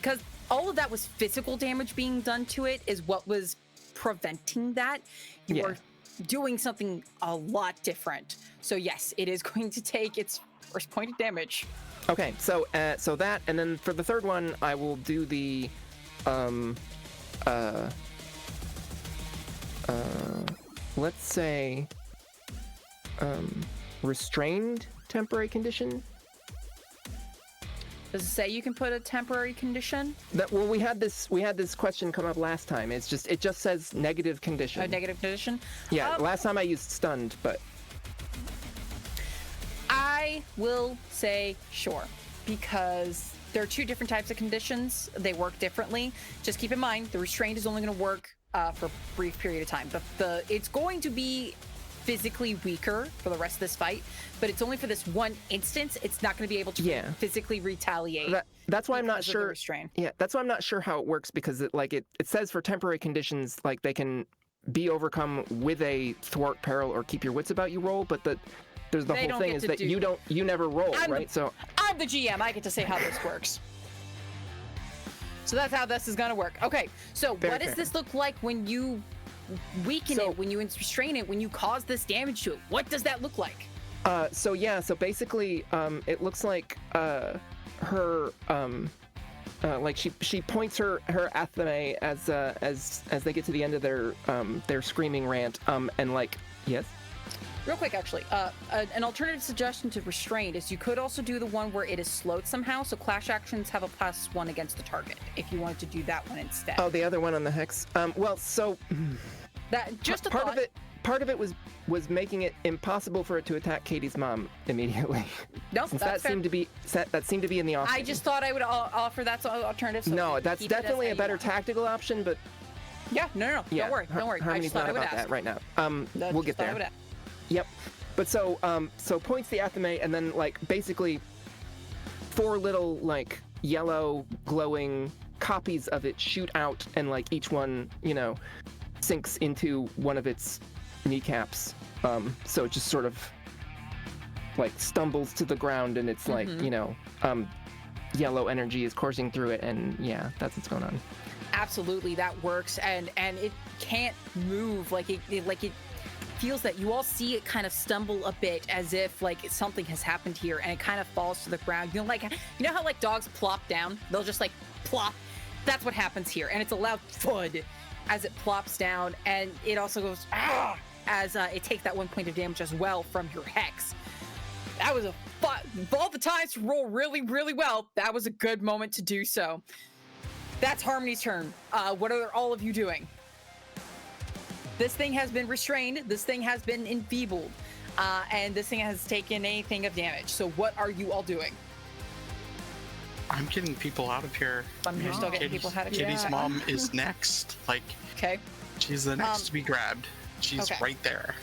all of that was physical damage being done to it is what was preventing that. You Yeah. are doing something a lot different. So yes, it is going to take its first point of damage. Okay. So that, and then for the third one, I will do the let's say restrained temporary condition. Does it say you can put a temporary condition? Well, we had this question come up last time. It just says negative condition. A negative condition? Yeah, last time I used stunned, but I will say sure, because there are 2 different types of conditions. They work differently. Just keep in mind, the restraint is only going to work for a brief period of time. It's going to be physically weaker for the rest of this fight, but it's only for this one instance. It's not going to be able to physically retaliate. that's why I'm not because of the sure. restraint. Yeah, that's why I'm not sure how it works, because it says for temporary conditions, like they can be overcome with a thwart peril or keep your wits about you roll, but there's the They whole don't thing get is to that do- you never roll, right? So I'm the GM. I get to say how this works. So that's how this is going to work. Okay, so Very what does fair. this look like when you weaken it, when you restrain it, when you cause this damage to it? What does that look like? so basically, it looks like her like she points her athame as they get to the end of their screaming rant, and like, yes. Real quick, actually, an alternative suggestion to restrained is you could also do the one where it is slowed somehow. So clash actions have a +1 against the target. If you wanted to do that one instead. Oh, the other one on the hex. Well, so That just a part thought. of it. Part of it was making it impossible for it to attack Katie's mom immediately. No, Since that's that seemed to be in the offing. I just thought I would offer that alternative. So No, we that's keep it as definitely how a you better want. table option, but Yeah, no. yeah, Don't worry. I Harmony's just thought not I would about ask. that right now. That's We'll just get thought I there. would ask. Yep. But so points the athame, and then like basically 4 little like yellow glowing copies of it shoot out, and like each one, sinks into one of its kneecaps. So it just sort of like stumbles to the ground, and it's like, yellow energy is coursing through it, and yeah, that's what's going on. Absolutely, that works, and it can't move. Like it feels that you all see it kind of stumble a bit, as if like something has happened here, and it kind of falls to the ground. You know how like dogs plop down? They'll just like plop. That's what happens here, and it's a loud thud as it plops down, and it also goes as it takes that 1 point of damage as well from your hex. That was of all the times to roll really, really well. That was a good moment to do so. That's Harmony's turn. What are all of you doing? This thing has been restrained. This thing has been enfeebled. And this thing has taken anything of damage. So what are you all doing? I'm getting people out of here. You're still getting people out of here? Kitty's mom is next. Like, Okay. she's the next to be grabbed. She's okay. right there.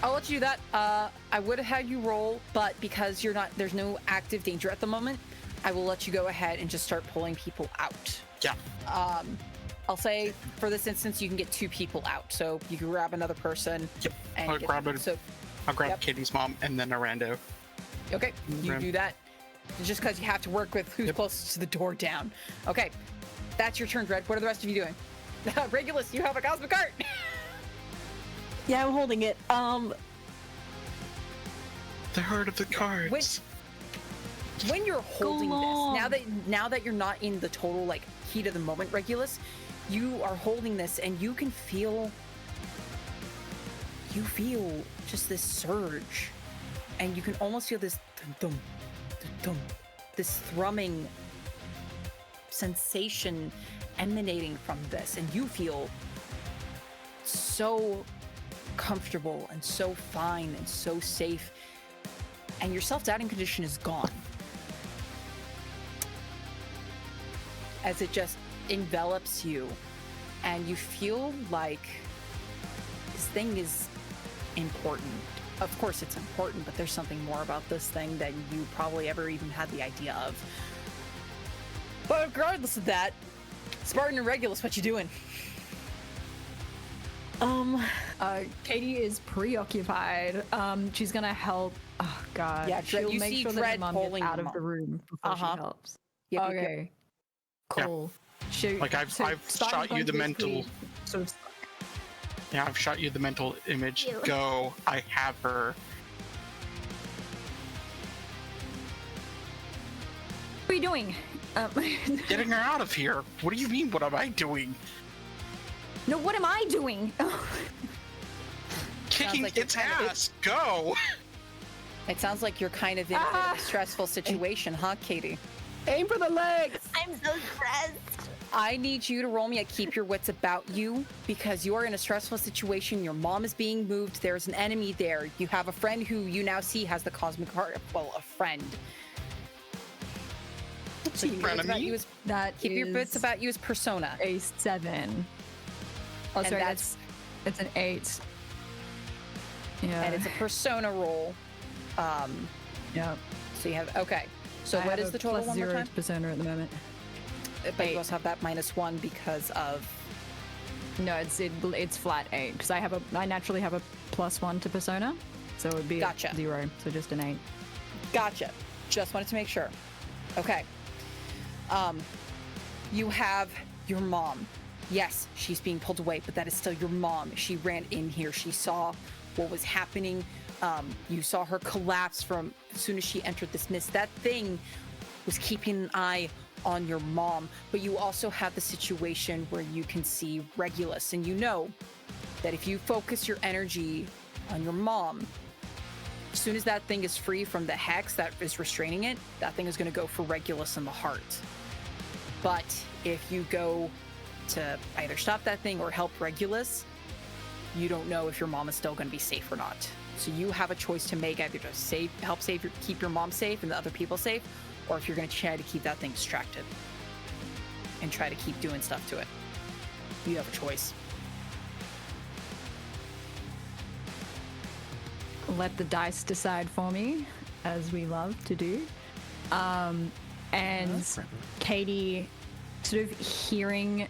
I'll let you do that. I would have had you roll, but because there's no active danger at the moment, I will let you go ahead and just start pulling people out. Yeah. I'll say for this instance, you can get 2 people out. So you can grab another person. Yep. And I'll get grab them. it. So, I'll grab yep. Kitty's mom and then a rando. okay, you Ram. do that. Just because you have to work with who's Yep. closest to the door down. Okay, that's your turn, Dread. What are the rest of you doing? Regulus, you have a cosmic art. Yeah, I'm holding it. The heart of the cards. When you're holding this, now that you're not in the total like heat of the moment, Regulus, you are holding this, and you can feel. You feel just this surge, and you can almost feel this dum, dum, this thrumming sensation emanating from this, and you feel so comfortable and so fine and so safe, and your self-doubting condition is gone as it just envelops you, and you feel like this thing is important. Of course it's important, but there's something more about this thing than you probably ever even had the idea of. But regardless of that, Spartan and Regulus, what you doing? Katie is preoccupied. She's gonna help. Oh God. Yeah, she'll you make see sure that Dread her mom gets pulling out your of the mom. room before she helps. Yep, yep, yep. Okay. Cool. She, Like, I've shot you the mental. Sort of. Yeah, I've shot you the mental image. Ew. Go. I have her. What are you doing? Getting her out of here. What do you mean? What am I doing? No, what am I doing? Kicking like you're its kind of- ass. Go. It sounds like you're kind of in a bit of a stressful situation, huh, Katie? Aim for the legs! I'm so stressed. I need you to roll me a keep your wits about you, because you are in a stressful situation. Your mom is being moved. There's an enemy there. You have a friend who you now see has the cosmic heart. Well, a friend. So keep your wits about you as, That keep your wits is about you as persona. a 7. Oh, And sorry, that's- it's an 8. Yeah. And it's a persona roll. yeah. So you have, okay. So I what have is a the total plus one more 0 time? to persona at the moment. But you 8. also have that -1 because of, No, it's flat 8 because I naturally have a +1 to persona, so it would be Gotcha. 0, so just an 8. gotcha. Just wanted to make sure. Okay. You have your mom. Yes, she's being pulled away, but that is still your mom. She ran in here. She saw what was happening. You saw her collapse from as soon as she entered this mist. That thing was keeping an eye on your mom, but you also have the situation where you can see Regulus, and you know that if you focus your energy on your mom, as soon as that thing is free from the hex that is restraining it, that thing is going to go for Regulus in the heart. But if you go to either stop that thing or help Regulus, you don't know if your mom is still going to be safe or not. So you have a choice to make, either to keep your mom safe and the other people safe, or if you're going to try to keep that thing distracted and try to keep doing stuff to it. You have a choice. Let the dice decide for me, as we love to do. And Katie, sort of hearing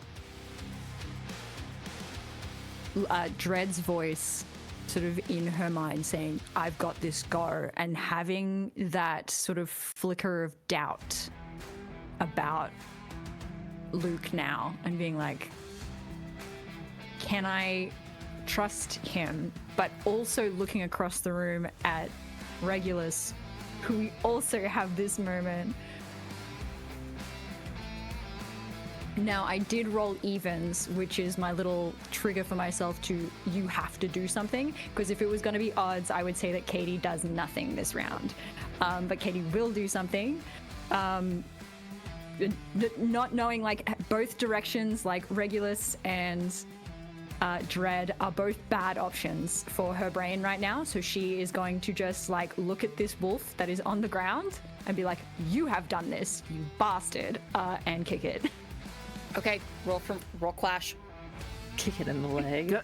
Dread's voice sort of in her mind saying, I've got this, go, and having that sort of flicker of doubt about Luke now, and being like, can I trust him? But also looking across the room at Regulus, who we also have this moment. Now, I did roll evens, which is my little trigger for myself to, you have to do something. Because if it was going to be odds, I would say that Katie does nothing this round. But Katie will do something. Not knowing, like, both directions, like Regulus and Dread are both bad options for her brain right now. So she is going to just, like, look at this wolf that is on the ground and be like, you have done this, you bastard, and kick it. Okay, roll clash. Kick it in the leg.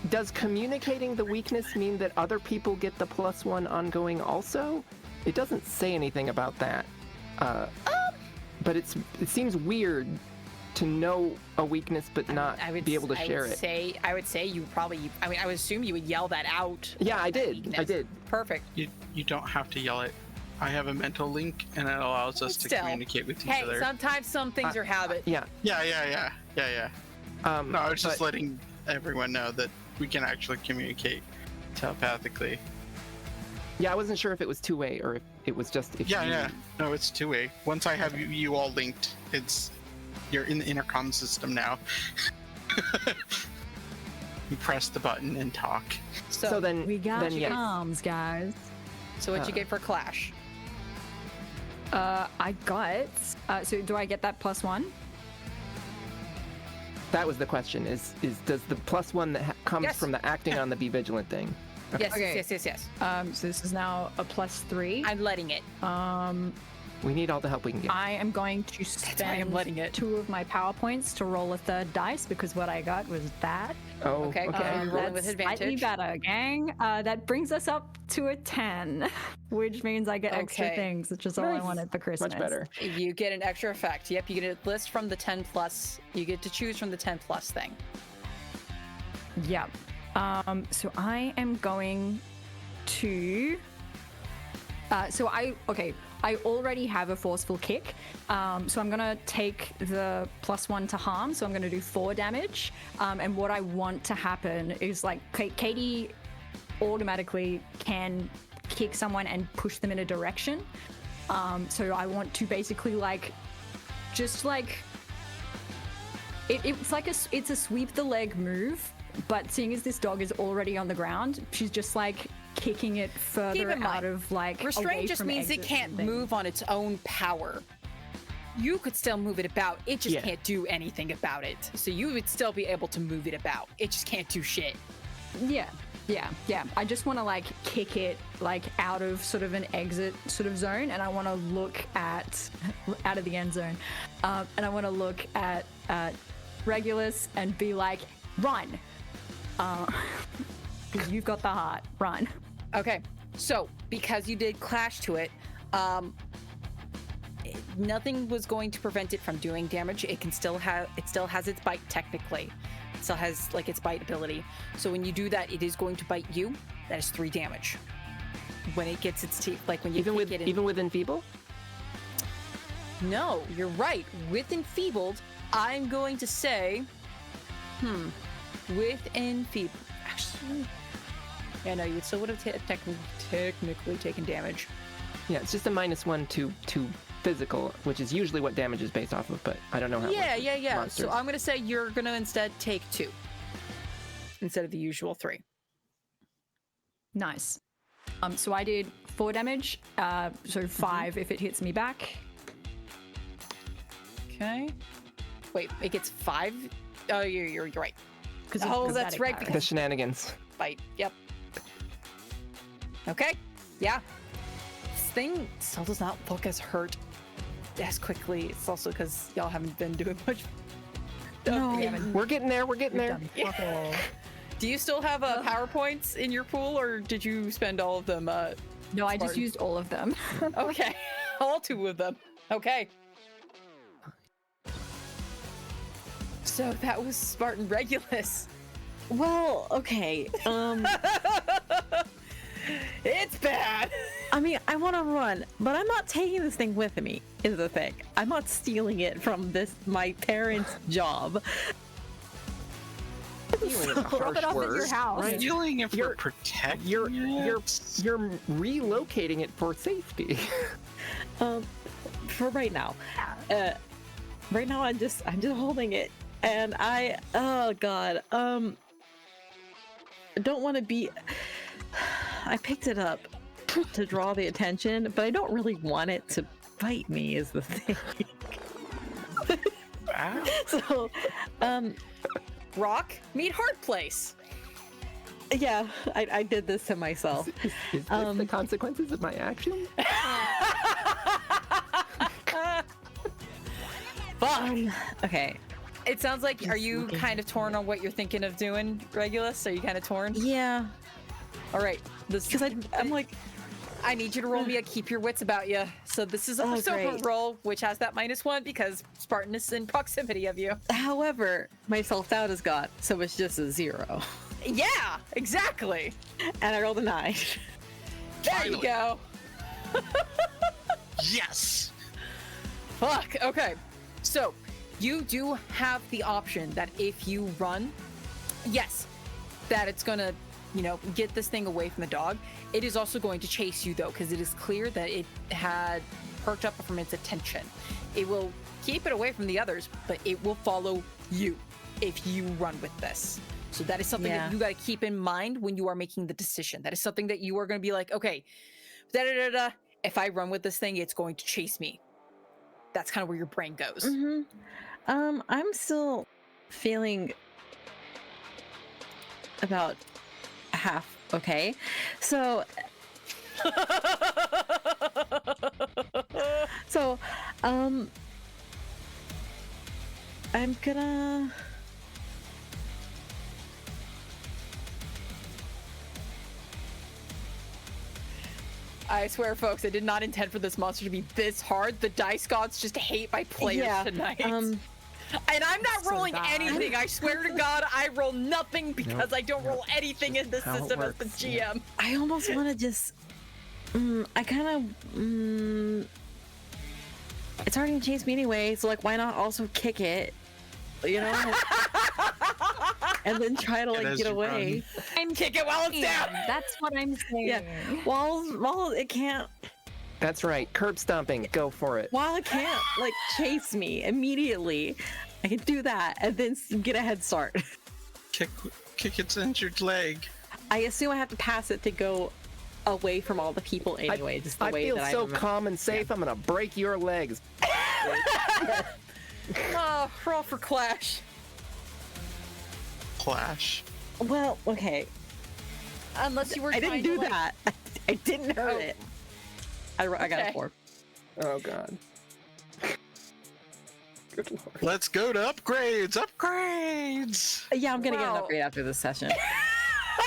Does communicating the weakness mean that other people get the +1 ongoing also? It doesn't say anything about that. But it seems weird to know a weakness but not be able to share it. I would say you probably, I would assume you would yell that out. Yeah, I did. Perfect. You don't have to yell it. I have a mental link, and it allows us to communicate with each other. Hey, sometimes some things are habit. Yeah. Yeah. No, I was just letting everyone know that we can actually communicate telepathically. Yeah, I wasn't sure if it was two-way or if it was just... Yeah. No, it's two-way. Once I have you all linked, you're in the intercom system now. You press the button and talk. So then... We got yes. comms, guys. So what'd you get for clash? I got... so do I get that +1? That was the question, is does the +1 that comes Yes. from the acting on the Be Vigilant thing? Yes, Okay. yes. So this is now a +3. I'm letting it. We need all the help we can get. I am going to why I'm spend letting it. 2 of my power points to roll a third dice because what I got was bad. Oh, Okay. okay. Rolling with That's slightly advantage. better, gang. That brings us up to a 10, which means I get extra Okay. things, which is all I Nice. wanted for Christmas. Much better. You get an extra effect. Yep, you get a list from the 10 plus. You get to choose from the 10 plus thing. Yep. So I am going to... I already have a forceful kick, so I'm gonna take the +1 to harm, so I'm gonna do 4 damage, and what I want to happen is, like, Katie automatically can kick someone and push them in a direction, so I want to basically, like, just, like, it's like it's a sweep the leg move, but seeing as this dog is already on the ground, she's just, like, kicking it further Keep in mind, out of, like, restraint away just from means it exits can't and things. move on its own power. You could still move it about. It just Yeah. can't do anything about it. So you would still be able to move it about. It just can't do shit. Yeah. I just want to, like, kick it, like, out of sort of an exit sort of zone, and I want to look at out of the end zone, and I want to look at Regulus and be like, run, because you've got the heart, run. Okay, so because you did clash to it, nothing was going to prevent it from doing damage. It still has its bite technically. It still has, like, its bite ability. So when you do that, it is going to bite you. That is 3 damage. When it gets its teeth, like when you Even kick it even with Enfeeble? No, you're right. With enfeebled, I'm going to say, with enfeebled, actually, yeah, no, you still would have technically taken damage. Yeah, it's just a -1 to physical, which is usually what damage is based off of, but I don't know how. Yeah. Monsters. So I'm going to say you're going to instead take 2. instead of the usual 3. Nice. So I did 4 damage, so 5 if it hits me back. Okay. Wait, it gets 5? Oh, you're right. Oh, that's right. The shenanigans. Bite. Yep. Okay. Yeah. This thing still does not look as hurt as quickly. It's also because y'all haven't been doing much. No. You haven't- We're getting there. We're getting there. Do you still have PowerPoints in your pool, or did you spend all of them? No, I just Spartan? used all of them. Okay. All 2 of them. Okay. So that was Spartan Regulus. Well, okay. It's bad. I mean, I want to run, but I'm not taking this thing with me, is the thing. I'm not stealing it from my parents' job. Drop it off at your house. Right. Stealing if You're- we're protecting You're it? relocating it for safety. For right now. Right now I'm just holding it, and oh god, don't want to be. I picked it up to draw the attention, but I don't really want it to bite me, is the thing. Wow. So, Rock, meet Hard Place. yeah, I did this to myself. Is this the consequences of my action? Fuck. Okay, It sounds like, are Just you looking. kind of torn on what you're thinking of doing, Regulus? Are you kind of torn? yeah, All right. This because I'm like, I need you to roll me a keep your wits about you. So this is a Oh, persona great. roll, which has that -1 because Spartan is in proximity of you. however, my self-doubt is gone, so it's just a 0. Yeah, exactly. And I rolled a 9. There Finally. you go. Yes! Fuck. Okay. So you do have the option that if you run, yes, that it's gonna, get this thing away from the dog. It is also going to chase you though, because it is clear that it had perked up from its attention. It will keep it away from the others, but it will follow you if you run with this. So that is something Yeah. that you got to keep in mind when you are making the decision. That is something that you are going to be like, okay, da da da da. If I run with this thing, it's going to chase me. That's kind of where your brain goes. Mm-hmm. I'm still feeling about half okay. So, I'm gonna. I swear, folks, I did not intend for this monster to be this hard. The dice gods just hate my players Yeah, tonight. And I'm not So rolling bad. anything. I swear to God, I roll nothing because I don't roll anything in this how it system as the works, GM. yeah. I almost want to just. I kind of. It's already gonna chase me anyway, so like, why not also kick it? You know, and then try to It like as get you away. I'm Kick it while it's down. That's what I'm saying. Yeah, while it can't, That's right. Curb stomping. Go for it. while it can't like chase me immediately, I can do that and then get a head start. Kick its injured leg. I assume I have to pass it to go away from all the people anyway. Just the I way feel that so I remember. calm and safe. I'm gonna break your legs. Oh, roll for Clash. Clash. Well, okay. Unless you were I trying didn't do to, like- that. I didn't hurt Oh. it. I got Okay. a 4. Oh god. Good lord. Let's go to upgrades! Upgrades! Yeah, I'm gonna get an Wow. upgrade after this session.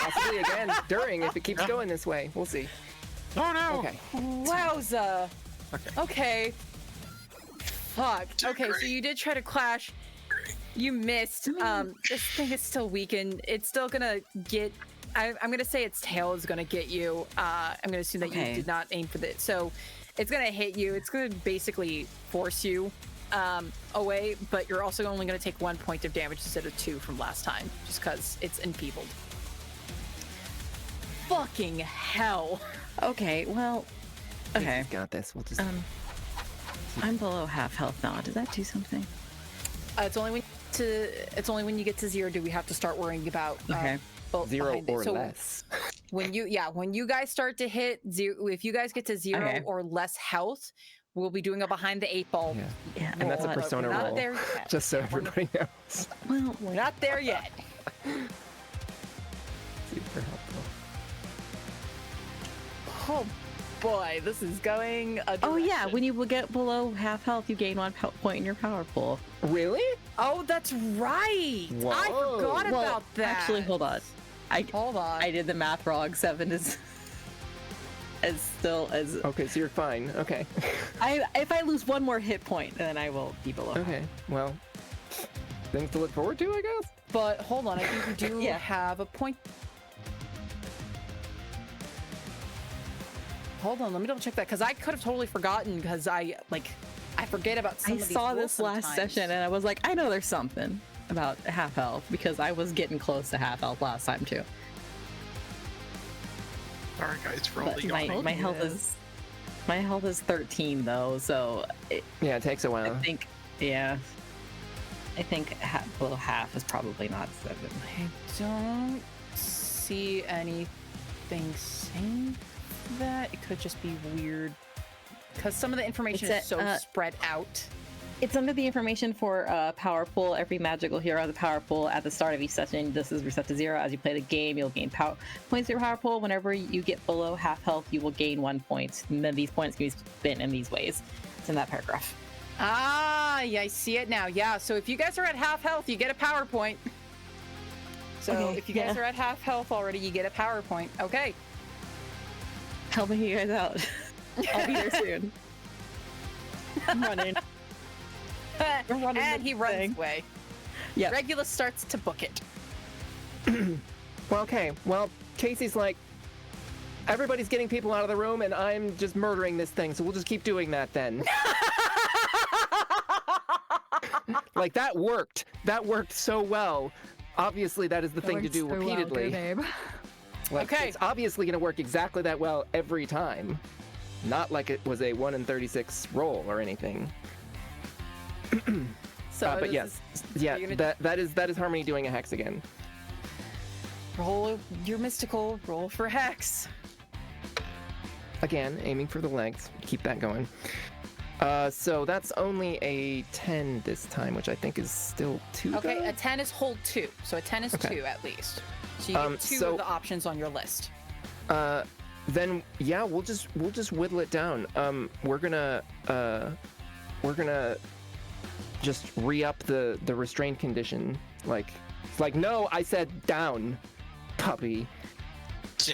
Possibly again during if it keeps going this way. We'll see. Oh no! Okay. Wowza. Okay. Okay. Fuck. Too Okay, so great. you did try to Clash. You missed. This thing is still weakened. It's still gonna get. I'm gonna say its tail is gonna get you. I'm gonna assume that Okay. you did not aim for this. So it's gonna hit you. It's gonna basically force you away, but you're also only gonna take 1 point of damage instead of 2 from last time, just because it's enfeebled. Fucking hell. Okay, well, okay. We've got this. We'll just. I'm below half health now. Does that do something? It's only when when you get to 0 do we have to start worrying about Okay. 0 behind it. or So less. when you guys start to hit 0, if you guys get to 0 Okay. or less health, we'll be doing a behind the 8 ball. Yeah. Yeah, And that's a roll, but persona we're not roll. there yet. Just so everybody knows. Well, We're not there yet. Super helpful. Oh boy, this is going. oh yeah, when you will get below half health, you gain 1 point in your power pool. Really? Oh, that's right. I Whoa. forgot Well, about that. actually, hold on. Hold on. I did the math wrong. 7 is still as Okay, so you're fine. Okay. if I lose 1 more hit point, then I will be below. Okay. Well, things to look forward to, I guess. But hold on, I think we do Yeah. have a point. Hold on, let me double check that because I could have totally forgotten because I forget about some I of these saw rules this last sometimes. session and I was like, I know there's something about half health because I was getting close to half health last time too. Sorry, guys, for all But the my yawning. health is 13 though, so Yeah, it takes a I while. think below half is probably not 7. I don't see anything saying that. It could just be weird because some of the information It's is so spread out. It's under the information for power pool. Every magical hero has a power pool at the start of each session. This is reset to 0. As you play the game, you'll gain points to your power pool. Whenever you get below half health, you will gain 1 point. And then these points can be spent in these ways. It's in that paragraph. Ah, yeah, I see it now. Yeah, so if you guys are at half health, you get a power point. So Okay, if you guys yeah. are at half health already, you get a power point. Okay. Helping you guys out. I'll be there soon. I'm running. We're running And this he runs thing. away. Yep. Regulus starts to book it. Well, okay. Well, Casey's like, everybody's getting people out of the room, and I'm just murdering this thing. So we'll just keep doing that then. Like that worked. That worked so well. Obviously, that is the thing to do repeatedly. babe. Like, Okay. It's obviously going to work exactly that well every time. Not like it was a 1 in 36 roll or anything. So But this yes, is- yeah, you're gonna- that is Harmony doing a hex again. roll your mystical, roll for hex. Again, aiming for the legs. Keep that going. So that's only a 10 this time, which I think is still 2. Okay, though? a 10 is hold 2. So a 10 is Okay. 2 at least. So you get 2 so- of the options on your list. Then yeah, we'll just whittle it down. We're gonna just re-up the restraint condition. Like no, I said down, puppy.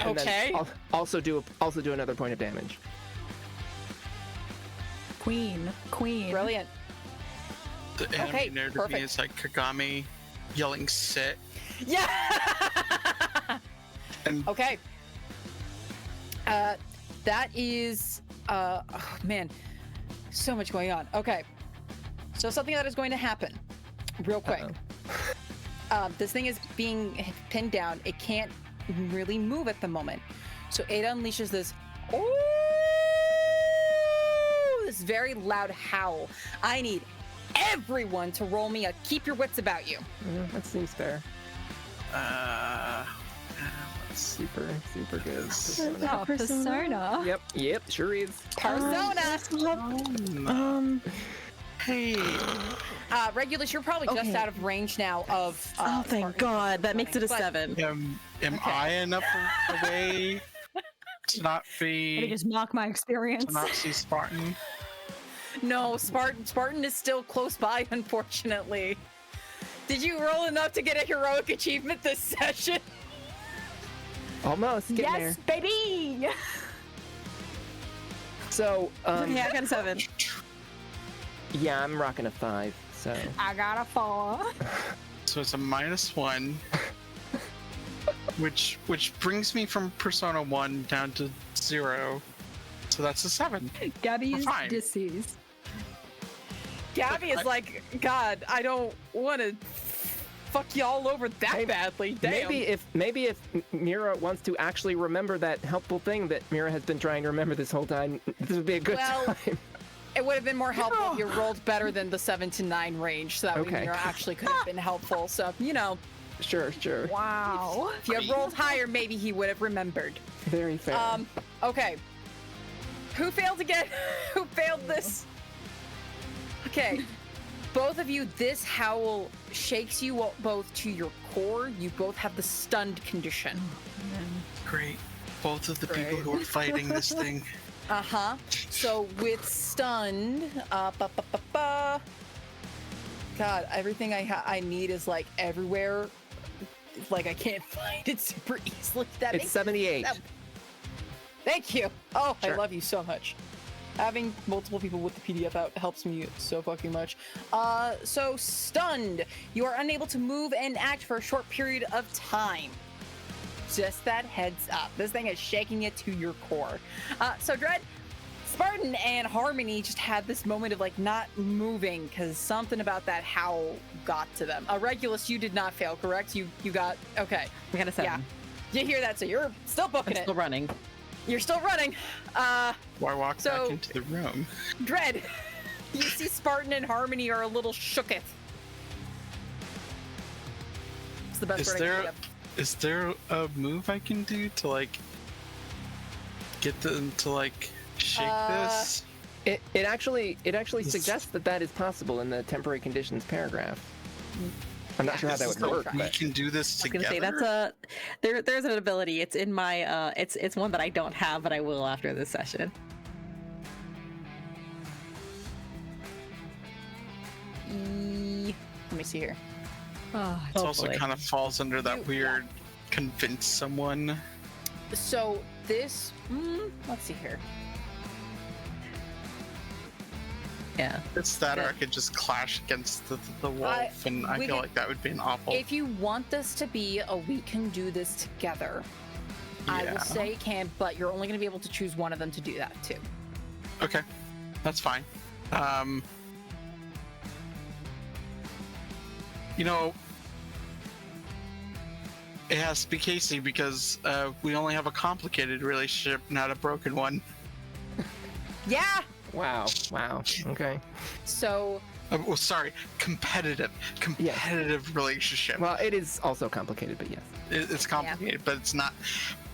And then Okay. also do another point of damage. Queen. Brilliant. The Okay, enemy nerd of me perfect. is like Kagami yelling "sit," Yeah. and Okay. That is, oh man, so much going on. Okay. So something that is going to happen real quick. This thing is being pinned down. It can't really move at the moment. So Ada unleashes this, this very loud howl. I need everyone to roll me a keep your wits about you. That seems fair. let's Super good. Oh, persona. Yep, sure is. Persona. hey, Regulus, you're probably just Okay. out of range now of. Oh, thank Spartan. God. That makes it a But- 7. am I enough away to not Let me be just mock my experience. to not see Spartan? No, Spartan is still close by, unfortunately. Did you roll enough to get a heroic achievement this session? Almost getting Yes, there. baby. So, Okay, I got a 7. yeah, I'm rocking a 5. So, I got a 4. So it's a -1, which brings me from Persona 1 down to 0. So that's a 7. Gabby is Fine. deceased. Gabby is like, God, I don't want to fuck y'all over that Hey, badly. Damn. maybe if Mira wants to actually remember that helpful thing that Mira has been trying to remember this whole time, this would be a good Well, time. It would have been more helpful if you rolled better than the 7 to 9 range, so that way Okay. you actually could have been helpful. So, you know, Sure. Wow. if you had rolled higher, maybe he would have remembered. Very fair. Okay. Who failed again? Who failed this? Okay. Both of you, this howl shakes you both to your core. You both have the stunned condition. Great. Both of the people who are fighting this thing. Uh-huh. So with stunned, God, everything I need is like everywhere. Like I can't find it super easily. That It's makes 78. Thank you. Oh, I Sure. love you so much. Having multiple people with the PDF out helps me so fucking much. So stunned. You are unable to move and act for a short period of time. Just that heads up. This thing is shaking it to your core. So Dread, Spartan, and Harmony just had this moment of like not moving because something about that howl got to them. Regulus, you did not fail, correct? You got okay. We got a 7. Yeah. You hear that? So you're still booking I'm it. still running. You're still running. Why walk So- back into the room? Dread, you see Spartan and Harmony are a little shooketh. It's the best Is word I can there think of. is there a move I can do to like get them to like shake this? It actually suggests that is possible in the temporary conditions paragraph. I'm not sure how that would still work, try. We but can do this I was together. gonna say that's there's an ability. It's in my it's one that I don't have, but I will after this session. Let me see here. Oh, It also Hopefully. kind of falls under that You- weird convince someone. So this, let's see here. Yeah. It's that, or Yeah. I could just clash against the wolf, and I we feel could- like that would be an awful. If you want this to be a we can do this together, I Yeah. will say can, but you're only going to be able to choose one of them to do that too. Okay, that's fine. You know, it has to be Casey because we only have a complicated relationship, not a broken one. Yeah. wow. Okay. So Well, sorry, competitive relationship. Well, it is also complicated, but yes. It's complicated, but it's not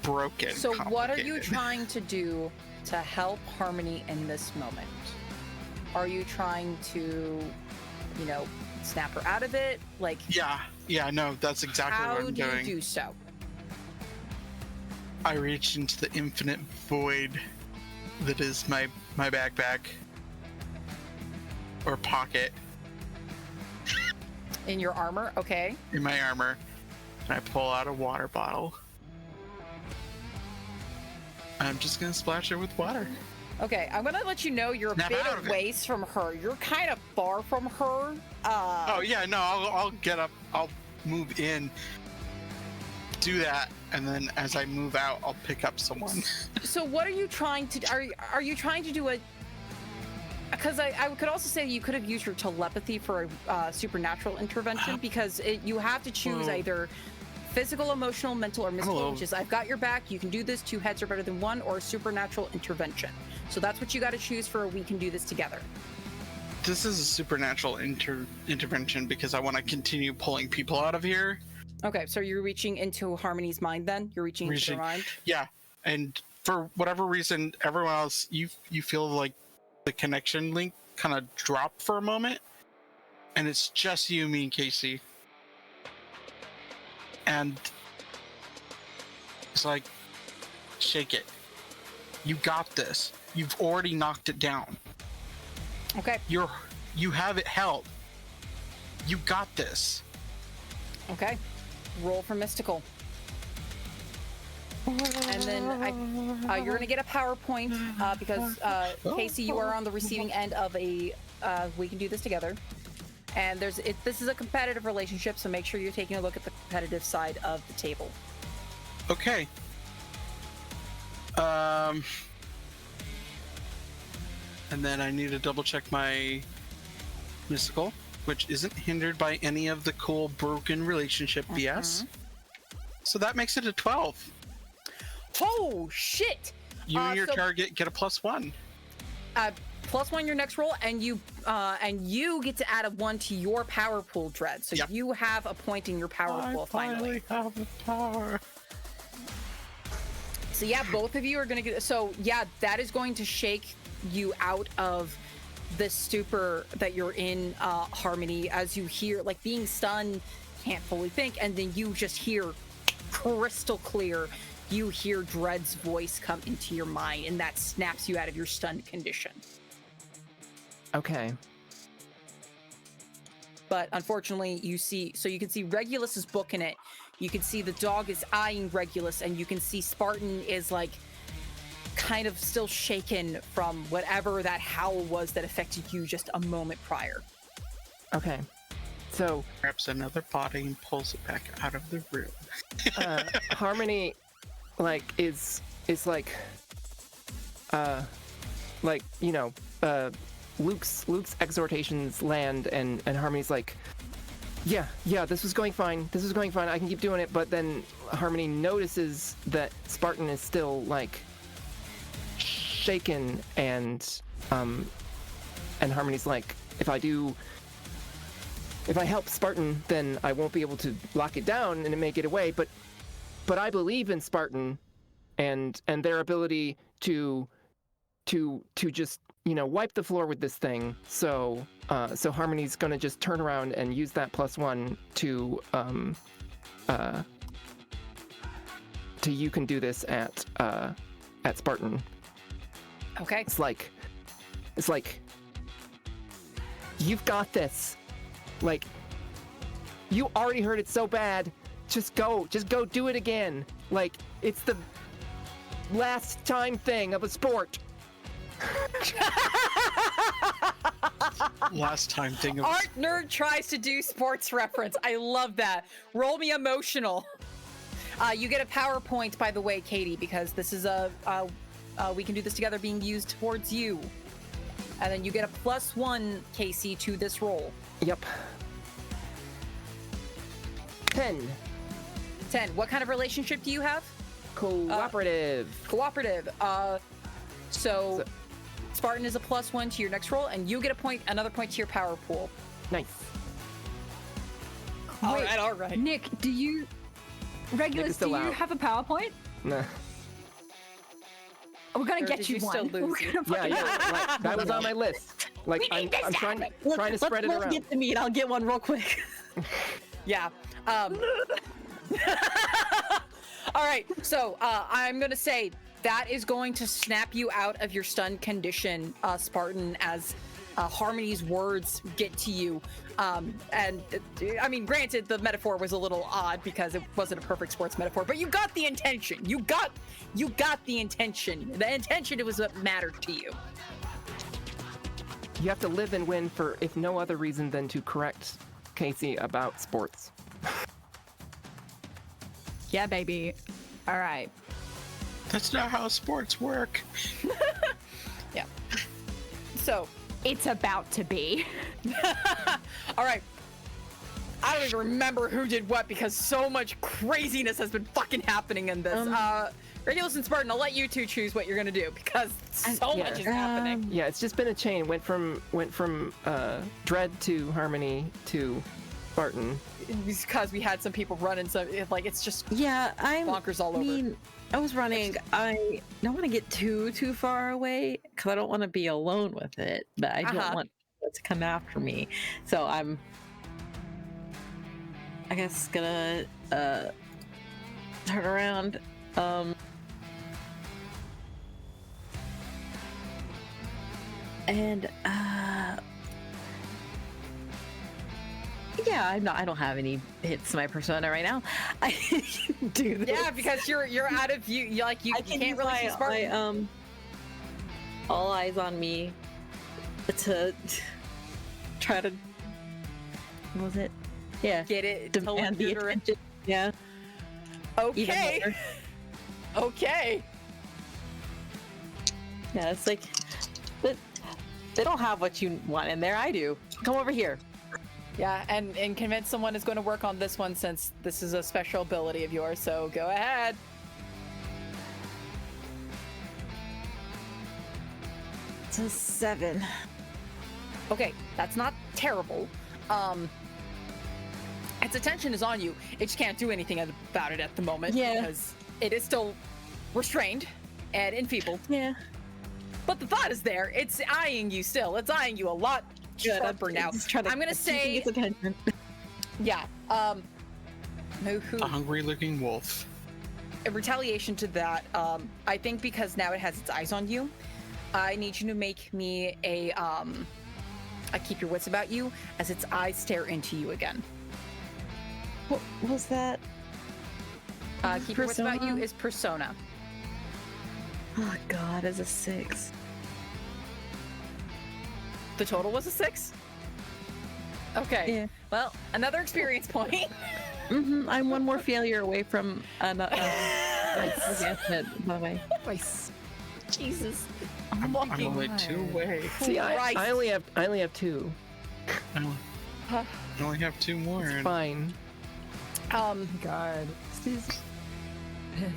broken. So what are you complicated. trying to do to help Harmony in this moment? Are you trying to, snap her out of it? Like, Yeah, no, that's exactly how what I'm do you doing. do so? I reach into the infinite void that is my backpack or pocket In your armor? Okay. in my armor, and I pull out a water bottle. I'm just gonna splash her with water. Okay, I'm gonna let you know you're a Snap bit out of of it. ways from her. You're kind of far from her. Oh yeah, no, I'll get up. I'll move in, do that, and then as I move out, I'll pick up someone. So what are you trying to? Are you trying to do a? Because I could also say you could have used your telepathy for a supernatural intervention because you have to choose Oh. either physical, emotional, mental, or mystical. little- Which is I've got your back. You can do this. 2 heads are better than 1, or supernatural intervention. So that's what you got to choose for. We can do this together. This is a supernatural intervention because I want to continue pulling people out of here. Okay, so you're reaching into Harmony's mind. Then you're reaching into her mind. Yeah, and for whatever reason, everyone else, you feel like the connection link kind of drop for a moment, and it's just you, me, and Casey. And it's like, shake it. You got this. You've already knocked it down. Okay. You have it held. You got this. Okay. Roll for mystical. And then you're gonna get a PowerPoint because Casey, you are on the receiving end of a. We can do this together. And this is a competitive relationship, so make sure you're taking a look at the competitive side of the table. Okay. And then I need to double check my mystical, which isn't hindered by any of the cool broken relationship BS. So that makes it a 12. Oh shit! You and your so- target get a +1. +1 your next roll, and you get to add a 1 to your power pool, Dread. So Yep. you have a point in your power pool finally. have the power. So yeah, both of you are gonna get. So yeah, that is going to shake you out of the stupor that you're in, Harmony, as you hear, like, being stunned, can't fully think, and then you just hear crystal clear. You hear Dread's voice come into your mind, and that snaps you out of your stunned condition. Okay. But unfortunately, you can see Regulus is booking it. You can see the dog is eyeing Regulus, and you can see Spartan is like kind of still shaken from whatever that howl was that affected you just a moment prior. Okay. So Grabs another body and pulls it back out of the room. Harmony, like, is like, you know, Luke's exhortations land, and Harmony's like, yeah, this was going fine. I can keep doing it. But then Harmony notices that Spartan is still like shaken, and Harmony's like, if I help Spartan, then I won't be able to lock it down and it may get away. But I believe in Spartan and their ability to just, you know, wipe the floor with this thing. So Harmony's gonna just turn around and use that +1 to you can do this at Spartan. Okay. It's like you've got this. Like, you already heard it so bad. Just go do it again. Like, it's the last time thing of a sport. Last time thing of Art Nerd tries to do sports reference. I love that. Roll me emotional. You get a PowerPoint, by the way, Katie, because this is we can do this together being used towards you. And then you get a +1, Casey, to this roll. Yep. 10. 10. What kind of relationship do you have? Cooperative. Cooperative. So Spartan is a +1 to your next roll, and you get another point to your power pool. Nice. All right. Nick, Regulus, still do you out. have a PowerPoint? Nah. We're gonna Or get did you you still one. lose We're it? gonna Yeah, fucking- like, that was on my list. Like, I'm trying to spread it let's around. get the meat. I'll get one real quick. Yeah. All right. So I'm gonna say that is going to snap you out of your stunned condition, Spartan, as Harmony's words get to you. And I mean, granted, the metaphor was a little odd because it wasn't a perfect sports metaphor, but you got the intention. You got the intention. The intention was what mattered to you. You have to live and win for, if no other reason than to correct Casey about sports. Yeah, baby. All right. That's not how sports work. Yeah. So, It's about to be. all right. I don't even remember who did what because so much craziness has been fucking happening in this. Regulus and Spartan, I'll let you two choose what you're gonna do because so much is happening. Yeah, it's just been a chain. Went from Dread to Harmony to Spartan. Because we had some people running, so it's just Yeah, I'm bonkers all over. I mean, I was running. I don't want to get too far away because I don't want to be alone with it, but I don't want it to come after me. So I'm, I guess, gonna turn around. And yeah, I don't have any hits to my persona right now. I can do this. Yeah, because you're out of you I can't can really use see Spartan. my, all eyes on me to try to, what was it? Yeah, Get it? demand the attention. Yeah. Even Okay. more. Okay. Yeah, it's like they don't have what you want in there. I do. Come over here. Yeah, and convince someone is going to work on this one since this is a special ability of yours. So go ahead. It's a 7. Okay, that's not terrible. Its attention is on you. It just can't do anything about it at the moment because it is still restrained and enfeebled. Yeah. But the thought is there. It's eyeing you still. It's eyeing you a lot sharper now. I'm gonna say, its attention. yeah. A hungry-looking wolf. In retaliation to that, I think because now it has its eyes on you, I need you to make me a keep your wits about you as its eyes stare into you again. What was that? Keep your wits about you is persona. Oh god, it's a 6. The total was a 6? Okay. Yeah. Well, another experience point. I'm one more failure away from another. Nice. Jesus. I'm only 2 away. See, I only have 2. I only have 2 more. It's fine. God.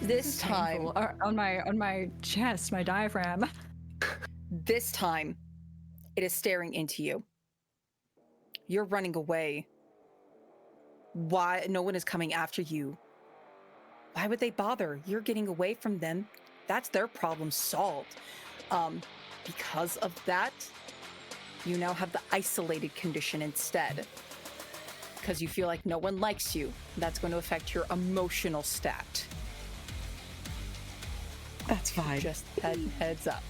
This time, painful. On my chest, my diaphragm. this time, it is staring into you. You're running away. Why? No one is coming after you. Why would they bother? You're getting away from them. That's their problem solved. Because of that, you now have the isolated condition instead. Because you feel like no one likes you. That's going to affect your emotional stat. That's fine. Just heads up.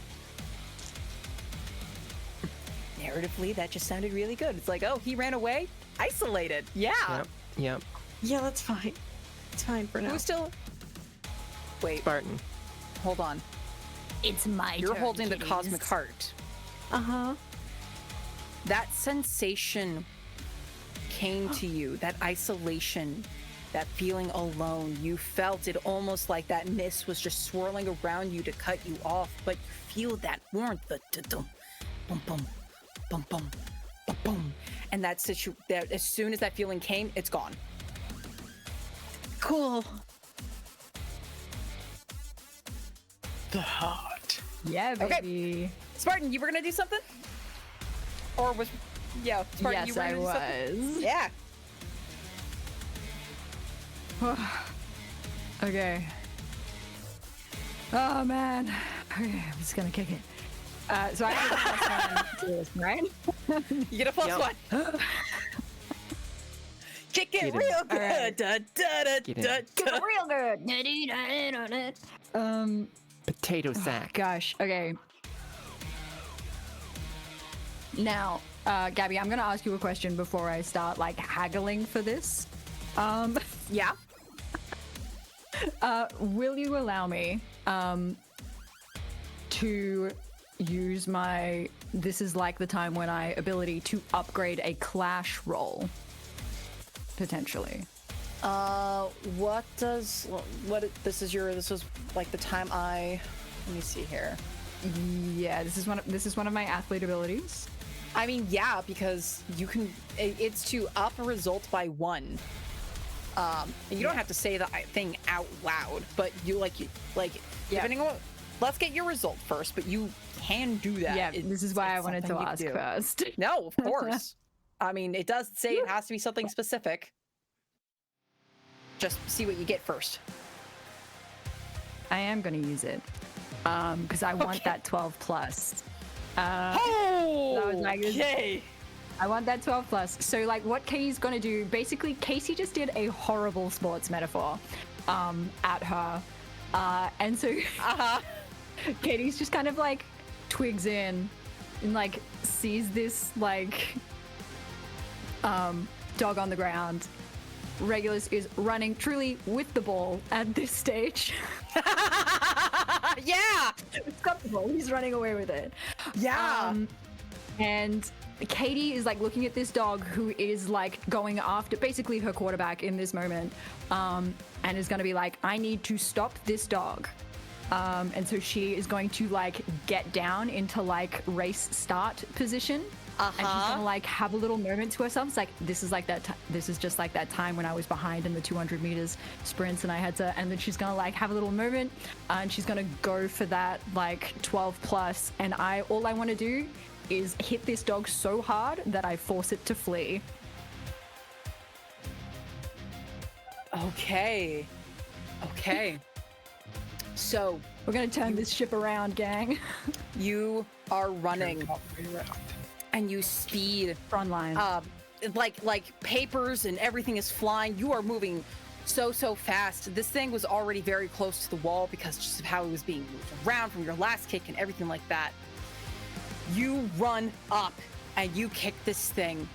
Narratively, that just sounded really good. It's like, oh, he ran away? Isolated. Yeah. Yep. Yeah, that's fine. It's fine for now. Who's still... Wait, Spartan. hold on. It's my You're turn, holding the kitties. cosmic heart. Uh-huh. That sensation came to you, that isolation, that feeling alone. You felt it almost like that mist was just swirling around you to cut you off, but you feel that warmth, the dum bum bum bum bum bum bum. And that as soon as that feeling came, it's gone. Cool. The heart. Yeah, baby. Spartan, you were gonna do something? Or was... Yeah, Spartan, you Yes, were I gonna do something? was. Yeah. Okay. Oh man. Okay, I'm just gonna kick it. So I have a +1 to this, right? You get a +1. Kick it Get him. real good. Alright. Da, da, da, Get him. da, da. Real good. Potato sack. Gosh. Okay. Now, Gabby, I'm gonna ask you a question before I start like haggling for this. Yeah. Will you allow me to use my "this is like the time when I" ability to upgrade a clash roll? Potentially. This was like the time let me see here. Yeah, this is one of my athlete abilities. I mean, yeah, because you can, it's to up a result by 1. And you don't have to say the thing out loud, but depending on, let's get your result first, but you can do that. Yeah, this is why I wanted to something you ask do. first. No, of course. I mean, it does say it has to be something specific. Just see what you get first. I am going to use it because I want that 12 plus. Okay. I want that 12 plus. So like what Katie's going to do, basically Casey just did a horrible sports metaphor at her. And so Katie's just kind of like twigs in and like sees this like dog on the ground. Regulus is running truly with the ball at this stage. Yeah. It's got the ball. He's running away with it. Yeah. And Katie is like looking at this dog who is like going after basically her quarterback in this moment, and is going to be like, I need to stop this dog. And so she is going to like get down into like race start position, And she's gonna like have a little moment to herself. It's like this is like that. This is just like that time when I was behind in the 200 meters sprints, and I had to. And then she's gonna like have a little moment, and she's gonna go for that like 12 plus. And all I want to do is hit this dog so hard that I force it to flee. Okay. So We're gonna turn this ship around, gang. you are running and you speed Front line. like papers and everything is flying. You are moving so fast. This thing was already very close to the wall because just of how it was being moved around from your last kick and everything like that. You run up and you kick this thing,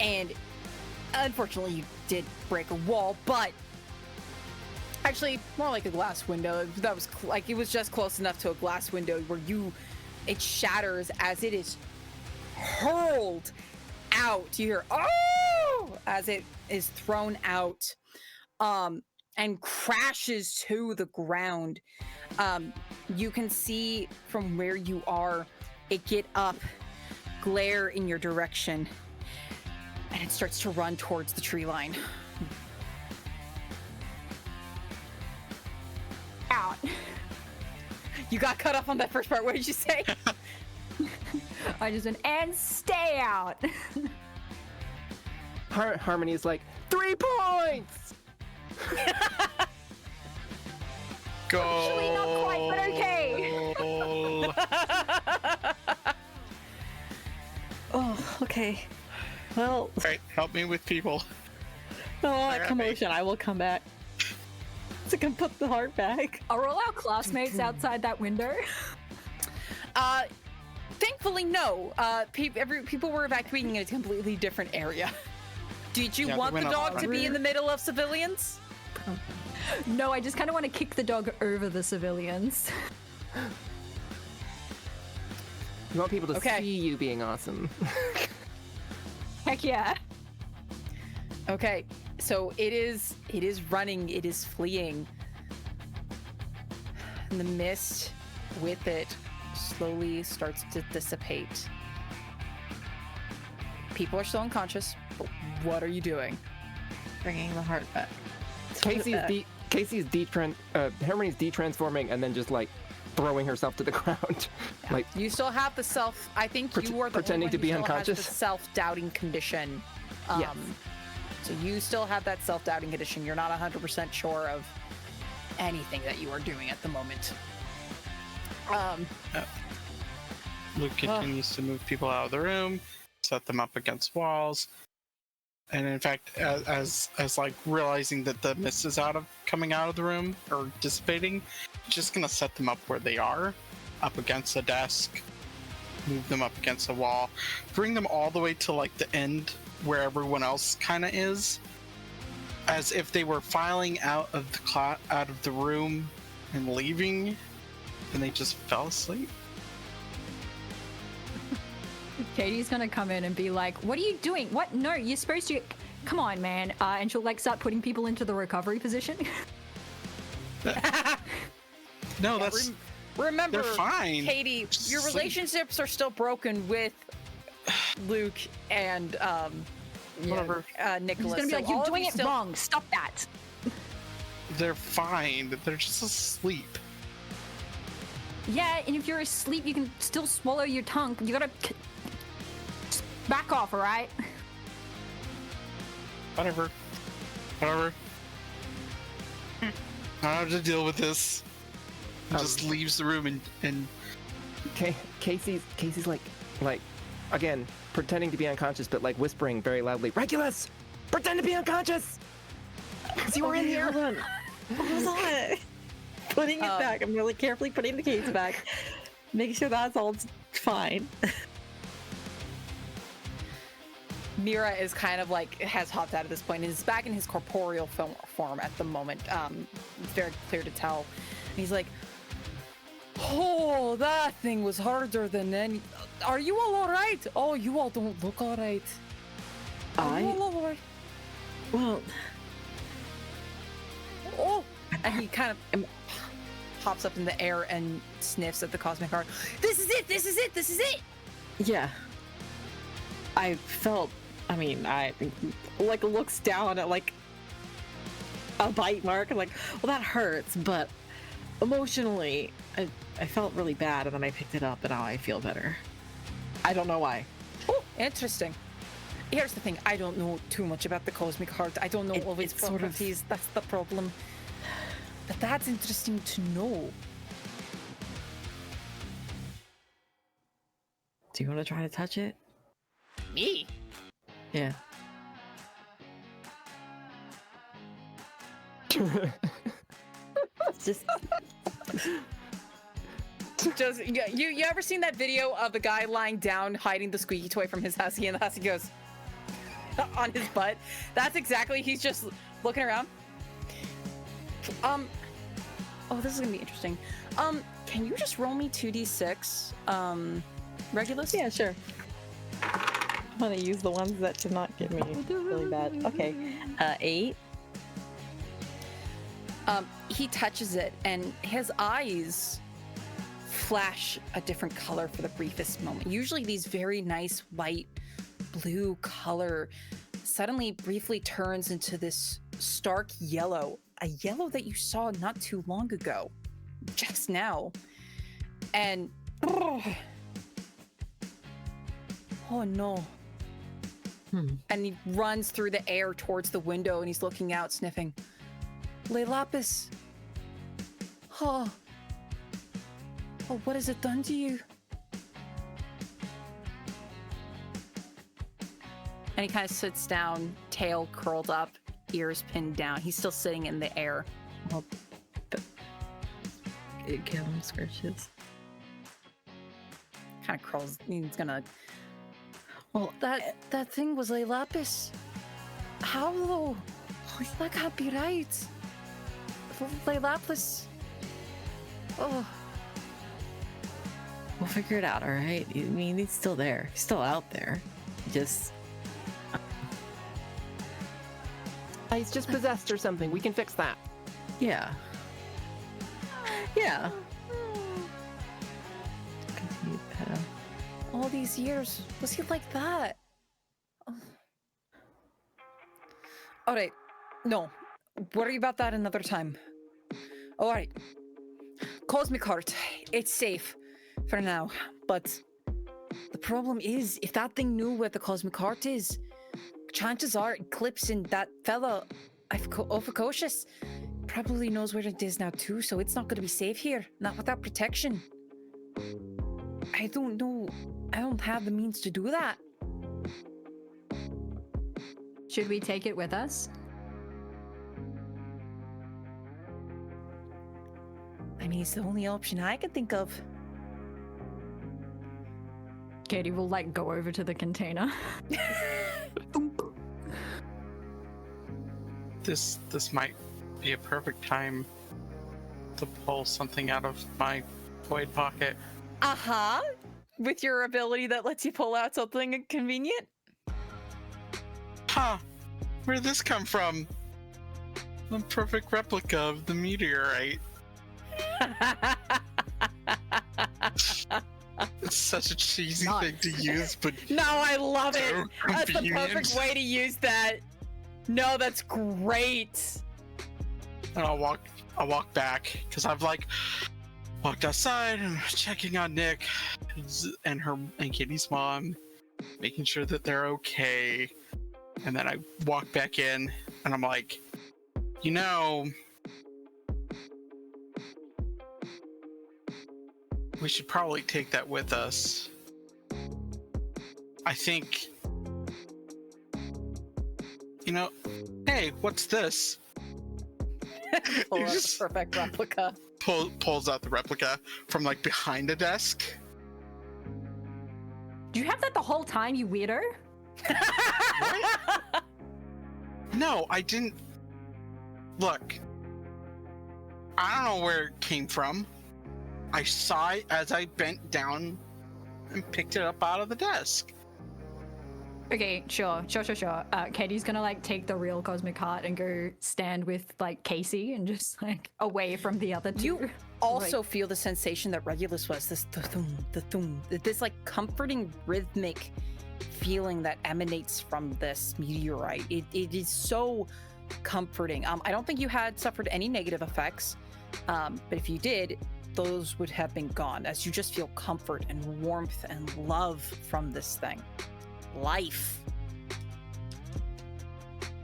and unfortunately you did break a wall, but actually more like a glass window. That was like, it was just close enough to a glass window where it shatters as it is hurled out. You hear "oh" as it is thrown out and crashes to the ground. You can see from where you are it get up, glare in your direction, and it starts to run towards the tree line. Out. You got cut off on that first part. What did you say? I just went, and stay out. Harmony is like 3 points. Go. Actually, not quite, but okay. Oh, okay. Well, Alright, help me with people. all that commotion, I will come back. So I can put the heart back. Are all our classmates outside that window? Thankfully, no. People were evacuating in a completely different area. Did you Yeah, they want the went dog off to be running. in the middle of civilians? No, I just kind of want to kick the dog over the civilians. You want people to Okay. see you being awesome. Heck yeah. Okay, so it is running, it is fleeing. And the mist with it slowly starts to dissipate. People are still unconscious, but what are you doing? Bringing the heart back. Casey's Harmony's de-transforming and then just like throwing herself to the ground. Like You still have the self, I think you are the pretending only to one be who still has unconscious? the self-doubting condition. Yes. So you still have that self-doubting condition. You're not 100% sure of anything that you are doing at the moment. Luke continues to move people out of the room, set them up against walls, and in fact, as like realizing that the mist is coming out of the room or dissipating, just gonna set them up where they are, up against a desk, move them up against a wall, bring them all the way to like the end where everyone else kind of is, as if they were filing out of the room and leaving, and they just fell asleep. Katie's gonna come in and be like, what are you doing? What? No, you're supposed to... Come on, man. And she'll like start putting people into the recovery position. No, that's Remember, they're fine. Katie, Just your sleep. relationships are still broken with Luke and Whatever. Nicholas. She's gonna be So like, you're all of doing you it still- wrong. Stop that. They're fine. They're just asleep. Yeah, and if you're asleep, you can still swallow your tongue. You gotta... Just back off, alright? Whatever. I don't have to deal with this. He just leaves the room and Casey's like again pretending to be unconscious, but like whispering very loudly, "Regulus, pretend to be unconscious." Because you were in here. Hold on. Hold on. Putting it back. I'm really carefully putting the case back. Make sure that's all fine. Mira is kind of like has hopped out at this point and is back in his corporeal form at the moment. It's very clear to tell. And he's like, "Oh, that thing was harder than any. Are you all right? Oh, you all don't look all right. Are you all right? Well, Oh!" And he kind of hops up in the air and sniffs at the cosmic heart. This is it. This is it. This is it. yeah. I felt, I mean, I like looks down at like a bite mark and like, well, that hurts, but emotionally, I felt really bad, and then I picked it up, and now I feel better. I don't know why. Oh, interesting. Here's the thing. I don't know too much about the Cosmic Heart. I don't know all its sort of- properties. That's the problem. But that's interesting to know. Do you want to try to touch it? Me? Yeah. It's just Just you ever seen that video of the guy lying down hiding the squeaky toy from his husky, and the husky goes on his butt? That's exactly, he's just looking around. Oh, this is gonna be interesting. Can you just roll me 2d6 Regulus? yeah, sure. I'm gonna use the ones that did not give me really bad. Okay, 8. He touches it, and his eyes flash a different color for the briefest moment. Usually these very nice white blue color suddenly briefly turns into this stark yellow, a yellow that you saw not too long ago, just now. And oh no. And he runs through the air towards the window, and he's looking out, sniffing. Le Lapis. Oh, what has it done to you? And he kind of sits down, tail curled up, ears pinned down. He's still sitting in the air. Well, give him scratches. Kind of crawls. He's gonna. Well, That thing was Le Lapis. How though? That can't be right. Le Lapis. Oh. we'll figure it out, all right? I mean, he's still there. He's still out there. Just He's just possessed or something. We can fix that. yeah. Yeah. Continue to pet him. All these years, was he like that? Oh. All right, no, worry about that another time. All right, Cosmic Heart, it's safe for now, but the problem is, if that thing knew where the Cosmic Heart is, chances are Eclipse and that fella, Ophicotius, probably knows where it is now too, so it's not going to be safe here, not without protection. I don't know. I don't have the means to do that. Should we take it with us? I mean, it's the only option I can think of. Katie will like go over to the container. This might be a perfect time to pull something out of my void pocket. Uh-huh. With your ability that lets you pull out something convenient? Huh. Where'd this come from? A perfect replica of the meteorite. It's such a cheesy Not- thing to use, but No, I love it. so That's the convenient. perfect way to use that. No, that's great. And I'll walk back because I've walked outside and checking on Nick and Kitty's mom, making sure that they're okay. And then I walk back in and I'm like, we should probably take that with us. I think, hey, what's this? Pull You out just- the perfect replica. Pulls out the replica from behind a desk. Do you have that the whole time, you weirdo? No, I didn't. Look, I don't know where it came from. I saw it as I bent down and picked it up out of the desk. Okay, sure. Katie's gonna take the real Cosmic Heart and go stand with Casey and just away from the other two. You also feel the sensation that Regulus was, this the thum, this comforting rhythmic feeling that emanates from this meteorite. It is so comforting. I don't think you had suffered any negative effects, but if you did, those would have been gone, as you just feel comfort and warmth and love from this thing. Life.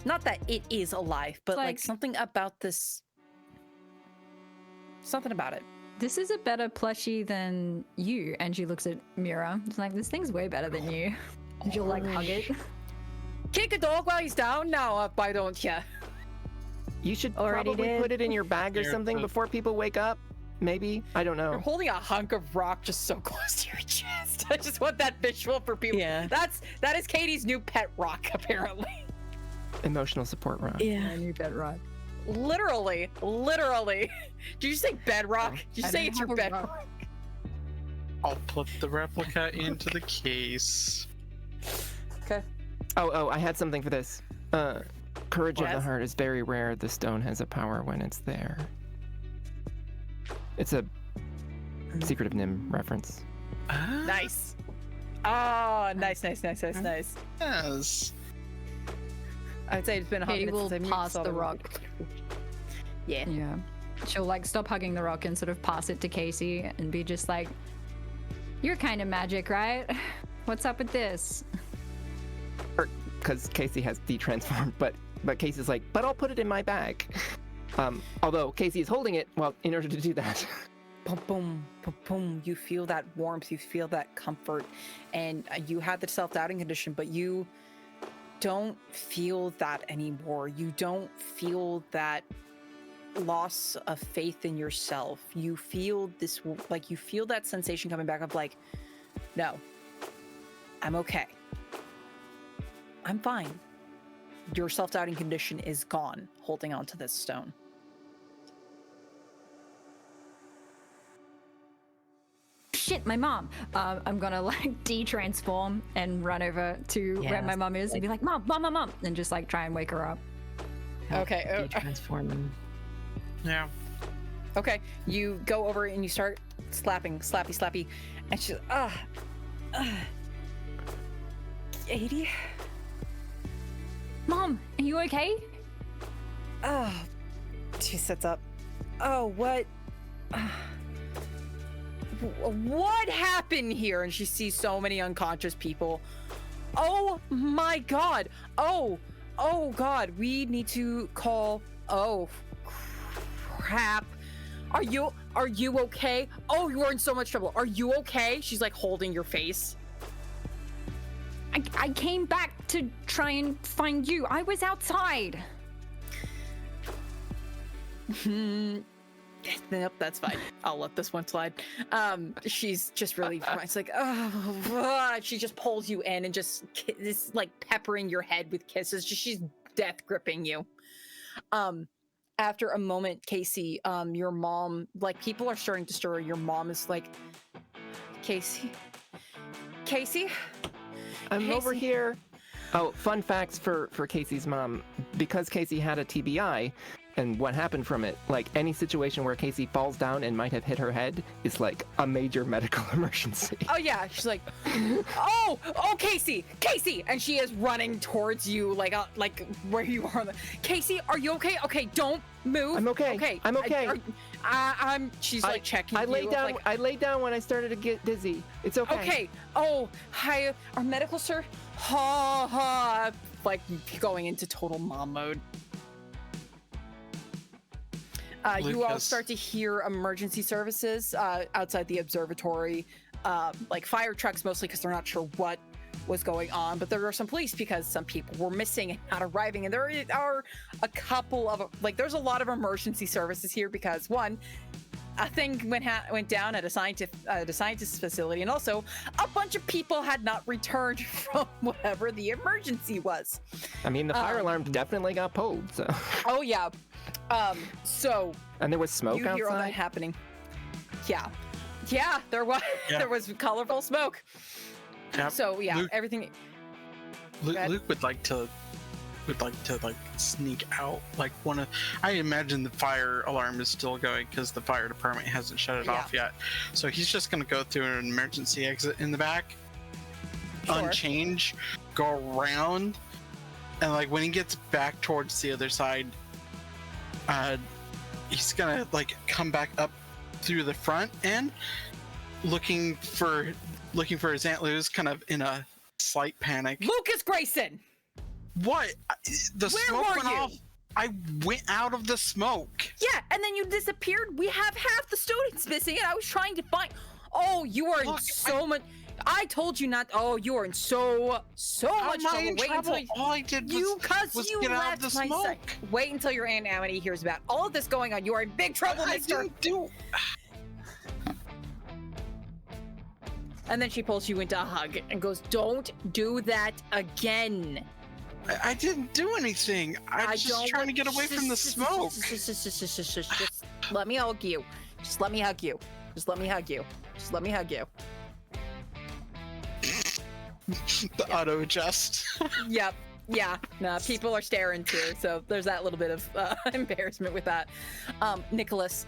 Not that it is alive, but like something about this. Something about it. This is a better plushie than you. And she looks at Mira. It's like, this thing's way better than you. And she'll like hug it. Kick a dog while he's down now, why don't you? You should Already probably did. put it in your bag or something before people wake up. Maybe. I don't You're know. holding a hunk of rock just so close to your chest. I just want that visual for people. Yeah. That is Katie's new pet rock, apparently. Emotional support rock. Yeah, new bedrock. Literally. Did you say bedrock? Did you say it's your bedrock? I'll put the replica into the case. Okay. Oh, I had something for this. Courage of the Yes. Heart is very rare. The stone has a power when it's there. It's a Secret of Nim reference. Nice. Oh, nice. Yes. I'd say it's been a hot Katie minute will since I pass saw the rock. Yeah. Yeah. She'll like stop hugging the rock and sort of pass it to Casey and be just like, you're kind of magic, right? What's up with this? Because Casey has de-transformed, but Casey's like, but I'll put it in my bag. Although Casey is holding it, well, in order to do that. Boom, boom, boom, boom. You feel that warmth, you feel that comfort, and you had the self-doubting condition, but you don't feel that anymore. You don't feel that loss of faith in yourself. You feel this, like, you feel that sensation coming back of like, no, I'm okay. I'm fine. Your self-doubting condition is gone, holding on to this stone. Shit, my mom. I'm gonna like de-transform and run over to where my mom is and be like, mom, and just like try and wake her up. Okay. Transforming. Yeah. Okay, you go over and you start slappy, and she's Katie? Mom, are you okay? Oh, she sits up. Oh, what? What happened here? And she sees so many unconscious people. Oh my God. Oh God, we need to call. Oh, crap. Are you okay? Oh, you are in so much trouble. Are you okay? She's like holding your face. I came back to try and find you. I was outside. Nope, that's fine. I'll let this one slide. She's just really, it's like, oh, she just pulls you in and just is like peppering your head with kisses. She's death gripping you. After a moment, Casey, your mom, like people are starting to stir. Your mom is like, Casey, I'm over here. Oh, fun facts for Casey's mom. Because Casey had a TBI, and what happened from it, like any situation where Casey falls down and might have hit her head is like a major medical emergency. Oh yeah, she's like, oh, Casey, and she is running towards you, like where you are. Casey, are you okay? Okay, don't move. I'm okay. Okay, I'm okay. She's like checking. I lay you, down. like, I laid down when I started to get dizzy. It's okay. Okay. Oh, hi, our medical sir. Ha, like going into total mom mode. You all Lucas. start to hear emergency services outside the observatory, like fire trucks mostly because they're not sure what was going on, but there are some police because some people were missing and not arriving, and there are a couple of, like, there's a lot of emergency services here because one, a thing went down at a scientist's facility, and also a bunch of people had not returned from whatever the emergency was. I mean, the fire alarm definitely got pulled. So. Oh yeah. So And there was smoke you hear all that outside. happening. Yeah, there was Yeah. there was colorful smoke. Yep. So yeah, Luke- everything. Luke would like to sneak out, like I imagine the fire alarm is still going because the fire department hasn't shut it off yet, so he's just going to go through an emergency exit in the back unchange, go around, and like when he gets back towards the other side, he's gonna like come back up through the front end, looking for his antlers, kind of in a slight panic. Lucas Grayson! What? The Where smoke were went you? off. I went out of the smoke. Yeah, and then you disappeared. We have half the students missing, and I was trying to find. Oh, you are in Look, so much. I told you not. Oh, you are in so How much am I trouble. in Wait trouble? until All I did was you get out of left the my smoke. site. Wait until your Aunt Amity hears about all of this going on. You are in big trouble, I mister. didn't do. And then she pulls you into a hug and goes, "Don't do that again." I didn't do anything. I was just trying to get away from the smoke. Just let me hug you. Just let me hug you. Just let me hug you. Just let me hug you. The auto adjust. Yep. Yeah. No, people are staring too. So there's that little bit of embarrassment with that. Nicholas,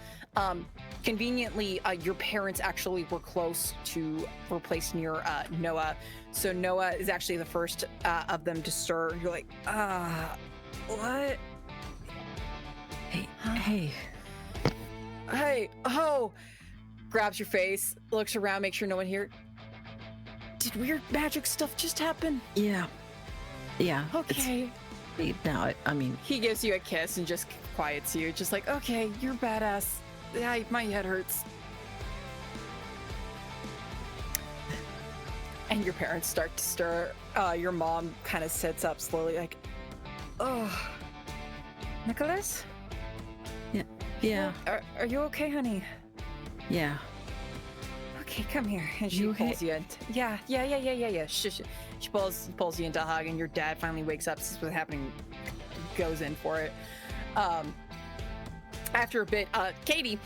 conveniently, your parents actually were close to replacing your Noah. So Noah is actually the first of them to stir. You're like, what? Hey. Hey, oh! Grabs your face, looks around, makes sure no one here. Did weird magic stuff just happen? Yeah. Okay. No, I mean, He gives you a kiss and just quiets you. Just like, okay, you're badass. Yeah, my head hurts. And your parents start to stir. Your mom kind of sits up slowly, like, oh, Nicholas? yeah. Are you okay, honey? Yeah. Okay, come here. And she You okay? pulls you in. Yeah. She pulls you into a hug, and your dad finally wakes up, sees what's happening, goes in for it. After a bit, Katie,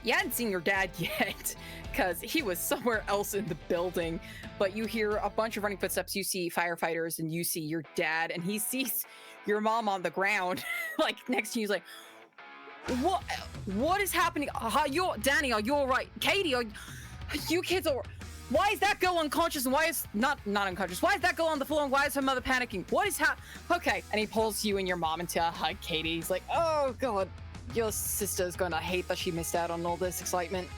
you hadn't seen your dad yet, because he was somewhere else in the building, but you hear a bunch of running footsteps. You see firefighters, and you see your dad, and he sees your mom on the ground, like, next to you. He's like, what is happening? Danny, are you all right? Katie, are you kids all right? Why is that girl unconscious, and why is not unconscious? Why is that girl on the floor, and why is her mother panicking? What is okay? And he pulls you and your mom into a hug, Katie. He's like, oh god, your sister's gonna hate that she missed out on all this excitement.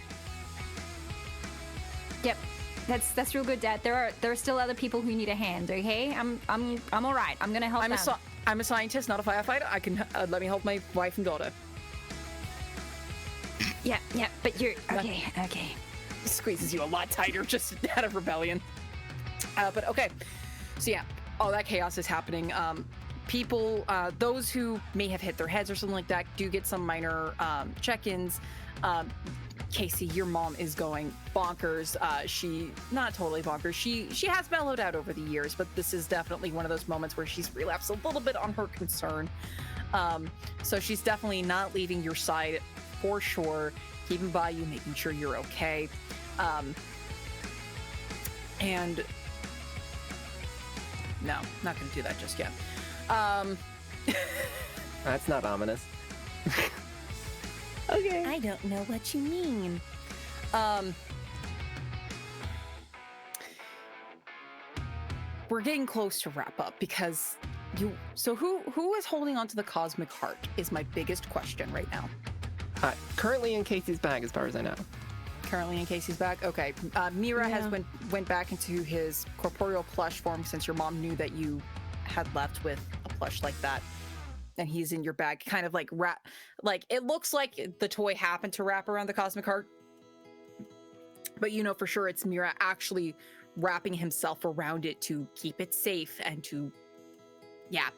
Yep, that's real good, Dad. There are still other people who need a hand. Okay, I'm all right. I'm gonna help them. I'm a scientist, not a firefighter. I can let me help my wife and daughter. Yeah, but you're okay. Squeezes you a lot tighter just out of rebellion. But okay, so yeah, all that chaos is happening. People, those who may have hit their heads or something like that, do get some minor check-ins. Casey, your mom is going bonkers. She not totally bonkers. She has mellowed out over the years, but this is definitely one of those moments where she's relapsed a little bit on her concern. So she's definitely not leaving your side for sure, keeping by you, making sure you're okay. And no, not gonna do that just yet. That's not ominous. Okay. I don't know what you mean. We're getting close to wrap up because who is holding on to the cosmic heart is my biggest question right now. Currently in Casey's bag, as far as I know. Currently in Casey's bag. Okay. Mira has went back into his corporeal plush form since your mom knew that you had left with a plush like that. And he's in your bag, kind of like it looks like the toy happened to wrap around the cosmic heart. But you know for sure it's Mira actually wrapping himself around it to keep it safe and to, yeah.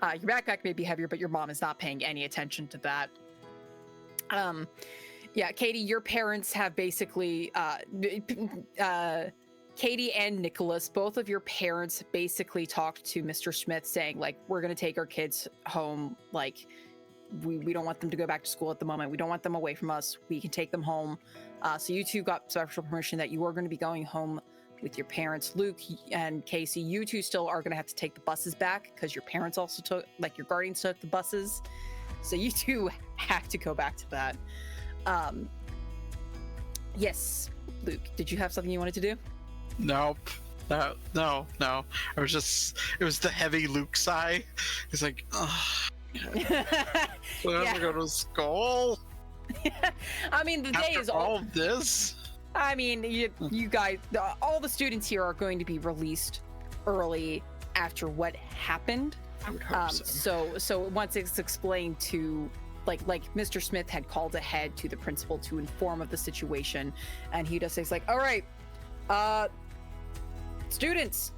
Your backpack may be heavier, but your mom is not paying any attention to that. Yeah, Katie, your parents have basically, Katie and Nicholas, both of your parents basically talked to Mr. Smith saying, like, we're going to take our kids home. Like, we don't want them to go back to school at the moment. We don't want them away from us. We can take them home. So you two got special permission that you are going to be going home with your parents. Luke and Casey, you two still are going to have to take the buses back because your parents also took, like, your guardians took the buses. So you two have to go back to that. Yes, Luke, did you have something you wanted to do? Nope. No. It was the heavy Luke sigh. He's like, oh, we'll Yeah. never go to school. I mean, the day After is all of this. I mean, you guys, all the students here are going to be released early after what happened. I would hope so. So once it's explained to, like Mr. Smith had called ahead to the principal to inform of the situation, and he just says like, all right, students,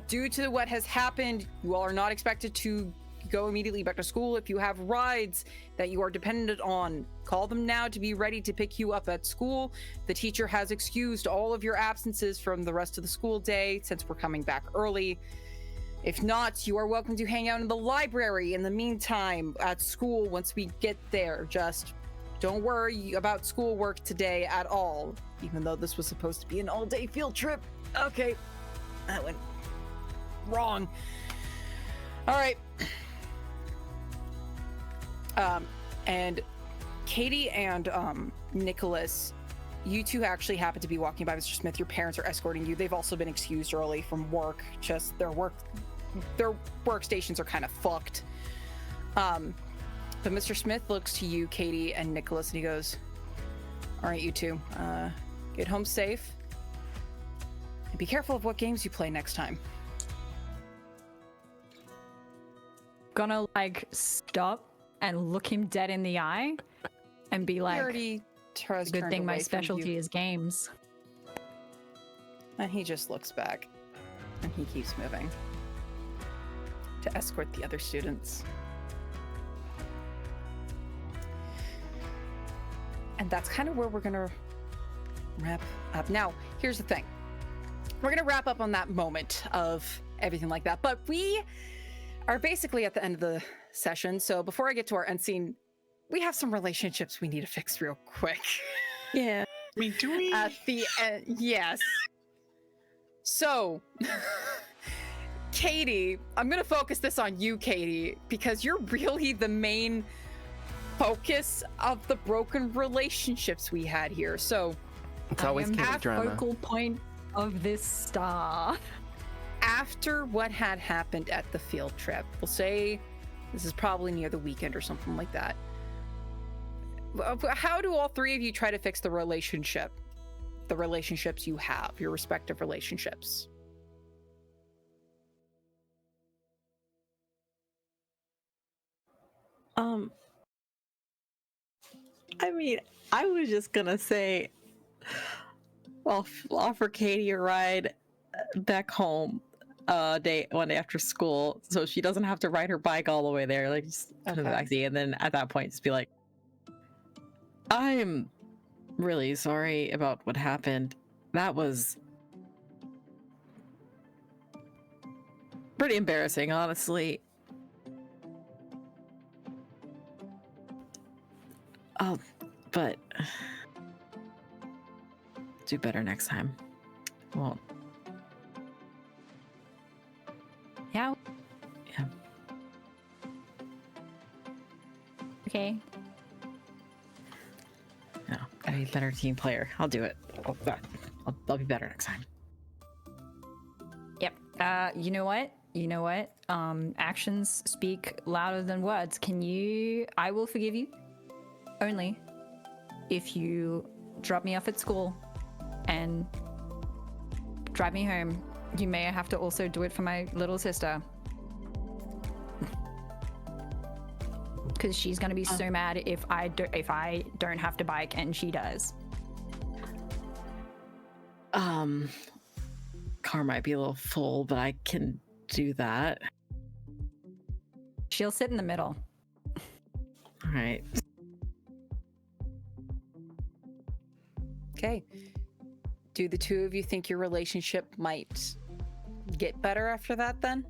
due to what has happened, you all are not expected to go immediately back to school. If you have rides that you are dependent on, call them now to be ready to pick you up at school. The teacher has excused all of your absences from the rest of the school day since we're coming back early. If not, you are welcome to hang out in the library in the meantime at school once we get there. Just don't worry about schoolwork today at all, even though this was supposed to be an all-day field trip. Okay, that went wrong. All right. And Katie and Nicholas, you two actually happen to be walking by Mr. Smith. Your parents are escorting you. They've also been excused early from work. Just their workstations are kind of fucked. But Mr. Smith looks to you, Katie and Nicholas, and he goes, all right, you two, get home safe. And be careful of what games you play next time. Gonna like stop and look him dead in the eye and be like, good thing my specialty is games. And he just looks back and he keeps moving to escort the other students. And that's kind of where we're gonna wrap up. Now, here's the thing. We're gonna wrap up on that moment of everything like that, but we are basically at the end of the session. So before I get to our end scene, we have some relationships we need to fix real quick. Yeah. I mean, do we? At the end, yes. So, Katie, I'm gonna focus this on you, Katie, because you're really the main focus of the broken relationships we had here. So, It's always I am Katie the drama. focal point of this star. after what had happened at the field trip, we'll say this is probably near the weekend or something like that. How do all three of you try to fix the relationships you have, your respective relationships? I mean, I was just gonna say, I'll offer Katie a ride back home one day after school, so she doesn't have to ride her bike all the way there. Like, just put in the backseat, and then at that point, just be like, "I'm really sorry about what happened. That was pretty embarrassing, honestly. But do better next time. Won't." Yeah. Yeah. Okay. No, I'll be a better team player. I'll do it. I'll be better next time. Yep. You know what? Actions speak louder than words. I will forgive you only if you drop me off at school and drive me home. You may have to also do it for my little sister, because she's gonna be so mad if I don't have to bike and she does. Car might be a little full, but I can do that. She'll sit in the middle. All right. Okay. Do the two of you think your relationship might get better after that then?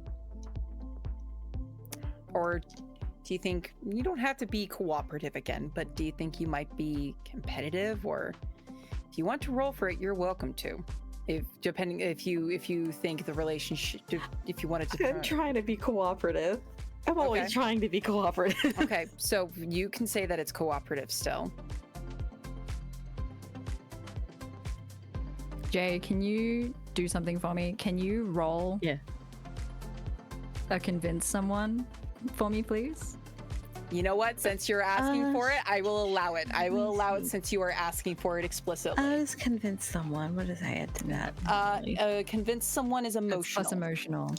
Or do you think you don't have to be cooperative again, but do you think you might be competitive? Or if you want to roll for it, you're welcome to. If you think the relationship, if you wanted to. I'm trying to be cooperative. I'm always trying to be cooperative. Okay, so you can say that it's cooperative still. Jay, can you do something for me? Can you roll Yeah. convince someone for me, please? You know what? Since you're asking for it, I will allow it. I will allow it see. since you are asking for it explicitly. I'll just convince someone. What does I add to that? Convince someone is That's emotional. plus emotional.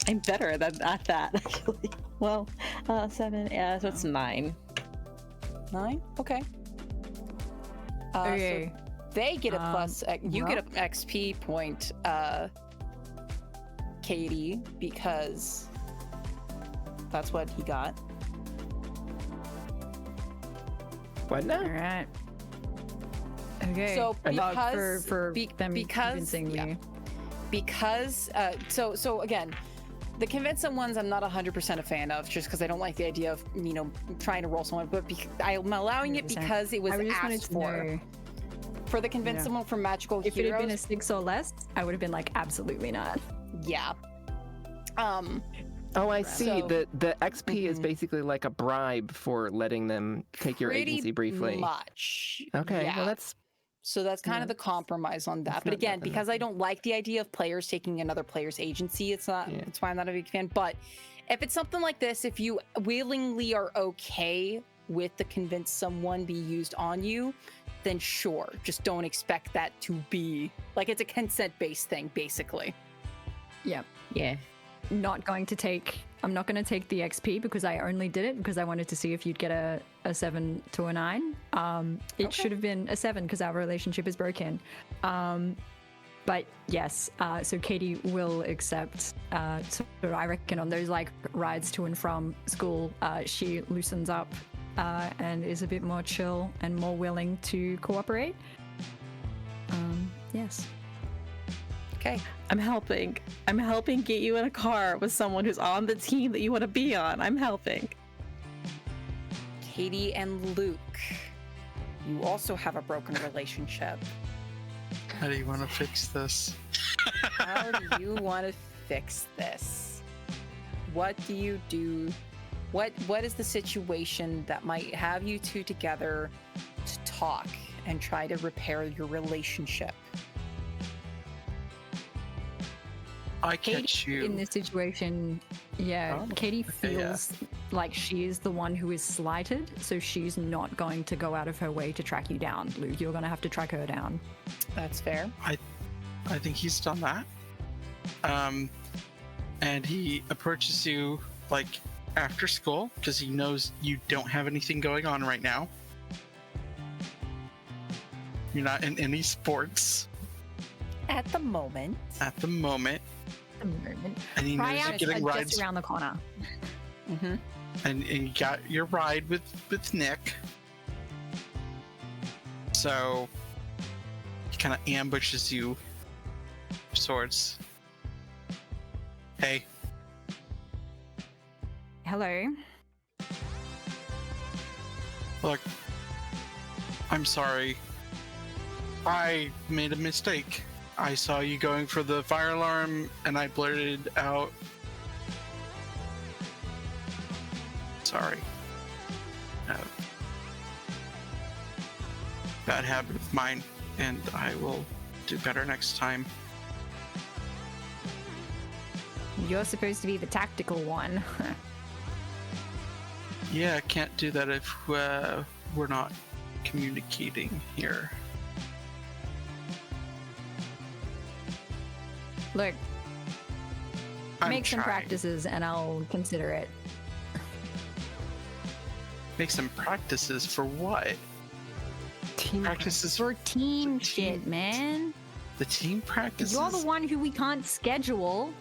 I'm better at that, actually. Well, 7, yeah, so it's 9. 9? Okay. Okay. So they get a plus. You get well. an XP point, Katie, because that's what he got. What now? All right. Okay. So because for them because convincing me. because so again, the convince someone's I'm not 100% a fan of, just because I don't like the idea of trying to roll someone, but I'm allowing it 100%. because it was I just wanted asked to for. know. For the convince Yeah. someone from magical If it heroes, had been a 6 or less, I would have been like, absolutely not. yeah. Oh, I see. So- The XP is Mhm. basically like a bribe for letting them take your Pretty agency briefly. much. Okay, Yeah. well that's So that's kind Yeah. of the compromise on that. That's But not again, nothing, because I nothing. don't like the idea of players taking another player's agency, it's not. Yeah. That's why I'm not a big fan. But if it's something like this, if you willingly are okay with the convince someone be used on you, then sure. Just don't expect that to be like it's a consent-based thing, basically. Yep. Yeah. I'm not going to take the XP because I only did it because I wanted to see if you'd get a 7 to a 9. It Okay. should have been a 7 because our relationship is broken. But yes, so Katie will accept. So I reckon on those like rides to and from school, she loosens up and is a bit more chill and more willing to cooperate. Yes. Okay. I'm helping get you in a car with someone who's on the team that you want to be on. I'm helping. Katie and Luke, you also have a broken relationship. How do you want to fix this? How do you want to fix this? What do you do? What is the situation that might have you two together to talk and try to repair your relationship? I Katie, catch you. in this situation, Oh, Katie okay, yeah. feels like she is the one who is slighted, so she's not going to go out of her way to track you down, Luke. You're going to have to track her down. That's fair. I think he's done that. And he approaches you like after school because he knows you don't have anything going on right now. You're not in any sports At the moment. at the moment, At the moment. and he knows you're Tryouts are getting rides. just around the corner. Mm-hmm. And you got your ride with Nick. So he kind of ambushes you. Swords. Hey, Hello. look. I'm sorry. I made a mistake. I saw you going for the fire alarm and I blurted out. Sorry. Bad habit of mine, and I will do better next time. You're supposed to be the tactical one. Yeah, I can't do that if we're not communicating here. Look, I'm make some trying. practices and I'll consider it. Make some practices for what? team Practices For team For shit, team. man. the team practices. You're the one who we can't schedule.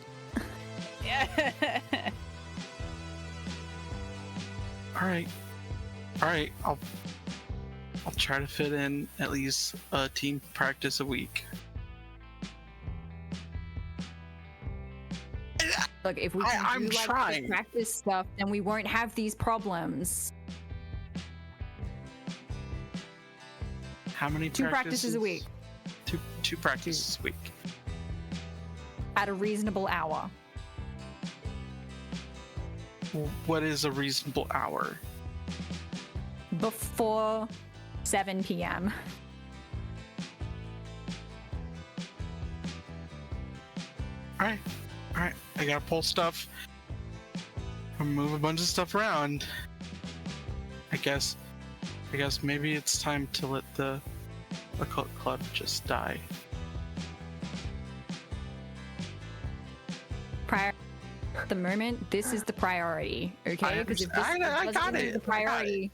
All right. I'll try to fit in at least a team practice a week. Look, if we can I'm do like trying. the practice stuff, then we won't have these problems. How many 2 practices a week Two practices a week. at a reasonable hour. What is a reasonable hour? Before 7 p.m. Alright. Alright. I gotta pull stuff. Move a bunch of stuff around. I guess maybe it's time to let the occult club just die. At the moment, this is the priority, okay? I got it. The priority.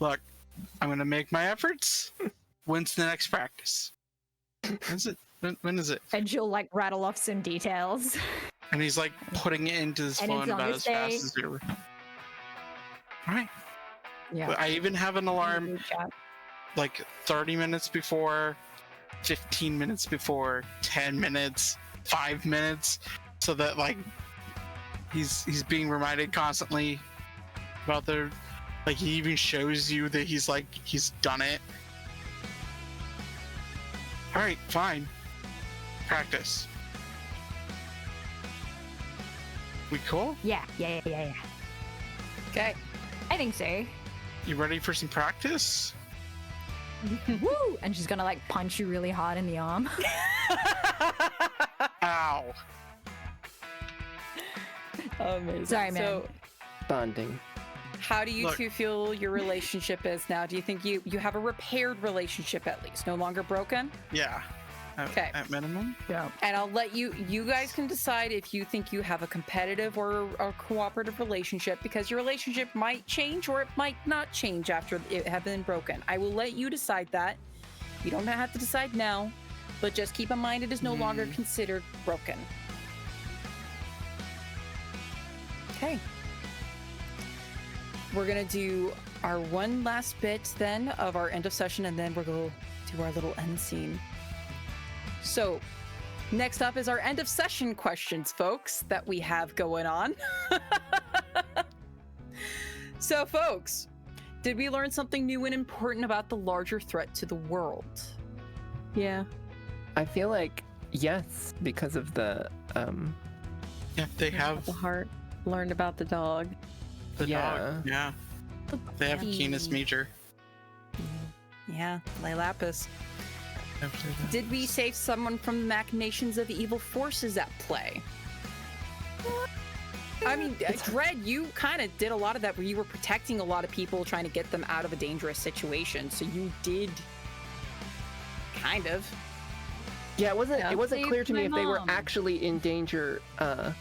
Look, I'm gonna make my efforts. When's the next practice? When's it? When is it? And she'll like rattle off some details. And he's like putting it into his And phone it's on about this as fast day. as ever. Alright. Yeah. I even have an alarm Chat. like 30 minutes before, 15 minutes before, 10 minutes, 5 minutes, so that like he's being reminded constantly about the, like he even shows you that he's done it. All right, fine. Practice. We cool? Yeah. Okay. I think so. You ready for some practice? Woo! And she's gonna like punch you really hard in the arm. Ow. Amazing. Sorry, man. So, Bonding. how do you Look. two feel your relationship is now? Do you think you have a repaired relationship at least, no longer broken? Yeah. Okay. At minimum. Yeah. And I'll let you guys can decide if you think you have a competitive or a cooperative relationship, because your relationship might change or it might not change after it have been broken. I will let you decide that. You don't have to decide now, but just keep in mind it is no longer considered broken. Okay. We're gonna do our one last bit then of our end of session, and then we're gonna do our little end scene. So, next up is our end of session questions, folks, that we have going on. So, folks, did we learn something new and important about the larger threat to the world? Yeah. I feel like yes, because of the Yeah, they have The heart. Learned about the dog. the yeah. dog. Yeah. They have Canis Major. Yeah, Lapis. Definitely. Did we save someone from the machinations of evil forces at play? I mean, Dread, you kind of did a lot of that where you were protecting a lot of people, trying to get them out of a dangerous situation. So you did kind of. Yeah, it wasn't Saved clear to me my if they were mom. actually in danger Well,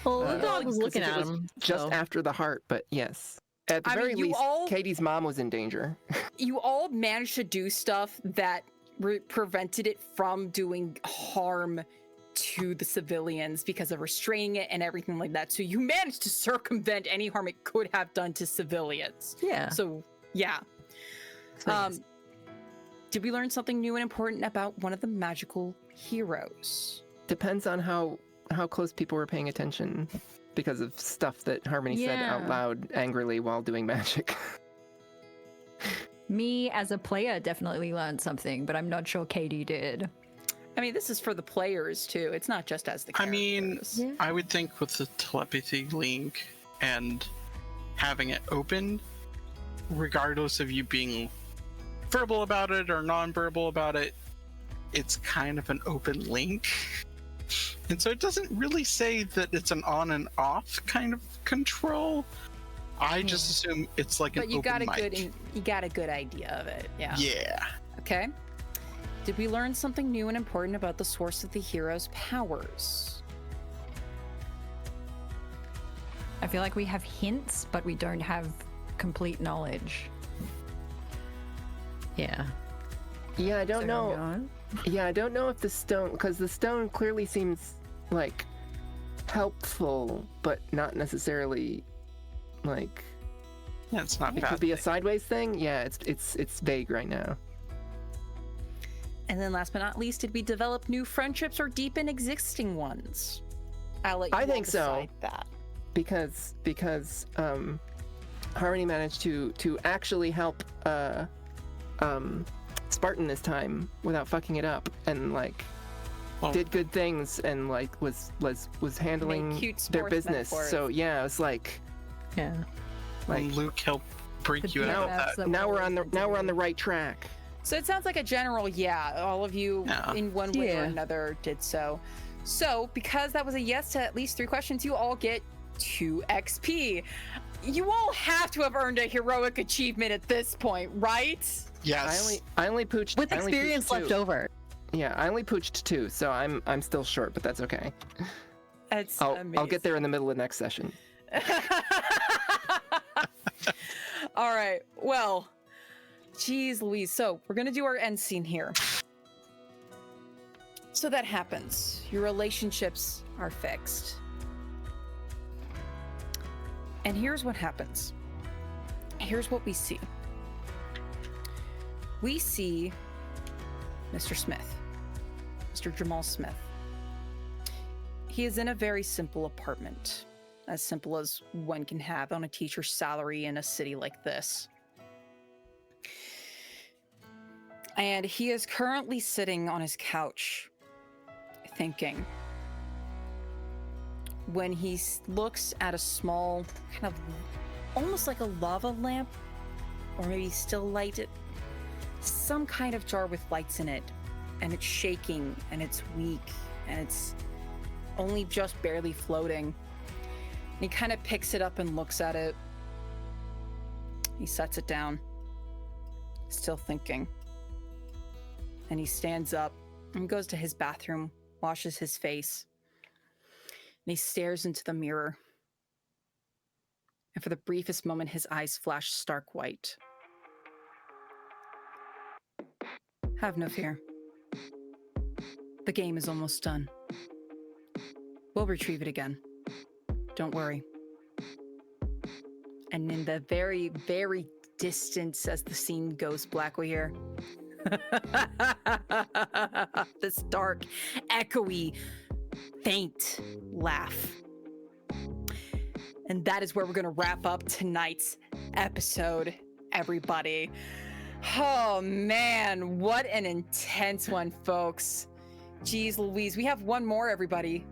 the Uh, dog was looking because at it was him. just so- after the heart, but yes. At the I mean, very you least, all- Katie's mom was in danger. You all managed to do stuff that prevented it from doing harm to the civilians because of restraining it and everything like that. So you managed to circumvent any harm it could have done to civilians. Yeah. So, yeah. So, yes. Did we learn something new and important about one of the magical heroes? Depends on how close people were paying attention because of stuff that Harmony said out Yeah. loud angrily while doing magic. Me as a player definitely learned something, but I'm not sure Katie did. I mean, this is for the players too. It's not just as the I characters. mean, I would think with the telepathy link and having it open, regardless of you being verbal about it or non-verbal about it, it's kind of an open link. And so it doesn't really say that it's an on and off kind of control. I just assume it's like but an you open got a mic. good idea of it. Yeah. Yeah. Okay. Did we learn something new and important about the source of the hero's powers? I feel like we have hints, but we don't have complete knowledge. yeah. Yeah, I don't So, know. Yeah, I don't know if the stone, because the stone clearly seems like helpful, but not necessarily like Yeah, it's not it bad. could be a sideways thing. Yeah, it's vague right now. And then last but not least, did we develop new friendships or deepen existing ones? I'll let you I all think so. decide that. because Harmony managed to actually help Spartan this time without fucking it up, and like Well, did good things, and like was handling cute their sports business. metaphors. So yeah, it was like Yeah. like Luke helped break you out of BFFs that. now we're on the right track. So it sounds like a general, yeah. All of you Yeah. in one way or Yeah. another did so. So, because that was a yes to at least 3 questions, you all get 2 XP. You all have to have earned a heroic achievement at this point, right? Yes. I only pooched With I only pooched experience left 2. over. Yeah, I only pooched 2, so I'm still short, but that's okay. It's I'll get there in the middle of next session. All right. Well, geez Louise. So we're going to do our end scene here. So that happens. Your relationships are fixed. And here's what happens. Here's what we see. We see Mr. Smith, Mr. Jamal Smith. He is in a very simple apartment, as simple as one can have on a teacher's salary in a city like this. And he is currently sitting on his couch, thinking, when he looks at a small, kind of almost like a lava lamp, or maybe still lighted, some kind of jar with lights in it, and it's shaking, and it's weak, and it's only just barely floating. And he kind of picks it up and looks at it. He sets it down, still thinking. And he stands up and goes to his bathroom, washes his face, and he stares into the mirror. And for the briefest moment, his eyes flash stark white. Have no fear. The game is almost done. We'll retrieve it again. Don't worry. And in the very, very distance, as the scene goes black, we hear this dark, echoey, faint laugh. And that is where we're going to wrap up tonight's episode, everybody. Oh man, what an intense one, folks. Jeez Louise, we have one more, everybody.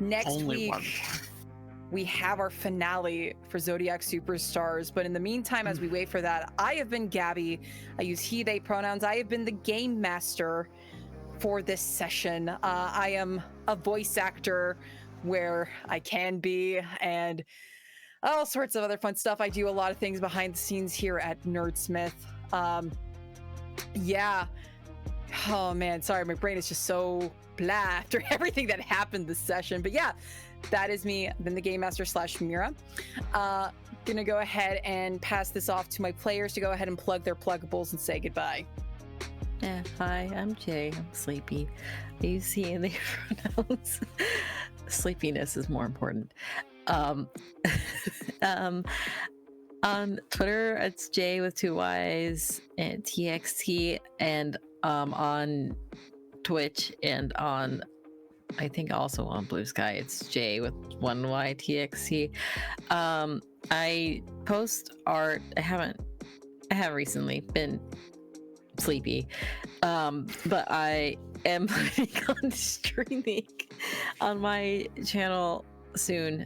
Next Only week, one. we have our finale for Zodiac Superstars. But in the meantime, as we wait for that, I have been Gabby. I use he, they pronouns. I have been the game master for this session. I am a voice actor where I can be, and all sorts of other fun stuff. I do a lot of things behind the scenes here at Nerdsmith. Yeah. Oh man, sorry, my brain is just so blah after everything that happened this session. But yeah, that is me. I've been the Game Master / Mira. Gonna go ahead and pass this off to my players to go ahead and plug their pluggables and say goodbye. Yeah, hi, I'm Jay. I'm sleepy. I use he and they pronouns. Sleepiness is more important. On Twitter, it's Jay with 2 Y's and TXT, and on Twitch and on, I think also on Blue Sky, it's Jay with 1 Y TXT. I post art. I haven't recently been sleepy, but I am planning on streaming on my channel soon.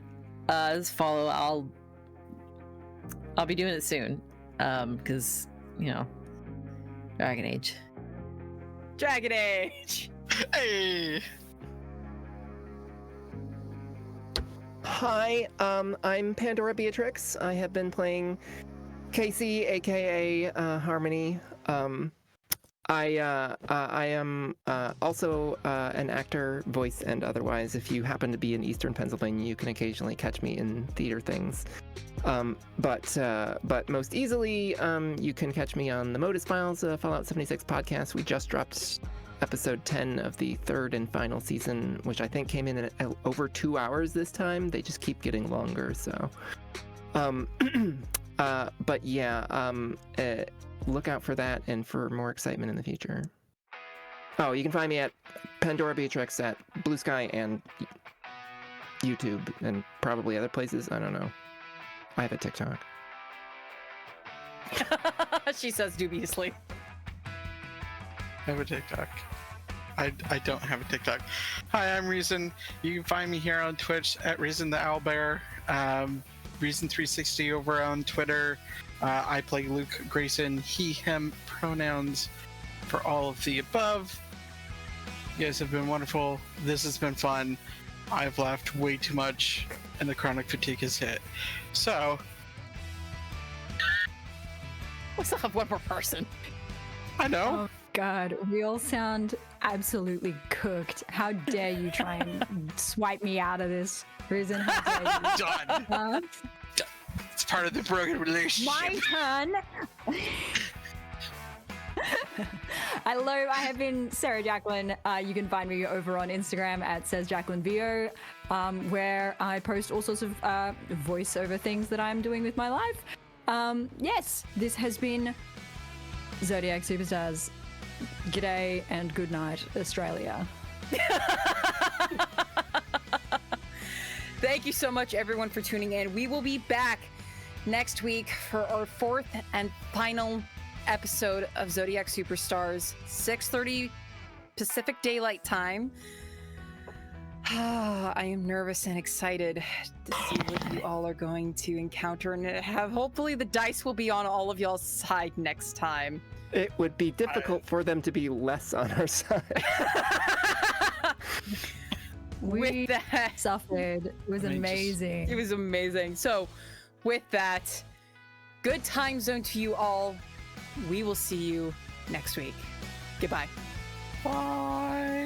Just follow. I'll be doing it soon, because Dragon Age. Hey. Hi, I'm Pandora Beatrix. I have been playing Casey, aka Harmony. I am also an actor, voice and otherwise. If you happen to be in Eastern Pennsylvania, you can occasionally catch me in theater things. But most easily, you can catch me on the Modus Files Fallout 76 podcast. We just dropped episode 10 of the 3rd and final season, which I think came in at over 2 hours this time. They just keep getting longer, so. But yeah, look out for that and for more excitement in the future. Oh, you can find me at Pandora Beatrix at Blue Sky and YouTube and probably other places. I don't know. I have a TikTok. She says dubiously. I have a TikTok. I don't have a TikTok. Hi, I'm Reason. You can find me here on Twitch at Reason the Owlbear. Reason360 over on Twitter. I play Luke Grayson, he, him pronouns for all of the above. You guys have been wonderful. This has been fun. I've laughed way too much, and the chronic fatigue has hit. So, We still have one more person. I know. Oh God, we all sound absolutely cooked. How dare you try and swipe me out of this, Risen? How dare Done. you? It's part of the broken relationship. My turn. Hello, I have been Sarah Jacqueline. You can find me over on Instagram at saysjacquelinevo, where I post all sorts of voiceover things that I'm doing with my life. Yes, this has been Zodiac Superstars. G'day and good night, Australia. Thank you so much, everyone, for tuning in. We will be back next week for our fourth and final episode of Zodiac Superstars, 6:30 Pacific Daylight Time. I am nervous and excited to see what you all are going to encounter and have. Hopefully the dice will be on all of y'all's side next time. It would be difficult for them to be less on our side. With that, Suffered. It was amazing. it was amazing. So, with that, good time zone to you all. We will see you next week. Goodbye. Bye.